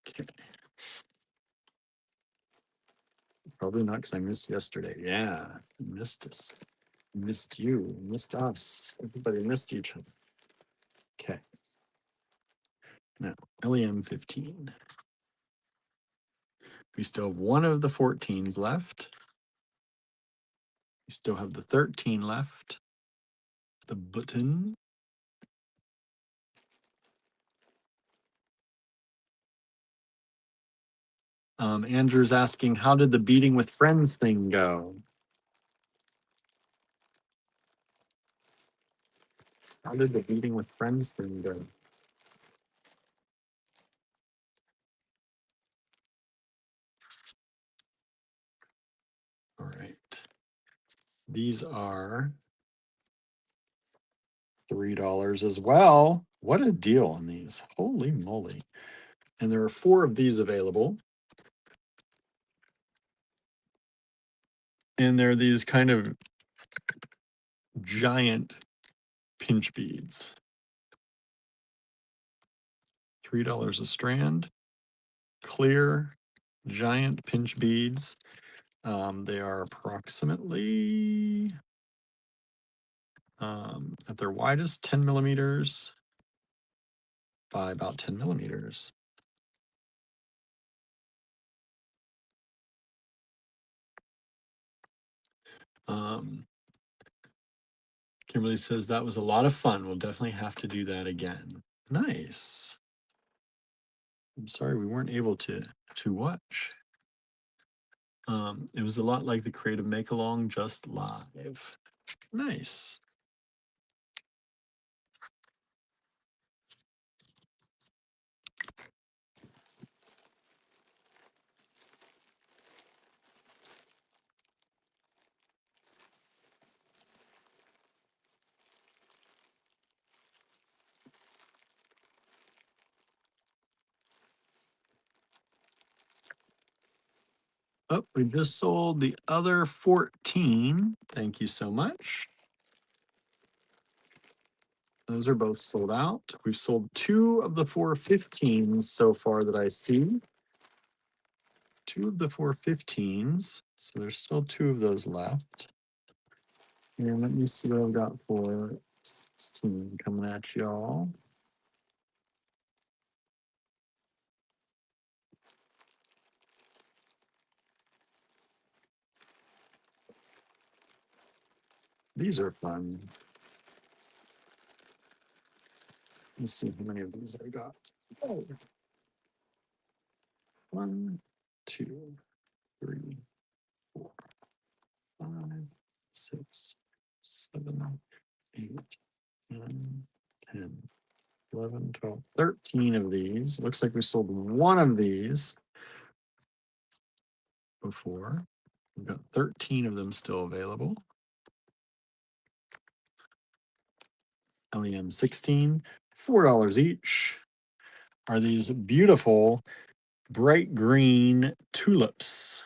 Okay. Probably not because I missed yesterday. Yeah, missed us. Missed you. Missed us. Everybody missed each other. Okay. Now, LEM 15. We still have one of the 14s left. We still have the 13 left. The button. Andrew's asking, how did the beating with friends thing go? How did the beating with friends thing go? All right. These are $3 as well. What a deal on these. Holy moly. And there are 4 of these available. And they're these kind of giant pinch beads. $3 a strand. Clear, giant pinch beads. They are approximately, at their widest, 10 millimeters by about 10 millimeters. Kimberly says that was a lot of fun. We'll definitely have to do that again. Nice. I'm sorry we weren't able to watch. It was a lot like the Creative Make-Along, just live. Nice. Oh, we just sold the other 14. Thank you so much. Those are both sold out. We've sold 2 of the 415s so far that I see. 2 of the 415s. So there's still 2 of those left. And let me see what I've got for 16 coming at y'all. These are fun. Let's see how many of these I got. Oh. 1, 2, 3, 4, 5, 6, 7, 8, 9, 10, 11, 12, 13 of these. Looks like we sold 1 of these before. We've got 13 of them still available. LEM 16, $4 each. Are these beautiful bright green tulips.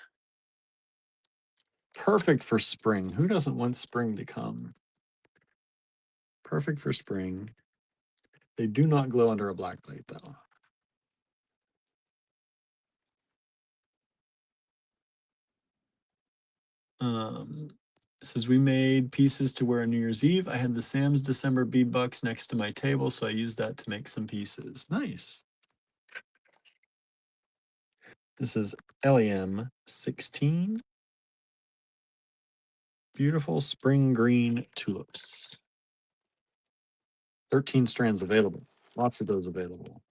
Perfect for spring. Who doesn't want spring to come? Perfect for spring. They do not glow under a black light though. It says we made pieces to wear on New Year's Eve. I had the Sam's December bead bucks next to my table, so I used that to make some pieces. Nice. This is LEM 16. Beautiful spring green tulips. 13 strands available. Lots of those available.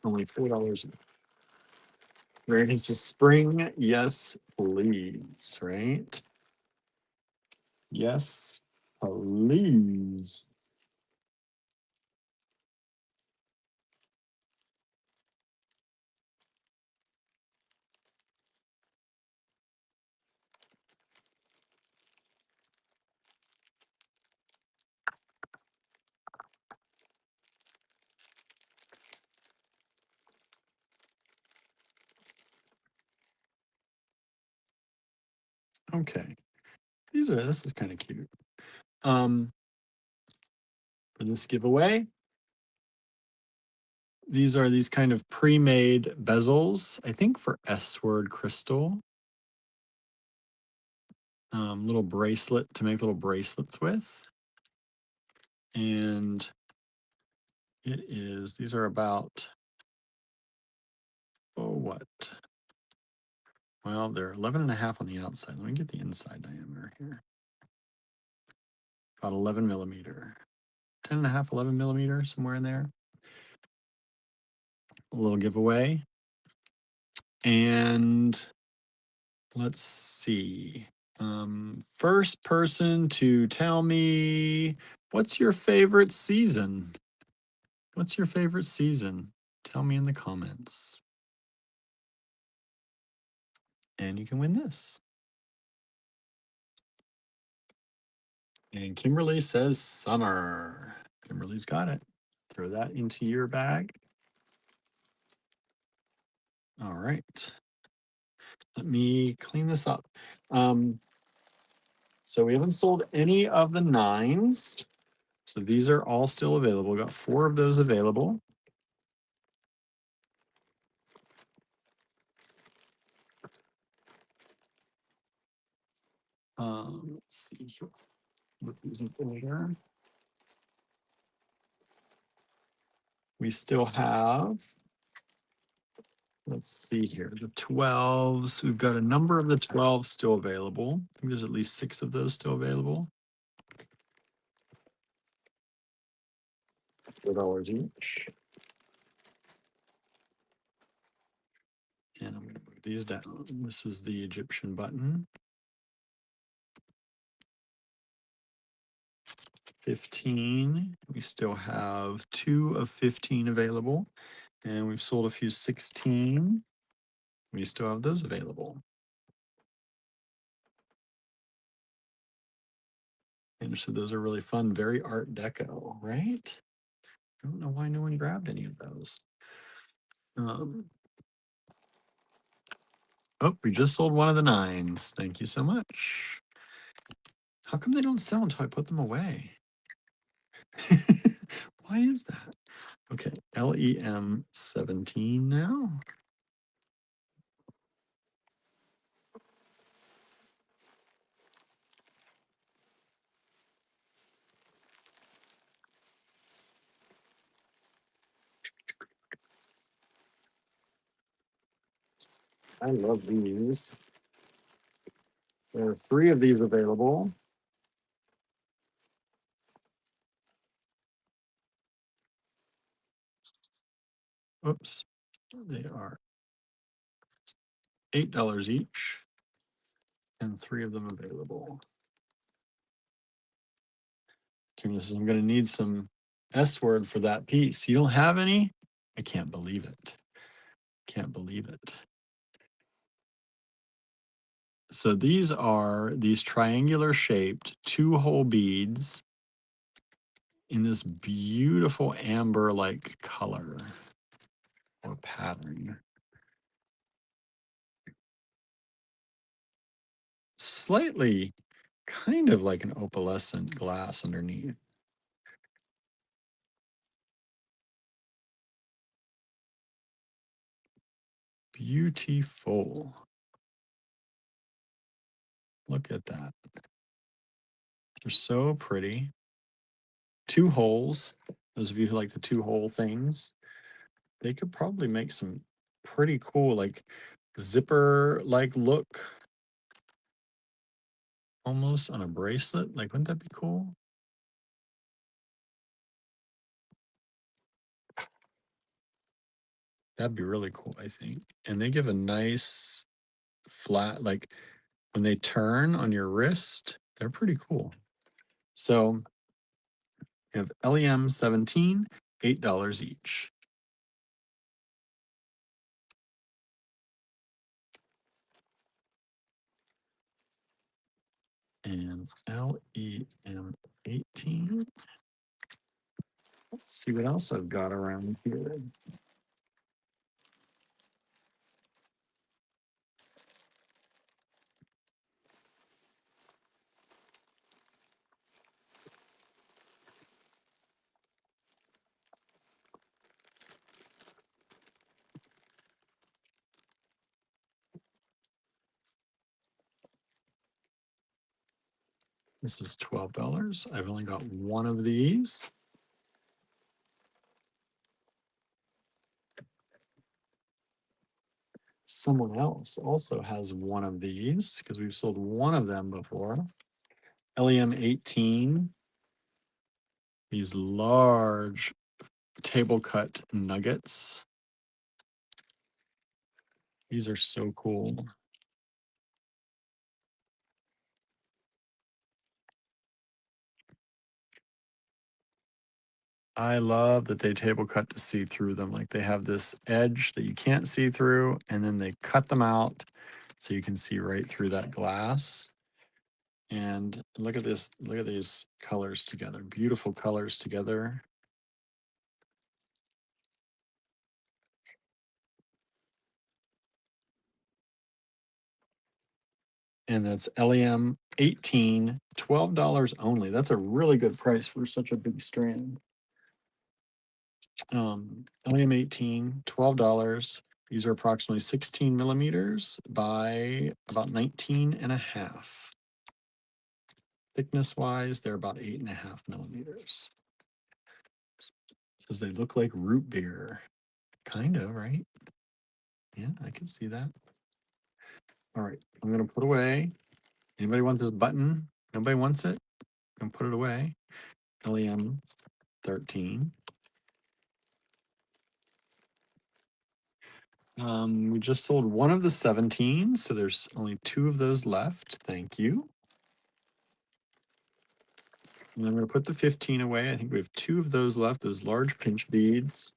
Only $4. Right? It's a spring. Yes, please. Right? Yes, please. Okay. This is kind of cute. For this giveaway, these are these kind of pre-made bezels, I think for S-word crystal. Little bracelet to make little bracelets with. And these are about, what? Well, they're 11.5 on the outside. Let me get the inside diameter here. About 11 millimeter. 10.5, 11 millimeter, somewhere in there. A little giveaway. And let's see. First person to tell me, what's your favorite season? What's your favorite season? Tell me in the comments. And you can win this. And Kimberly says summer. Kimberly's got it. Throw that into your bag. All right. Let me clean this up. So we haven't sold any of the 9s. So these are all still available. We got 4 of those available. Let's see here. Put these in order. We still have, let's see here, the 12s. We've got a number of the 12s still available. I think there's at least 6 of those still available. $4 each. And I'm going to move these down. This is the Egyptian button. 15. We still have 2 of 15 available. And we've sold a few 16. We still have those available. And so those are really fun, very Art Deco, right? I don't know why no one grabbed any of those. Oh, we just sold one of the 9s. Thank you so much. How come they don't sell until I put them away? Why is that? Okay, LEM 17 now. I love these. There are 3 of these available. Oops. They are $8 each and 3 of them available. Goodness, I'm going to need some S word for that piece. You don't have any? I can't believe it. Can't believe it. So these are these triangular shaped 2-hole beads in this beautiful amber like color or pattern. Slightly kind of like an opalescent glass underneath. Beautiful. Look at that. They're so pretty. 2 holes. Those of you who like the 2-hole things, they could probably make some pretty cool, like zipper like look almost on a bracelet. Like, wouldn't that be cool? That'd be really cool, I think. And they give a nice flat, like when they turn on your wrist, they're pretty cool. So you have LEM 17, $8 each. And LEM 18. Let's see what else I've got around here. This is $12. I've only got one of these. Someone else also has one of these because we've sold one of them before. LEM 18. These large table cut nuggets. These are so cool. I love that they table cut to see through them. Like they have this edge that you can't see through, and then they cut them out so you can see right through that glass. And look at this, look at these colors together, beautiful colors together. And that's LEM 18, $12 only. That's a really good price for such a big strand. LEM 18, $12. These are approximately 16 millimeters by about 19 and a half. Thickness wise, they're about 8.5 millimeters. Says they look like root beer. Kind of, right? Yeah, I can see that. All right, I'm gonna put away. Anybody want this button? Nobody wants it? I'm gonna put it away. LEM 13. We just sold one of the 17, so there's only 2 of those left. Thank you. And I'm going to put the 15 away. I think we have 2 of those left, those large pinch beads.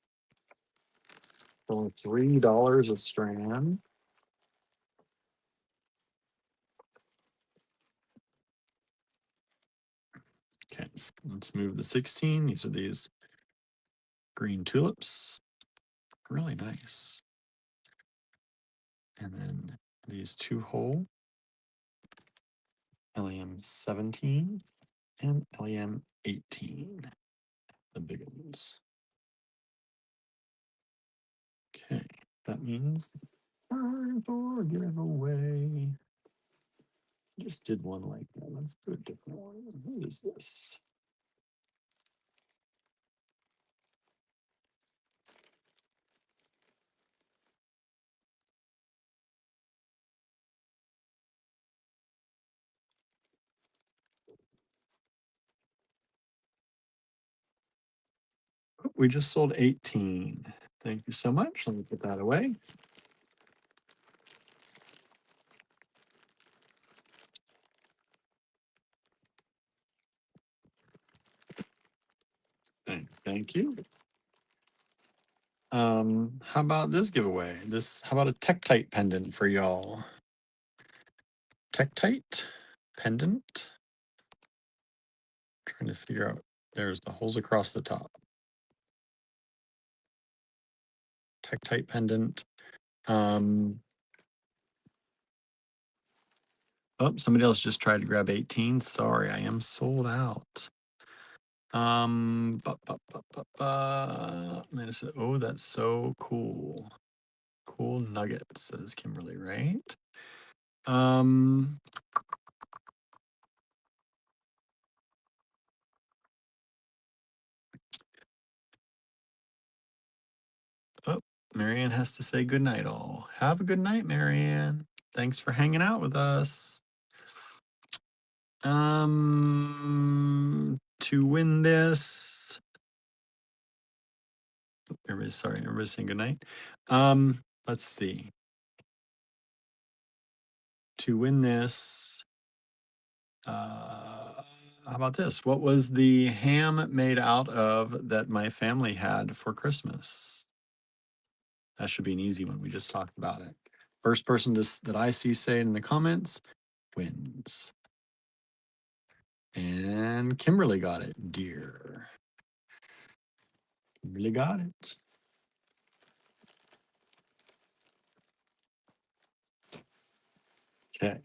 Only $3 a strand. Okay, let's move the 16. These are these green tulips. Really nice. And then these 2 whole. LEM 17 and LEM 18. The big ones. Okay, that means time for a giveaway. Just did one like that. Let's do a different one. What is this? Oh, we just sold 18. Thank you so much. Let me put that away. Thank you. How about this giveaway? How about a Tektite pendant for y'all? Tektite pendant. Trying to figure out. There's the holes across the top. Tektite pendant. Oh, somebody else just tried to grab 18. Sorry, I am sold out. Oh, that's so cool. Cool nuggets, says Kimberly, right? Oh, Marianne has to say good night all. Have a good night, Marianne. Thanks for hanging out with us. To win this. Everybody's saying good night. Let's see. To win this, how about this? What was the ham made out of that my family had for Christmas? That should be an easy one. We just talked about it. First person that I see say it in the comments wins. And Kimberly got it. Deer. Kimberly got it. Okay.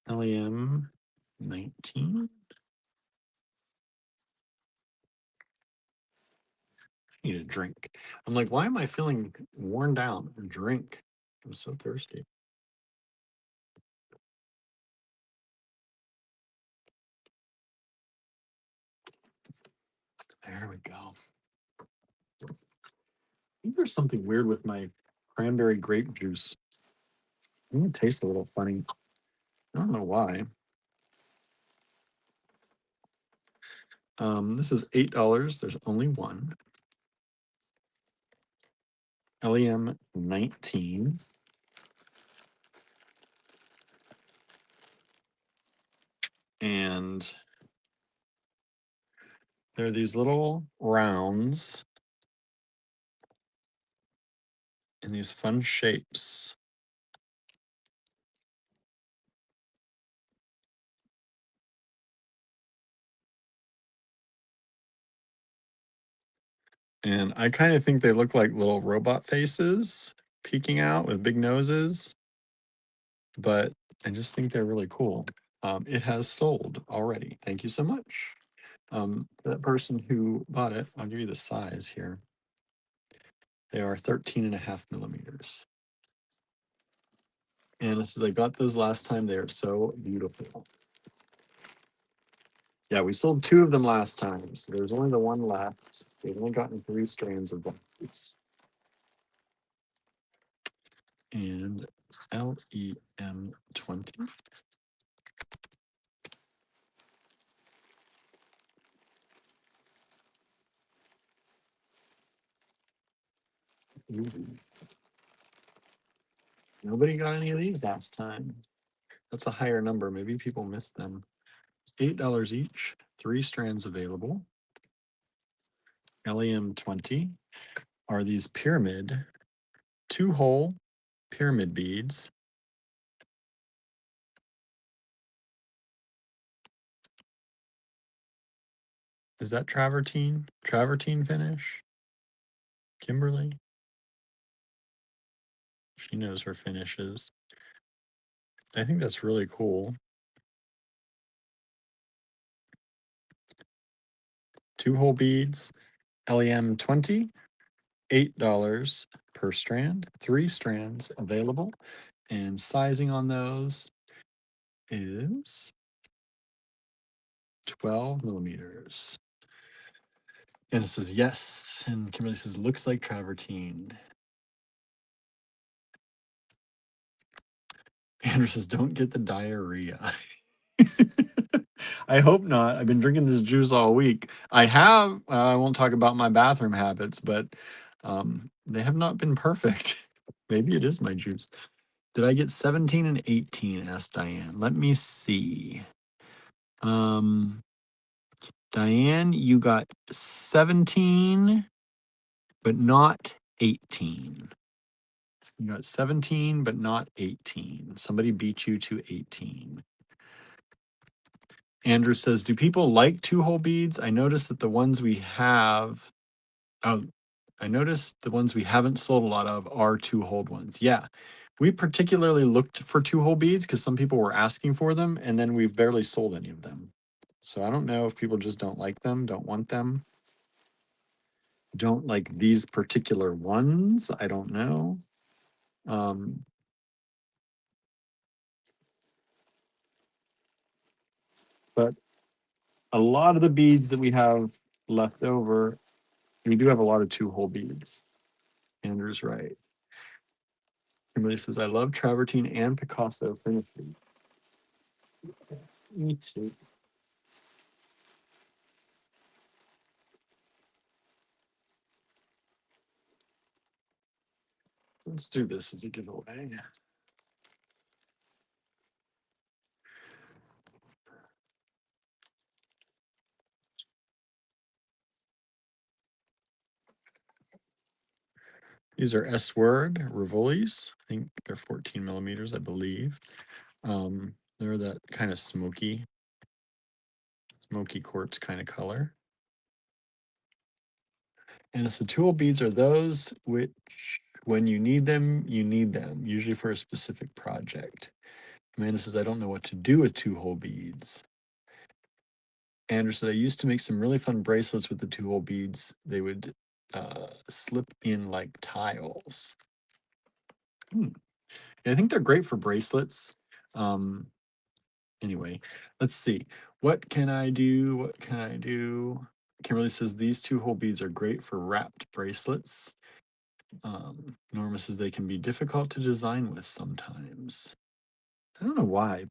LEM 19. I need a drink. I'm like, why am I feeling worn down? A drink. I'm so thirsty. There we go. I think there's something weird with my cranberry grape juice. I think it tastes a little funny. I don't know why. This is $8. There's only one. LEM 19. And there are these little rounds in these fun shapes. And I kind of think they look like little robot faces peeking out with big noses, but I just think they're really cool. It has sold already. Thank you so much. That person who bought it, I'll give you the size here. They are 13.5 millimeters. And this is, I got those last time. They are so beautiful. Yeah, we sold 2 of them last time, so there's only the one left. We've only gotten 3 strands of them. And LEM 20. Ooh. Nobody got any of these last time. That's a higher number. Maybe people missed them. $8 each, 3 strands available. LEM 20 are these pyramid, 2-hole pyramid beads. Is that travertine? Travertine finish? Kimberly? She knows her finishes. I think that's really cool. 2-hole beads, LEM 20, $8 per strand, 3 strands available. And sizing on those is 12 millimeters. And it says yes. And Kimberly says, looks like travertine. Andrew says, don't get the diarrhea. I hope not. I've been drinking this juice all week. I have, I won't talk about my bathroom habits, but they have not been perfect. Maybe it is my juice. Did I get 17 and 18? Asked Diane. Let me see. Diane, you got 17, but not 18. You got 17, but not 18. Somebody beat you to 18. Andrew says, do people like 2-hole beads? I noticed that the ones we have, oh, I noticed the ones we haven't sold a lot of are 2-hole ones. Yeah, we particularly looked for 2-hole beads because some people were asking for them, and then we've barely sold any of them. So I don't know if people just don't like them, don't want them, don't like these particular ones. I don't know. But a lot of the beads that we have left over, we do have a lot of 2-hole beads. Andrew's right. Kimberly says, I love travertine and Picasso finishes. Me too. Let's do this as a giveaway. These are S-word Rivolis. I think they're 14 millimeters, I believe. They're that kind of smoky quartz kind of color. And it's the 2-hole beads are those which, when you need them, usually for a specific project. Amanda says, I don't know what to do with 2-hole beads. Andrew said, I used to make some really fun bracelets with the 2-hole beads. They would slip in like tiles. I think they're great for bracelets. Anyway, let's see. What can I do? What can I do? Kimberly says, these 2-hole beads are great for wrapped bracelets. Norma says they can be difficult to design with sometimes. I don't know why.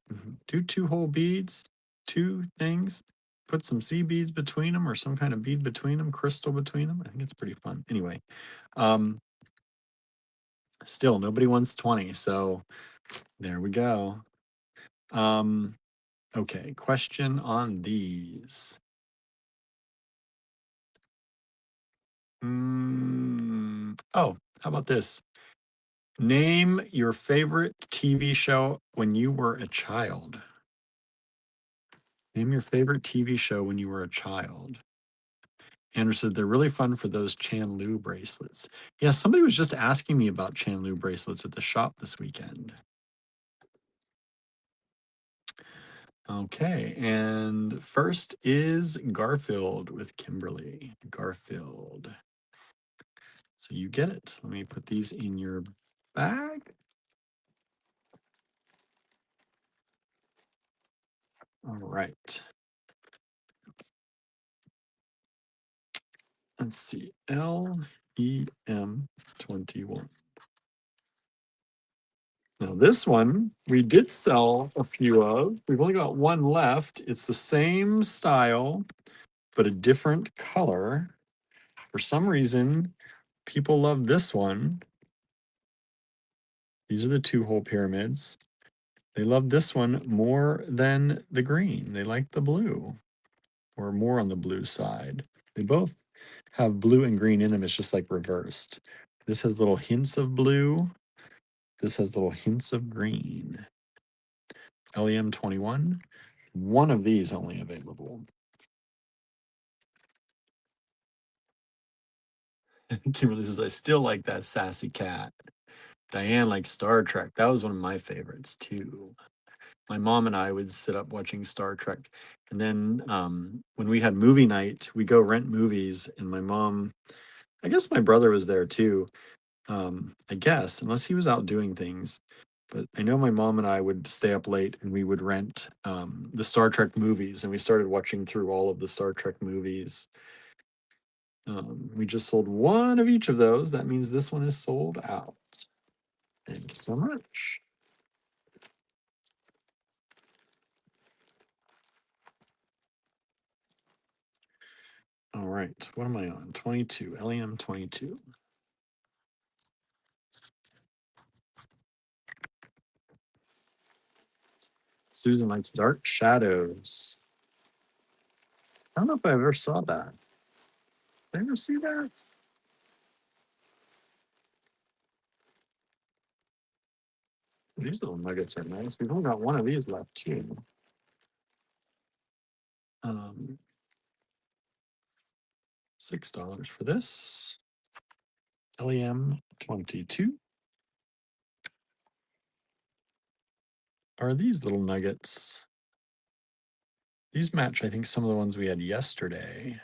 Do 2-hole beads, 2 things, put some sea beads between them or some kind of bead between them, crystal between them. I think it's pretty fun. Anyway, still nobody wants 20. So there we go. Okay, question on these. Oh, how about this? Name your favorite TV show when you were a child. Name your favorite TV show when you were a child. Andrew said they're really fun for those Chanlu bracelets. Yeah, somebody was just asking me about Chanlu bracelets at the shop this weekend. Okay, and first is Garfield with Kimberly. Garfield. So you get it. Let me put these in your bag. All right. Let's see. LEM 21. Now this one we did sell a few of. We've only got one left. It's the same style, but a different color. For some reason, people love this one. These are the 2-hole pyramids. They love this one more than the green. They like the blue, or more on the blue side. They both have blue and green in them. It's just like reversed. This has little hints of blue. This has little hints of green. LEM 21. One of these only available. Kimberly says, I still like that sassy cat. Diane likes Star Trek. That was one of my favorites too. My mom and I would sit up watching Star Trek. And then when we had movie night, we go rent movies. And my mom, I guess my brother was there too. I guess, unless he was out doing things. But I know my mom and I would stay up late and we would rent the Star Trek movies. And we started watching through all of the Star Trek movies. We just sold one of each of those. That means this one is sold out. Thank you so much. All right, what am I on? 22, LEM 22. Susan likes Dark Shadows. I don't know if I ever saw that. Did I ever see that? These little nuggets are nice. We've only got one of these left too. $6 for this. LEM 22. Are these little nuggets? These match, I think, some of the ones we had yesterday.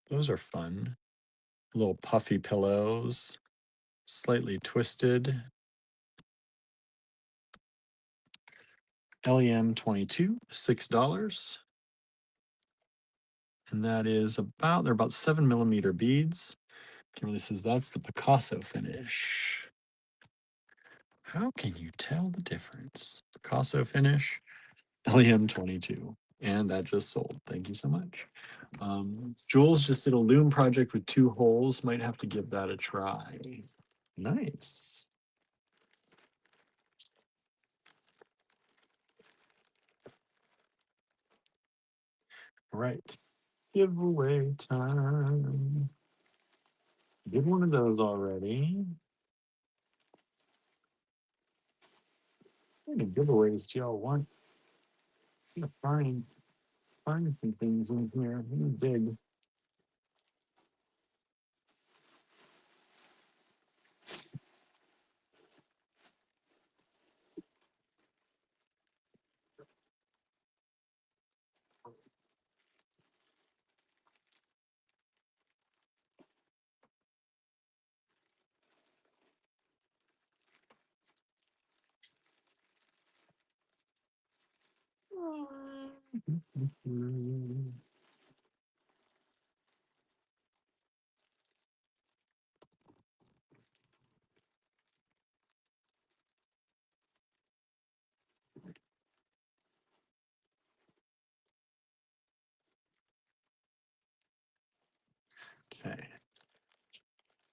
Those are fun. Little puffy pillows, slightly twisted. LEM 22, $6. And that is about, they're about 7mm beads. Kimberly says that's the Picasso finish. How can you tell the difference? Picasso finish, LEM 22. And that just sold. Thank you so much. Jules just did a loom project with 2 holes. Might have to give that a try. Nice. All right. Giveaway time. Did one of those already. How many giveaways do y'all want? I'm gonna find some things in here. Let me dig. Okay.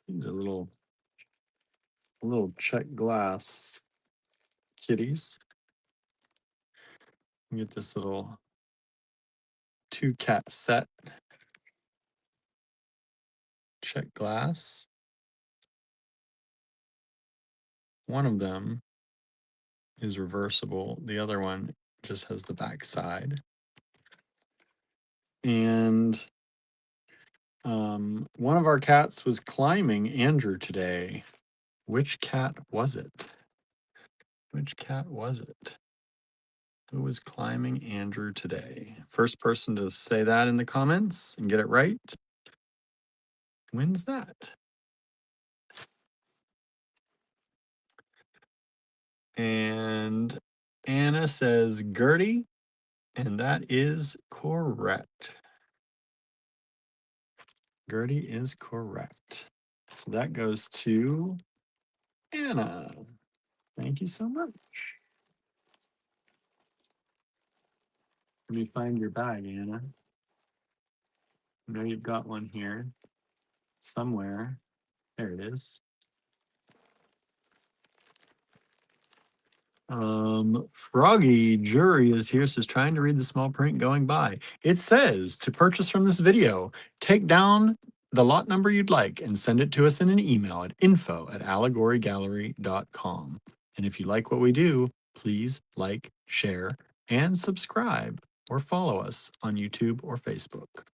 These are little check glass kitties. You get this little 2-cat set. Check glass. One of them is reversible. The other one just has the back side. And one of our cats was climbing Andrew today. Which cat was it? Which cat was it? Who was climbing Andrew today? First person to say that in the comments and get it right wins that. And Anna says Gertie, and that is correct. Gertie is correct. So that goes to Anna. Thank you so much. Let me find your bag, Anna. I know you've got one here. somewhere. There it is. Froggy Jury is here, says trying to read the small print going by. It says to purchase from this video, take down the lot number you'd like and send it to us in an email at info@allegorygallery.com. And if you like what we do, please like, share, and subscribe or follow us on YouTube or Facebook.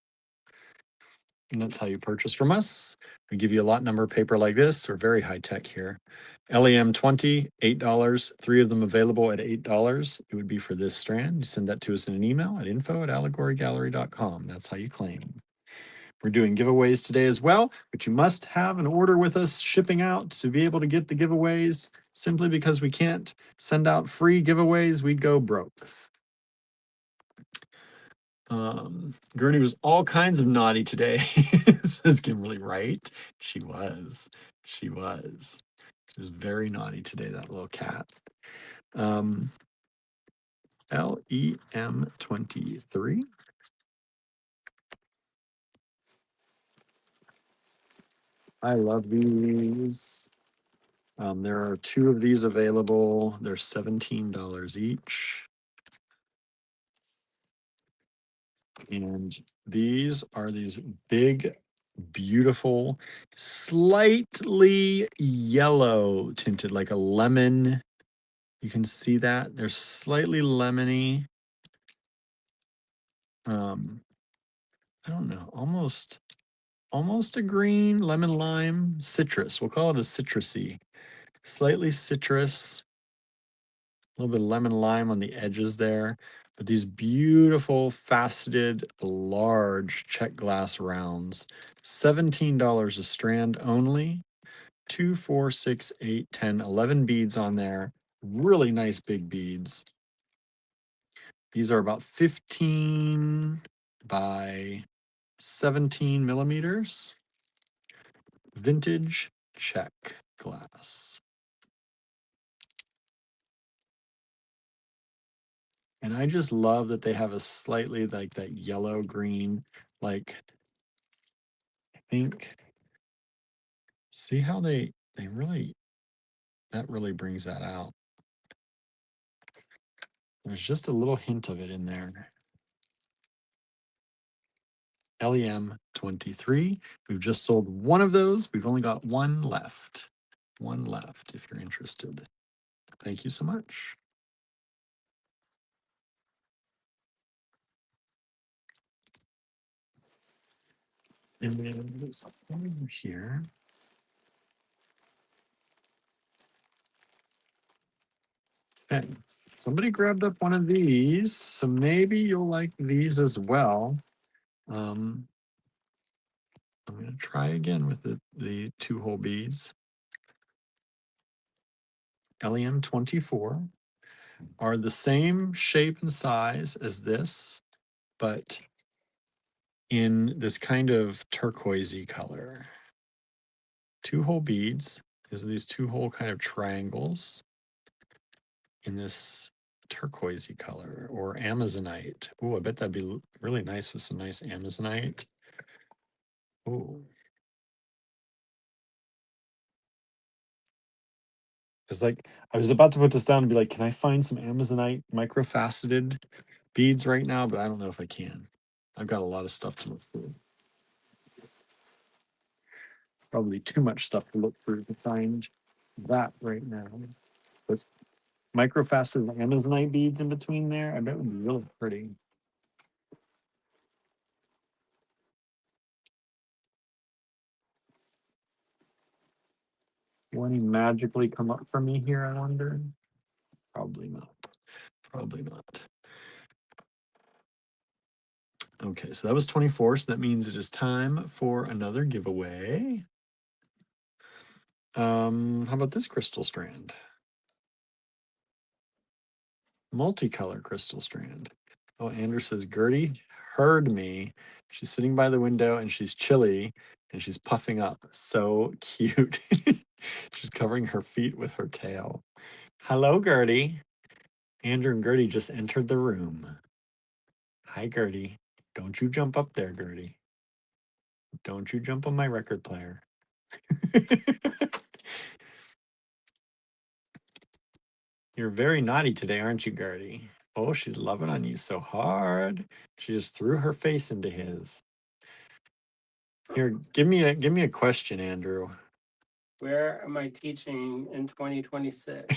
And that's how you purchase from us. We give you a lot number paper like this. We're very high tech here. LEM 20, $8, 3 of them available at $8. It would be for this strand. You send that to us in an email at info@allegorygallery.com. That's how you claim. We're doing giveaways today as well, but you must have an order with us shipping out to be able to get the giveaways. Simply because we can't send out free giveaways, we'd go broke. Gertie was all kinds of naughty today, says Kimberly. Right? She was. She was. She was very naughty today, that little cat. LEM 23. I love these. There are 2 of these available. They're $17 each. And these are these big, beautiful, slightly yellow tinted, like a lemon. You can see that they're slightly lemony. I don't know, almost a green, lemon lime, citrus. We'll call it a citrusy, slightly citrus, a little bit of lemon lime on the edges there. But these beautiful faceted large check glass rounds, $17 a strand only. 2, 4, 6, 8, 10, 11 beads on there. Really nice big beads. These are about 15 by 17 millimeters. Vintage check glass. And I just love that they have a slightly like that yellow green, like, I think, see how they really, that really brings that out. There's just a little hint of it in there. LEM 23. We've just sold 1 of those. We've only got 1 left. 1 left if you're interested. Thank you so much. And then there's something over here. Okay, somebody grabbed up one of these, so maybe you'll like these as well. I'm going to try again with the 2-hole beads. LEM 24 are the same shape and size as this, but in this kind of turquoisey color. 2-hole beads. These are these 2-hole kind of triangles in this turquoisey color or Amazonite. Oh, I bet that'd be really nice with some nice Amazonite. Oh. It's like, I was about to put this down and be like, can I find some Amazonite microfaceted beads right now? But I don't know if I can. I've got a lot of stuff to look through. Probably too much stuff to look through to find that right now. But microfaceted Amazonite beads in between there, I bet would be really pretty. Will any magically come up for me here, I wonder? Probably not. Probably not. Okay, so that was 24, so that means it is time for another giveaway. How about this crystal strand? Multicolor crystal strand. Oh, Andrew says, Gertie heard me. She's sitting by the window and she's chilly and she's puffing up. So cute. She's covering her feet with her tail. Hello, Gertie. Andrew and Gertie just entered the room. Hi, Gertie. Don't you jump up there, Gertie. Don't you jump on my record player. You're very naughty today, aren't you, Gertie? Oh, she's loving on you so hard. She just threw her face into his. Here, give me a question, Andrew. Where am I teaching in 2026?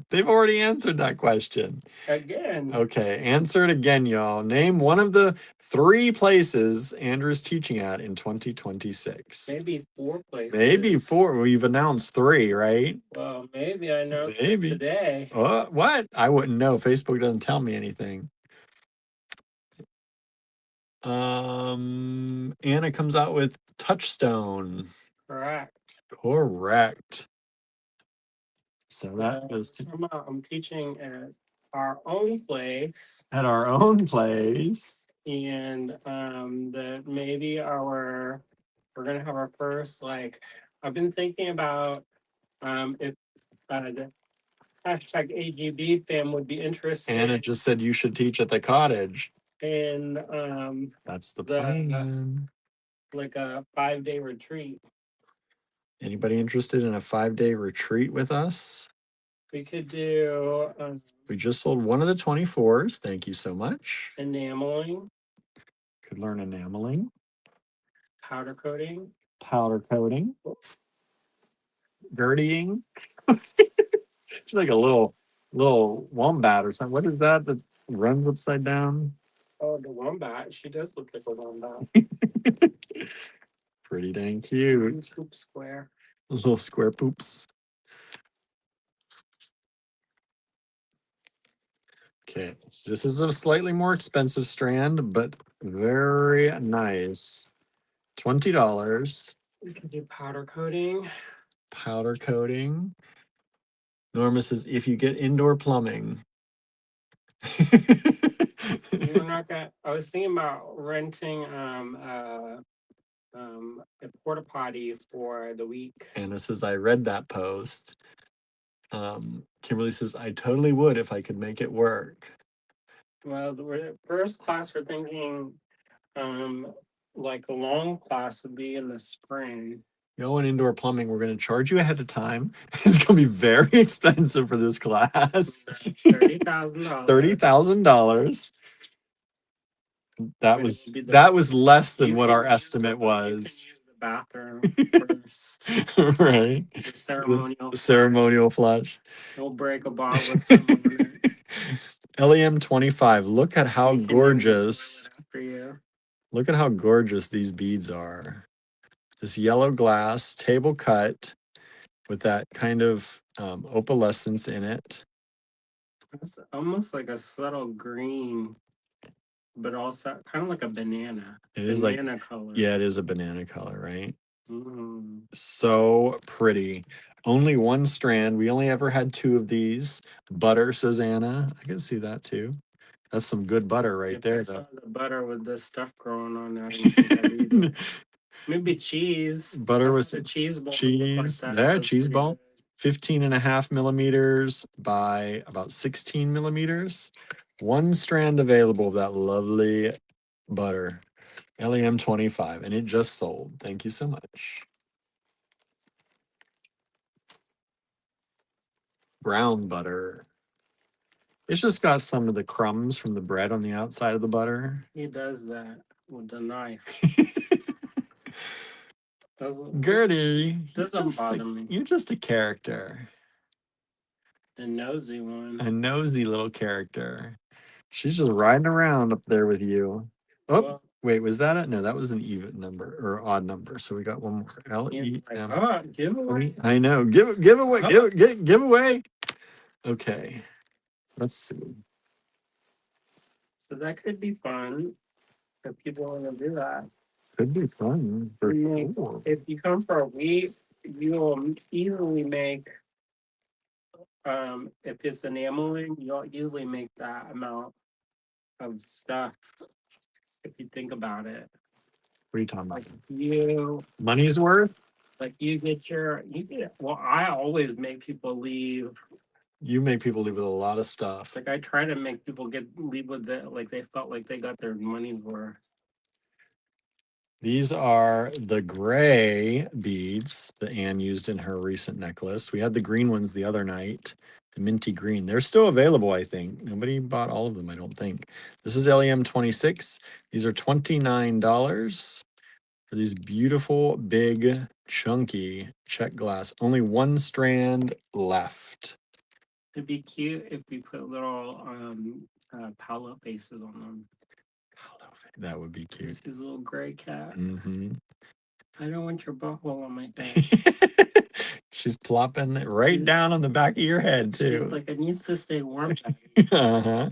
They've already answered that question. Again. Okay, answer it again, y'all. Name one of the 3 places Andrew's teaching at in 2026. Maybe 4 places. Maybe 4. We've announced 3, right? Well, maybe I know Maybe. today. What? I wouldn't know. Facebook doesn't tell me anything. Anna comes out with Touchstone. Correct. Correct. So that goes to I'm teaching at our own place. At our own place. And that maybe we're gonna have our first, like, I've been thinking about if the hashtag AGB fam would be interested. Anna just said you should teach at the cottage. And that's the plan. Like a 5-day retreat. Anybody interested in a 5-day retreat with us? We could do we just sold one of the 24s. Thank you so much. Enameling. Could learn enameling. Powder coating. Powder coating. Gertieing. She's like a little wombat or something. What is that runs upside down? Oh, the wombat. She does look like a wombat. Pretty dang cute. Poop square. Little square poops. Okay, this is a slightly more expensive strand, but very nice. $20. We can do powder coating. Powder coating. Norma says, if you get indoor plumbing. We're not gonna. I was thinking about renting a porta potty for the week. Anna says, I read that post. Kimberly says, I totally would if I could make it work. Well, the first class we're thinking, like a long class would be in the spring. You know, in indoor plumbing, we're going to charge you ahead of time. It's going to be very expensive for this class. $30,000. $30,000. That was less than what our estimate was. The bathroom first. Right. The ceremonial flush. We'll break a bottle with someone. LEM 25. Look at how gorgeous. Look at how gorgeous these beads are. This yellow glass table cut with that kind of opalescence in it. It's almost like a subtle green, but also kind of like a banana. It is banana color. Yeah, it is a banana color, right? Mm-hmm. So pretty. Only 1 strand. We only ever had 2 of these. Butter, says Anna. I can see that too. That's some good butter right there. I saw the butter with the stuff growing on that. Maybe cheese. Butter with a cheese ball. Cheese. Cheese ball. 15.5 millimeters by about 16 millimeters. 1 strand available of that lovely butter. LEM 25, and it just sold. Thank you so much. Brown butter. It's just got some of the crumbs from the bread on the outside of the butter. He does that with the knife. Gertie, doesn't bother me. You're just a character. A nosy one. A nosy little character. She's just riding around up there with you. Oh, well, wait, was that it? No, that was an even number or odd number. So we got one more. L-E-M. Give away. I know. Give away. Give away. Okay. Let's see. So that could be fun if people want to do that. Could be fun. For sure. If you come for a week, you'll easily make, if it's enameling, you'll easily make that amount of stuff if you think about it. What are you talking about? Like money's worth? Like well, I always make people leave. You make people leave with a lot of stuff. Like I try to make people leave with it, like they felt like they got their money's worth. These are the gray beads that Anne used in her recent necklace. We had the green ones the other night, the minty green. They're still available, I think. Nobody bought all of them, I don't think. This is LEM 26. These are $29 for these beautiful, big, chunky check glass. Only one strand left. It'd be cute if we put little Paolo faces on them. That would be cute. This is a little gray cat. Mm-hmm. I don't want your butthole on my head. She's plopping it right down on the back of your head, She's too. like, it needs to stay warm. Uh-huh.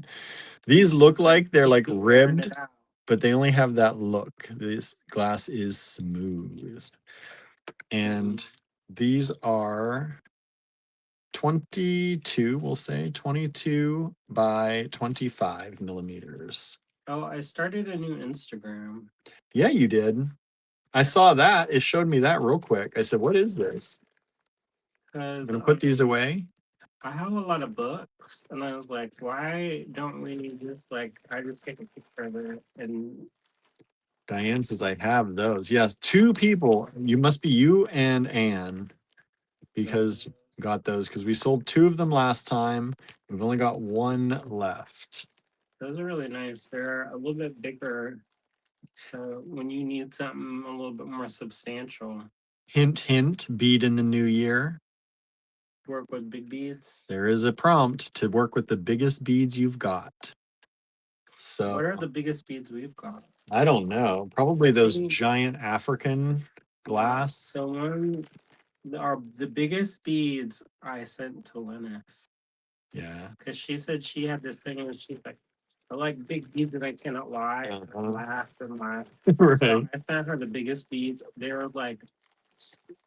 These look like they're like Wearing ribbed, it out. but they only have that look. This glass is smooth. And these are 22, we'll say 22 by 25 millimeters. Oh, I started a new Instagram. Yeah, you did. I saw that. It showed me that real quick. I said, what is this? I'm Because gonna put these away. I have a lot of books, and I was like, why don't we just I just take a picture of it and Diane says I have those. Yes, two people. You must be you and Anne because got those because we sold two of them last time. We've only got one left. those are really nice. They're a little bit bigger, so when you need something a little bit more substantial, Hint, hint, bead in the new year. work with big beads. There is a prompt to work with the biggest beads you've got. So What are the biggest beads we've got? I don't know. Probably those think- giant African glass. So the biggest beads I sent to Lennox. Yeah. Because she said she had this thing and she's like, I like big beads and I cannot lie. Uh-huh. Laugh and laugh. Right. So I sent her the biggest beads. They were like,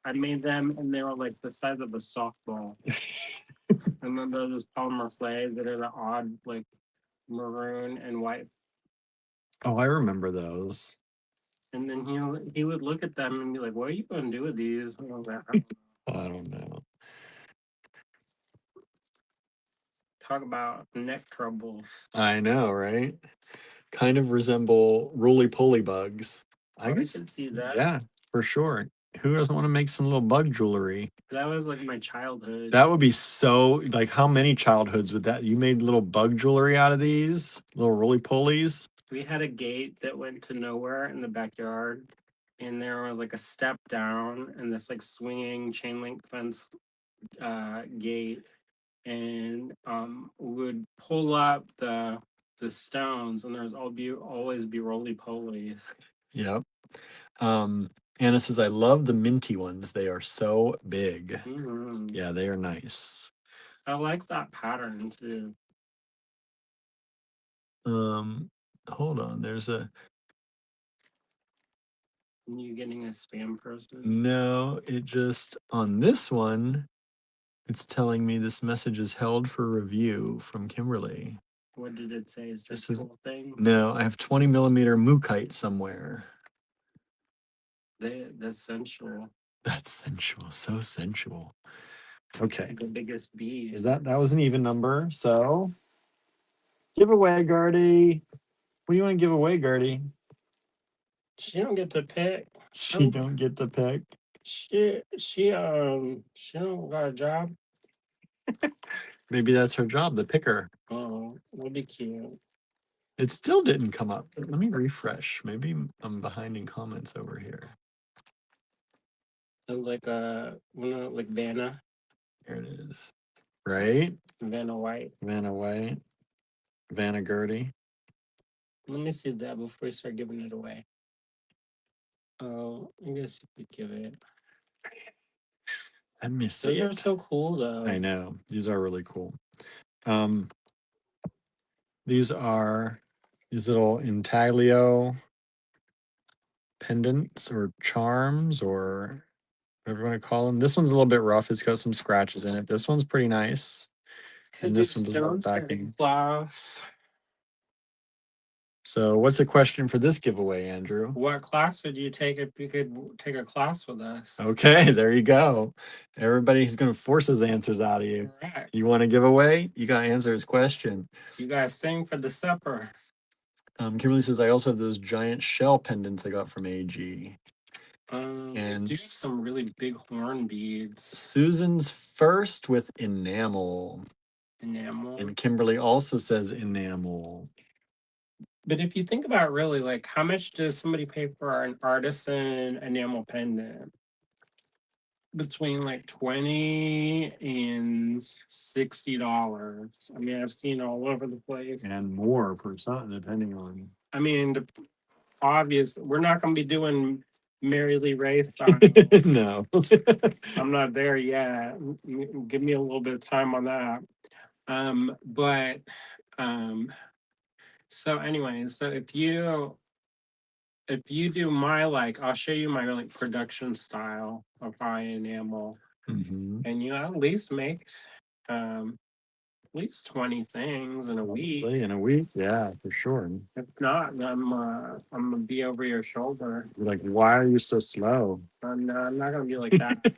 I made them and they were like the size of a softball. I remember those polymer clays that are the odd, like maroon and white. Oh, I remember those. And then he would look at them and be like, what are you going to do with these? And I was like, I don't know. talk about neck troubles. I know, right? Kind of resemble roly-poly bugs. I guess. can see that. Yeah, for sure. Who doesn't want to make some little bug jewelry? That was like my childhood. That would be so like how many childhoods would that you made little bug jewelry out of these little roly-polies? We had a gate that went to nowhere in the backyard, and there was like a step down and this like swinging chain link fence gate, and we would pull up the stones, and there's always be roly polies. Yep. Anna says, I love the minty ones. They are so big. Mm-hmm. Yeah, they are nice. I like that pattern too. Hold on. There's a You getting a spam person? no, it just on this one, it's telling me this message is held for review from Kimberly. What did it say? This is thing? no, I have 20 millimeter Mookite somewhere. That's sensual. That's sensual, so sensual. Okay. The biggest bead. Is that was an even number? So giveaway, Gertie. What do you want to give away, Gertie? She don't get to pick. She don't get to pick. She don't got a job. Maybe that's her job, the picker. Oh, would be cute. It still didn't come up. Let me refresh. Maybe I'm behind in comments over here. Like like Vanna. Here it is. Right? Vanna White. Vanna White. Vanna Gertie. Let me see that before we start giving it away. Oh, I guess you could give it. Let me see. Those are so cool though. I know. These are really cool. These are these little intaglio pendants or charms or whatever you want to call them. This one's a little bit rough. It's got some scratches in it. This one's pretty nice. And this one doesn't have backing. Class. So what's the question for this giveaway, Andrew? What class would you take if you could take a class with us? Okay, there you go. Everybody's going to force those answers out of you. Correct. You want to give away? You got to answer his question. You guys sing for the supper. Kimberly says, I also have those giant shell pendants I got from AG. And And do some really big horn beads. Susan's first with enamel. Enamel. And Kimberly also says enamel. But if you think about really, like, how much does somebody pay for an artisan enamel pendant? Between like $20 and $60. I mean, I've seen all over the place. And more for some, depending on. I mean, obvious. We're not going to be doing Mary Lee Ray style. No. I'm not there yet. Give me a little bit of time on that. But so anyways, so if you do my like, I'll show you my like production style of eye enamel, Mhm. and you at least make at least 20 things in a week. Probably in a week, yeah, for sure. If not, I'm gonna be over your shoulder. You're like, why are you so slow? I'm not gonna be like that.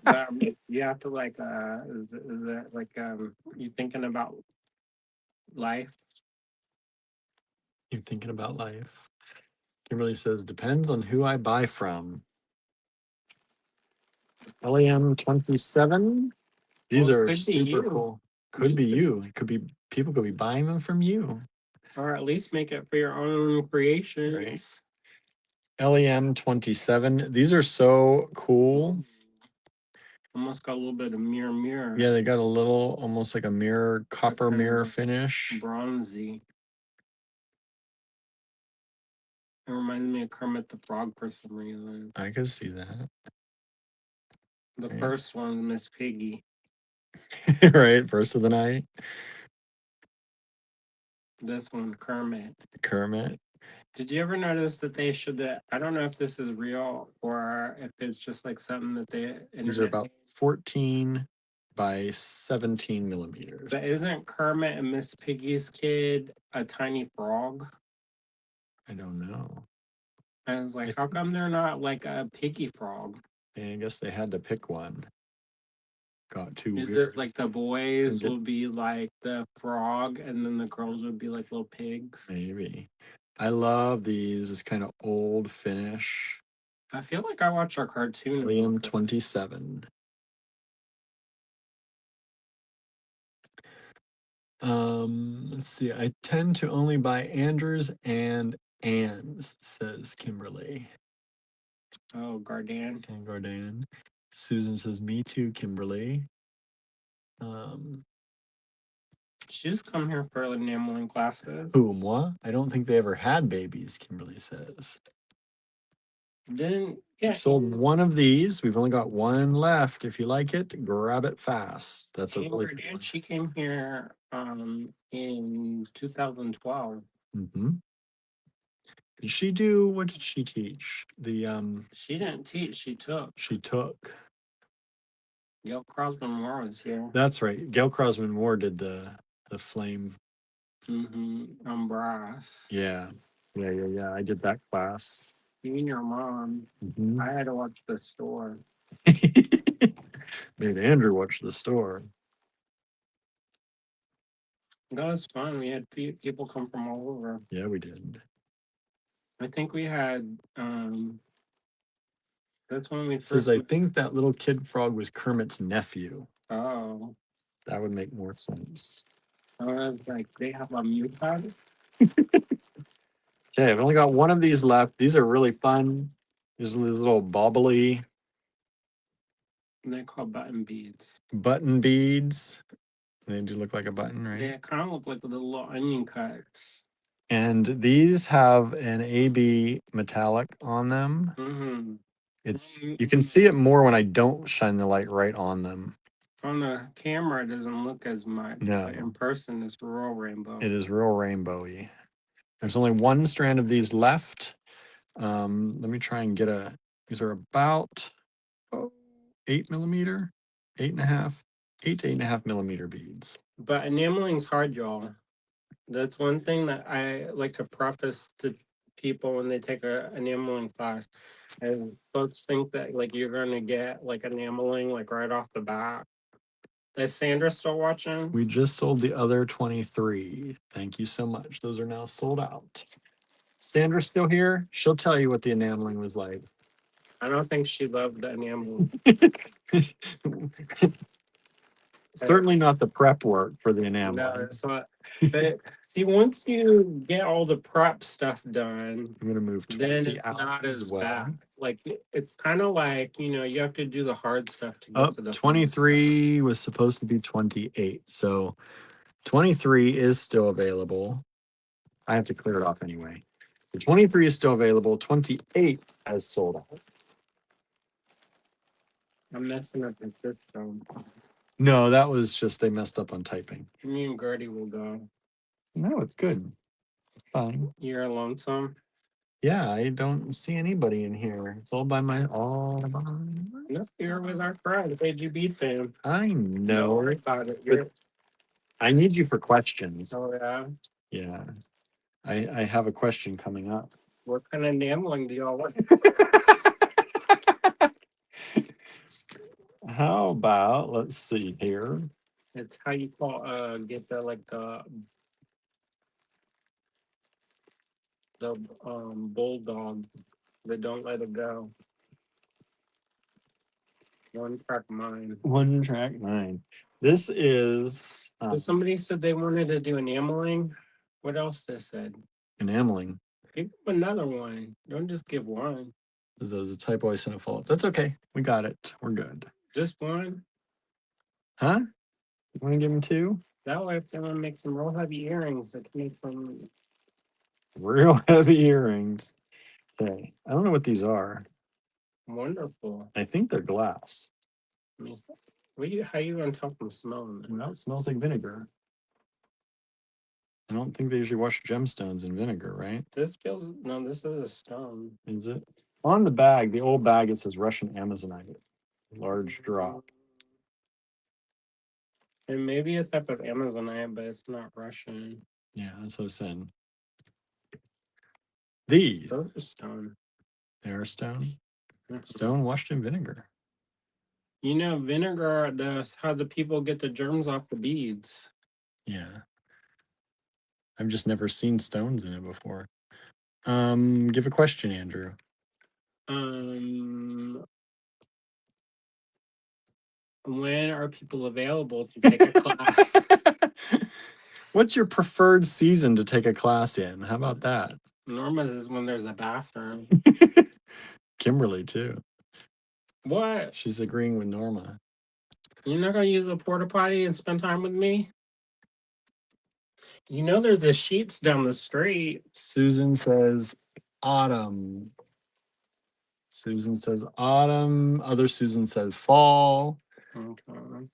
But you have to like is it like you thinking about life? You're thinking about life. Kimberly says, depends on who I buy from. LEM 27. These Well, are could be super you. cool. Could be you. It could be people could be buying them from you. Or at least make it for your own creations. LEM 27. These are so cool. Almost got a little bit of mirror. Yeah, they got a little almost like a mirror, copper mirror finish. Bronzy. It reminds me of Kermit the Frog for some reason. I could see that. The Right. first one, Miss Piggy. Right, first of the night. This one, Kermit. Kermit. Did you ever notice that they should? I don't know if this is real or if it's just like something that they. These are about 14 by 17 millimeters. But isn't Kermit and Miss Piggy's kid a tiny frog? I don't know. I was like, how come they're not like a piggy frog? I guess they had to pick one. Got too Is weird. it like the boys will be like the frog and then the girls would be like little pigs? Maybe. I love these. This kind of old finish. I feel like I watched our cartoon. LEM 27. Let's see. I tend to only buy Andrews and Ann's, says Kimberly. Oh, Gardan. And Gardan. Susan says, me too, Kimberly. She's come here for enameling classes. Who, moi? I don't think they ever had babies, Kimberly says. Then We sold one of these. We've only got one left. If you like it, grab it fast. That's a really good one. She came here in 2012. Mm-hmm. Did she do, what did she teach? She didn't teach, she took. She took. Gail Crosman Moore was here. That's right. Gail Crosman Moore did the flame. On brass. Yeah. Yeah. I did that class. You and your mom. Mm-hmm. I had to watch the store. Made Andrew watch the store. That was fun. We had people come from all over. Yeah, we did. I think we had that's when we it says I think that little kid frog was Kermit's nephew. Oh. That would make more sense. Like they have a mute pad. Okay, I've only got one of these left. These are really fun. These little bobbly. And they're called button beads. Button beads. They do look like a button, right? They kind of look like the little onion cuts. And these have an AB metallic on them. Mm-hmm. You can see it more when I don't shine the light right on them. On the camera, it doesn't look as much. No. But in person, it's real rainbow. It is real rainbowy. There's only one strand of these left. Let me try and get these are about 8 millimeter, 8.5, 8 to 8.5 millimeter beads. But enameling's hard, y'all. That's one thing that I like to preface to people when they take a enameling class. And folks think that like you're gonna get like enameling like right off the bat. Is Sandra still watching? We just sold the other 23. Thank you so much. Those are now sold out. Sandra's still here. She'll tell you what the enameling was like. I don't think she loved the enamel. Certainly not the prep work for the No, enameling. it's not. But see, once you get all the prep stuff done, I'm gonna move then 20 it's out not as as well. bad. Like it's kind of like, you know, you have to do the hard stuff to get Up to the fun stuff. 23 was supposed to be 28. So 23 is still available. I have to clear it off anyway. The 23 is still available. 28 has sold out. I'm messing up the system. No, that was just they messed up on typing. Me and Gertie will go. No, it's good. It's fine. You're lonesome. Yeah, I don't see anybody in here. It's all by No, you're with our friend, AGB fan. I Don't know. worry about it. You're, I need you for questions. oh yeah. Yeah. I have a question coming up. What kind of gambling do y'all want? How about, let's see here. It's how you call get the bulldog that don't let it go. One track mind. One track mind. This is Somebody said they wanted to do enameling. What else they said? enameling. Give them another one. Don't just give one. There was a typo I sent a follow-up. That's okay. We got it. We're good. Just one. Huh? You want to give him two? That way, if they want to make some real heavy earrings, they can make some. Real heavy earrings. Okay. I don't know what these are. Wonderful. I think they're glass. I mean, how you gonna tell from smelling them? Well, it smells like vinegar. I don't think they usually wash gemstones in vinegar, right? This feels no. This is a stone. Is it? On the bag, the old bag, it says Russian Amazonite. Large drop. It may be a type of Amazonite, but it's not Russian. Yeah, that's what I said. These. Those are stone. They're stone. Mhm. Stone washed in vinegar. You know, vinegar, that's how the people get the germs off the beads. Yeah. I've just never seen stones in it before. Give a question, Andrew. When are people available to take a class? What's your preferred season to take a class in? How about that? Norma's is when there's a bathroom. Kimberly, too. What? She's agreeing with Norma. You're not gonna use the porta potty and spend time with me? You know there's the sheets down the street. Susan says autumn. Susan says autumn. Other Susan says fall. Okay.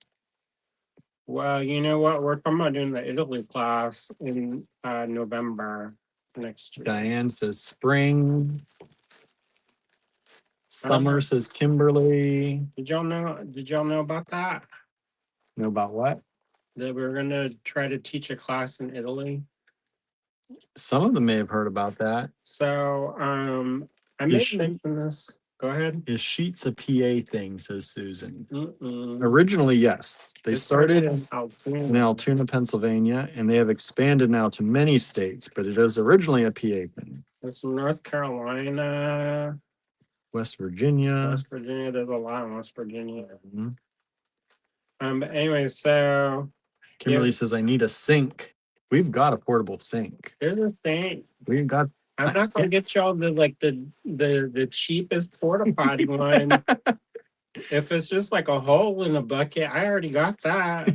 Well, you know what? We're talking about doing the Italy class in November next year. Diane says spring. Summer says Kimberly. Did y'all know about that? Know about what? That we're gonna try to teach a class in Italy. Some of them may have heard about that. So I may mention this. Go ahead. Is Sheets a PA thing, says Susan. Mm-mm. Originally, yes. They started in in Altoona, Pennsylvania, and they have expanded now to many states, but it was originally a PA thing. There's some North Carolina, West Virginia. West Virginia. There's a lot in West Virginia. Mhm. But anyway, so Kimberly says, I need a sink. We've got a portable sink. here's the thing. We've got. I'm not gonna get y'all the cheapest porta potty one. If it's just like a hole in a bucket, I already got that.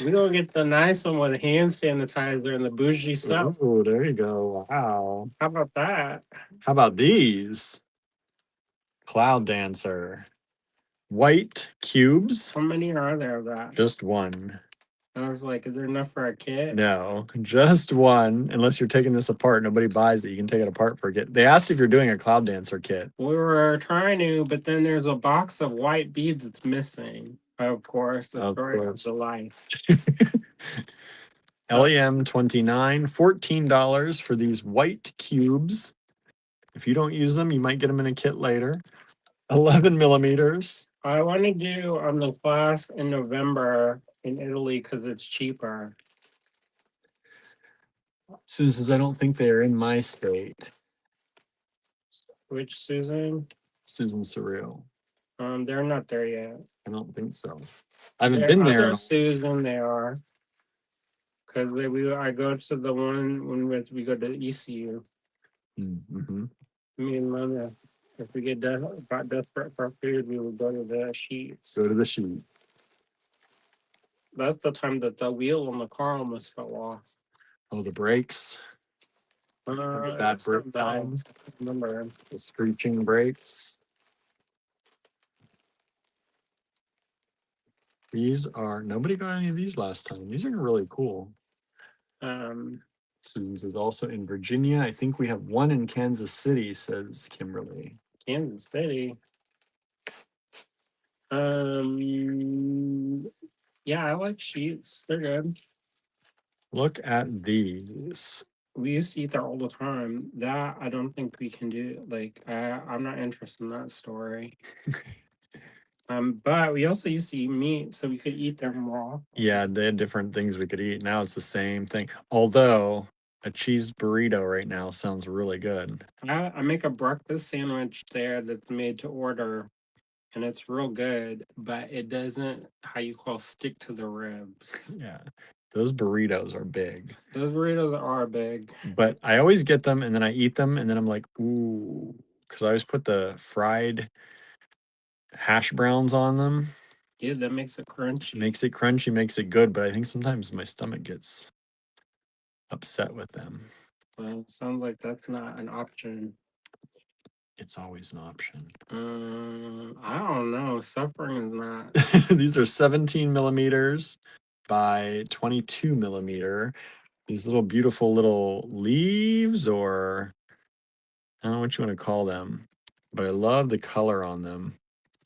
We gonna get the nice one with hand sanitizer and the bougie stuff. Oh, there you go. Wow. How about that? How about these? Cloud Dancer. White cubes. How many are there of that? Just one. I was like, is there enough for a kid? No, just one. Unless you're taking this apart, nobody buys it. You can take it apart for a kit. They asked if you're doing a Cloud Dancer kit. We were trying to, but then there's a box of white beads that's missing. Of course, the story of the life. LEM 29, $14 for these white cubes. If you don't use them, you might get them in a kit later. 11 millimeters. I want to do the class in November in Italy because it's cheaper. Susan says, I don't think they're in my state. Which Susan? Susan Surreal. They're not there yet. I don't think so. I haven't There been are there. other Susan they are. Because I go to the one when we go to ECU. Mm-hmm. Me and Lana, if we got desperate for food, we would go to the Sheets. Go to the shoot. That's the time that the wheel on the car almost fell off. Oh, the brakes. Bad It's brake not bad. times. I remember. The screeching brakes. These are, nobody got any of these last time. These are really cool. Um, Susan's is also in Virginia. I think we have one in Kansas City, says Kimberly. Kansas City. Yeah, I like Sheets. They're good. Look at these. We used to eat there all the time. That I don't think we can do. Like, I'm not interested in that story. But we also used to eat meat, so we could eat there more. Yeah, they had different things we could eat. Now it's the same thing. Although a cheese burrito right now sounds really good. I make a breakfast sandwich there that's made to order, and it's real good, but it doesn't stick to the ribs. Yeah. Those burritos are big. Those burritos are big. But I always get them and then I eat them and then I'm like, ooh, because I always put the fried hash browns on them. Yeah, that makes it crunchy. Makes it crunchy, makes it good, but I think sometimes my stomach gets upset with them. Well, sounds like that's not an option. It's always an option. I don't know. Suffering is not. These are 17 millimeters by 22 millimeter. These little beautiful little leaves, or I don't know what you want to call them, but I love the color on them.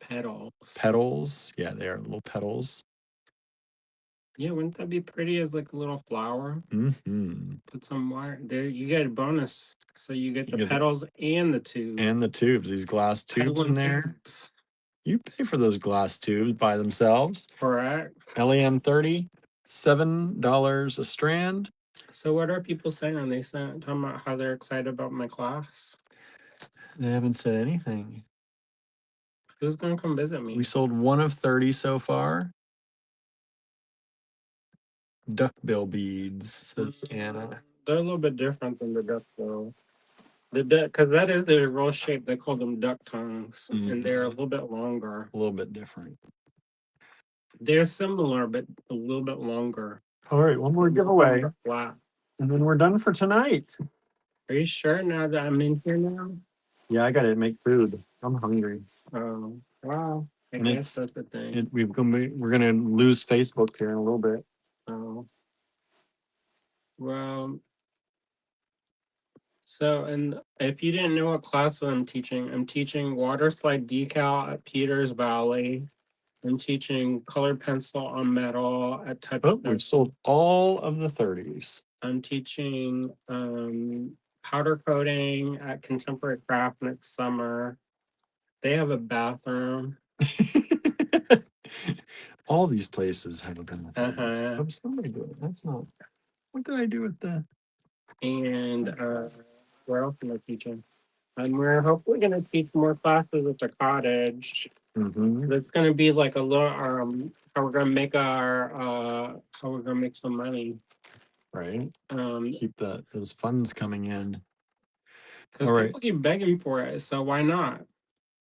Petals. Petals. Yeah, they are little petals. Yeah, wouldn't that be pretty as like a little flower? Mm-hmm. Put some wire there. You get a bonus, so you get You the get the- petals and the tube. And the tubes, these glass tubes Petal in and there. tubes. You pay for those glass tubes by themselves. Correct. LAM 30, $7 a strand. So what are people saying? Are they talking about how they're excited about my class? They haven't said anything. Who's gonna come visit me? We sold one of 30 so far. Duckbill beads, says Anna. They're a little bit different than the duck bill. Because that is the real shape. They call them duck tongues, and they're a little bit longer. A little bit different. They're similar, but a little bit longer. All right, one more giveaway. Flat. And then we're done for tonight. Are you sure now that I'm in here now? Yeah, I gotta make food. I'm hungry. Oh, wow. I And guess that's the thing. We're gonna lose Facebook here in a little bit. Oh. Well, so, and if you didn't know what class I'm teaching water slide decal at Peters Valley. I'm teaching colored pencil on metal at Touch. Oh, we've sold all of the 30s. I'm teaching powder coating at Contemporary Craft next summer. They have a bathroom. All these places have a bathroom. Uh-huh. Oops, what did I do? That's not. What did I do with the? And where else am I teaching? And we're hopefully going to teach more classes at the cottage. Mm-hmm. It's going to be like a little how we're going to make some money. Right. Um, Keep those funds coming in. Because All right. people keep begging for it, so why not?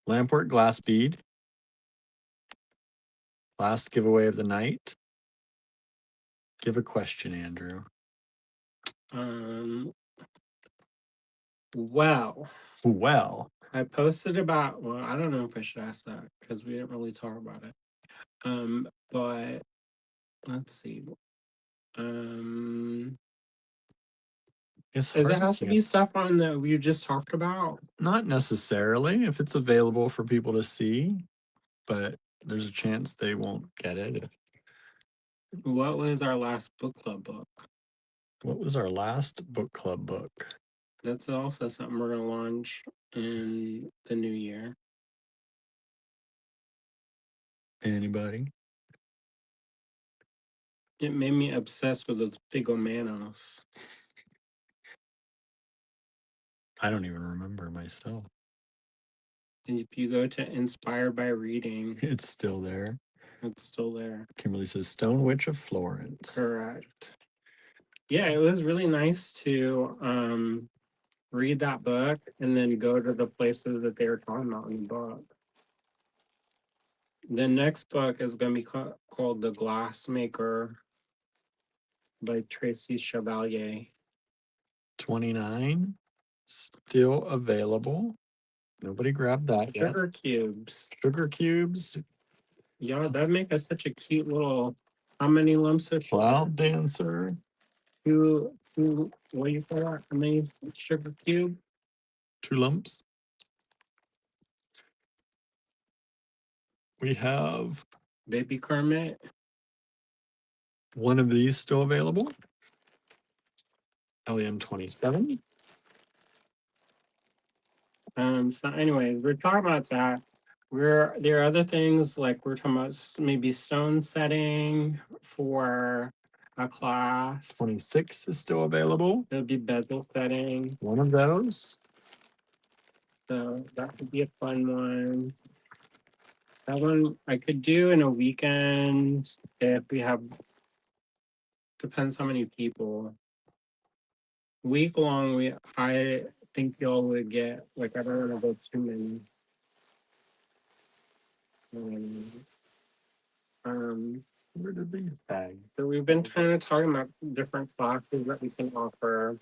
Lamport glass bead. Last giveaway of the night. Give a question, Andrew. Well, I posted about. Well, I don't know if I should ask that because we didn't really talk about it. But let's see. Does it have to be stuff on that we just talked about? Not necessarily, if it's available for people to see, but there's a chance they won't get it. What was our last book club book? What was our last book club book? That's also something we're going to launch in the new year. Anybody? It made me obsessed with those Figo Manos. I don't even remember myself. And if you go to Inspired by Reading, It's still there. it's still there. Kimberly says Stone Witch of Florence. Correct. Yeah, it was really nice to read that book and then go to the places that they were talking about in the book. The next book is going to be called The Glassmaker by Tracy Chevalier. 29. Still available. Nobody grabbed that yet. Sugar cubes. Sugar cubes. Yeah, that'd make us such a cute little. How many lumps of sugar? Cloud Dancer. Two, what do you call that? How many sugar cube? 2 lumps. We have Baby Kermit. one of these still available. LEM 27. So anyways, we're talking about that. There are other things like we're talking about maybe stone setting for a class. 26 is still available. It'll be bezel setting. One of those. So that could be a fun one. That one I could do in a weekend if we have, depends how many people. Week long, I think y'all would get, like, I don't want to go too many. Where did these bags? So we've been kind of talking about different classes that we can offer.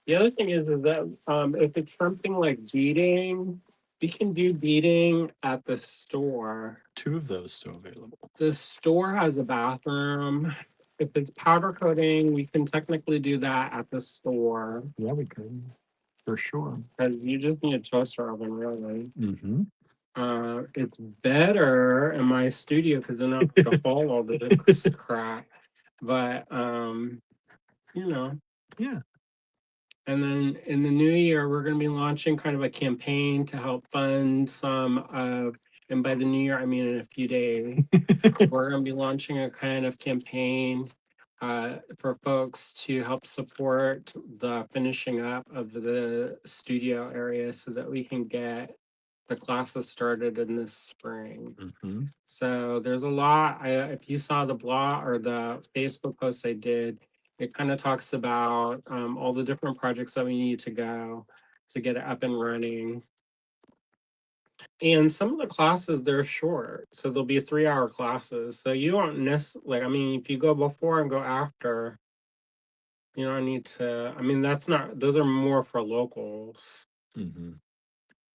The other thing is that if it's something like beading, we can do beading at the store. 2 of those still available. The store has a bathroom. If it's powder coating, we can technically do that at the store. Yeah, we could. For sure. Because you just need a toaster oven, really. Mm-hmm. It's better in my studio because then I don't have to haul all the crap. But you know. Yeah. And then in the new year, we're going to be launching kind of a campaign to help fund some of, and by the new year, I mean in a few days, we're going to be launching a kind of campaign for folks to help support the finishing up of the studio area so that we can get the classes started in this spring. Mm-hmm. So there's a lot. If you saw the blog or the Facebook post I did, it kind of talks about all the different projects that we need to go to get it up and running. And some of the classes, they're short. So they'll be 3-hour classes. So you don't necessarily, I mean, if you go before and go after, you don't need to, I mean, those are more for locals. Mm-hmm.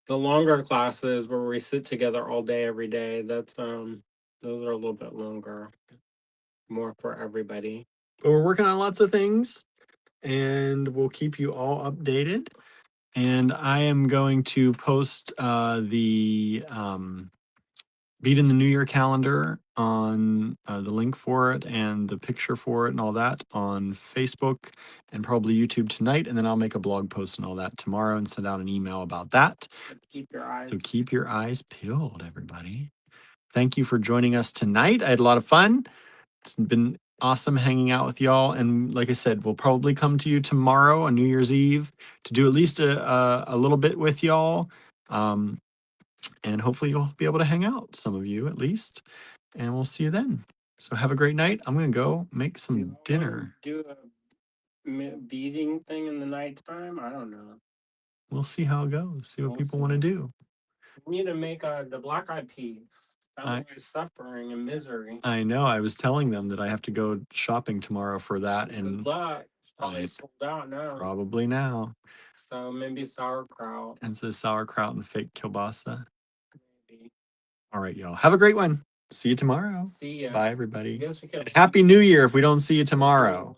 The longer classes where we sit together all day, every day, those are a little bit longer, more for everybody. But we're working on lots of things and we'll keep you all updated. And I am going to post the Beat in the New Year calendar on the link for it and the picture for it and all that on Facebook and probably YouTube tonight. And then I'll make a blog post and all that tomorrow and send out an email about that. Keep your eyes. So keep your eyes peeled, everybody. Thank you for joining us tonight. I had a lot of fun. It's been awesome hanging out with y'all. And like I said, we'll probably come to you tomorrow on New Year's Eve to do at least a little bit with y'all. And hopefully you'll be able to hang out, some of you at least. And we'll see you then. So have a great night. I'm going to go make some dinner. Do a beading thing in the nighttime? I don't know. We'll see how it goes. See what We'll people see. want to do. We need to make the Black Eyed Peas. That was suffering and misery. I know. I was telling them that I have to go shopping tomorrow for that. And good luck. It's probably sold out now. Probably now. So maybe sauerkraut. And so sauerkraut and fake kielbasa. Maybe. All right, y'all. Have a great one. See you tomorrow. See ya. Bye, everybody. I guess we could. Happy New Year if we don't see you tomorrow.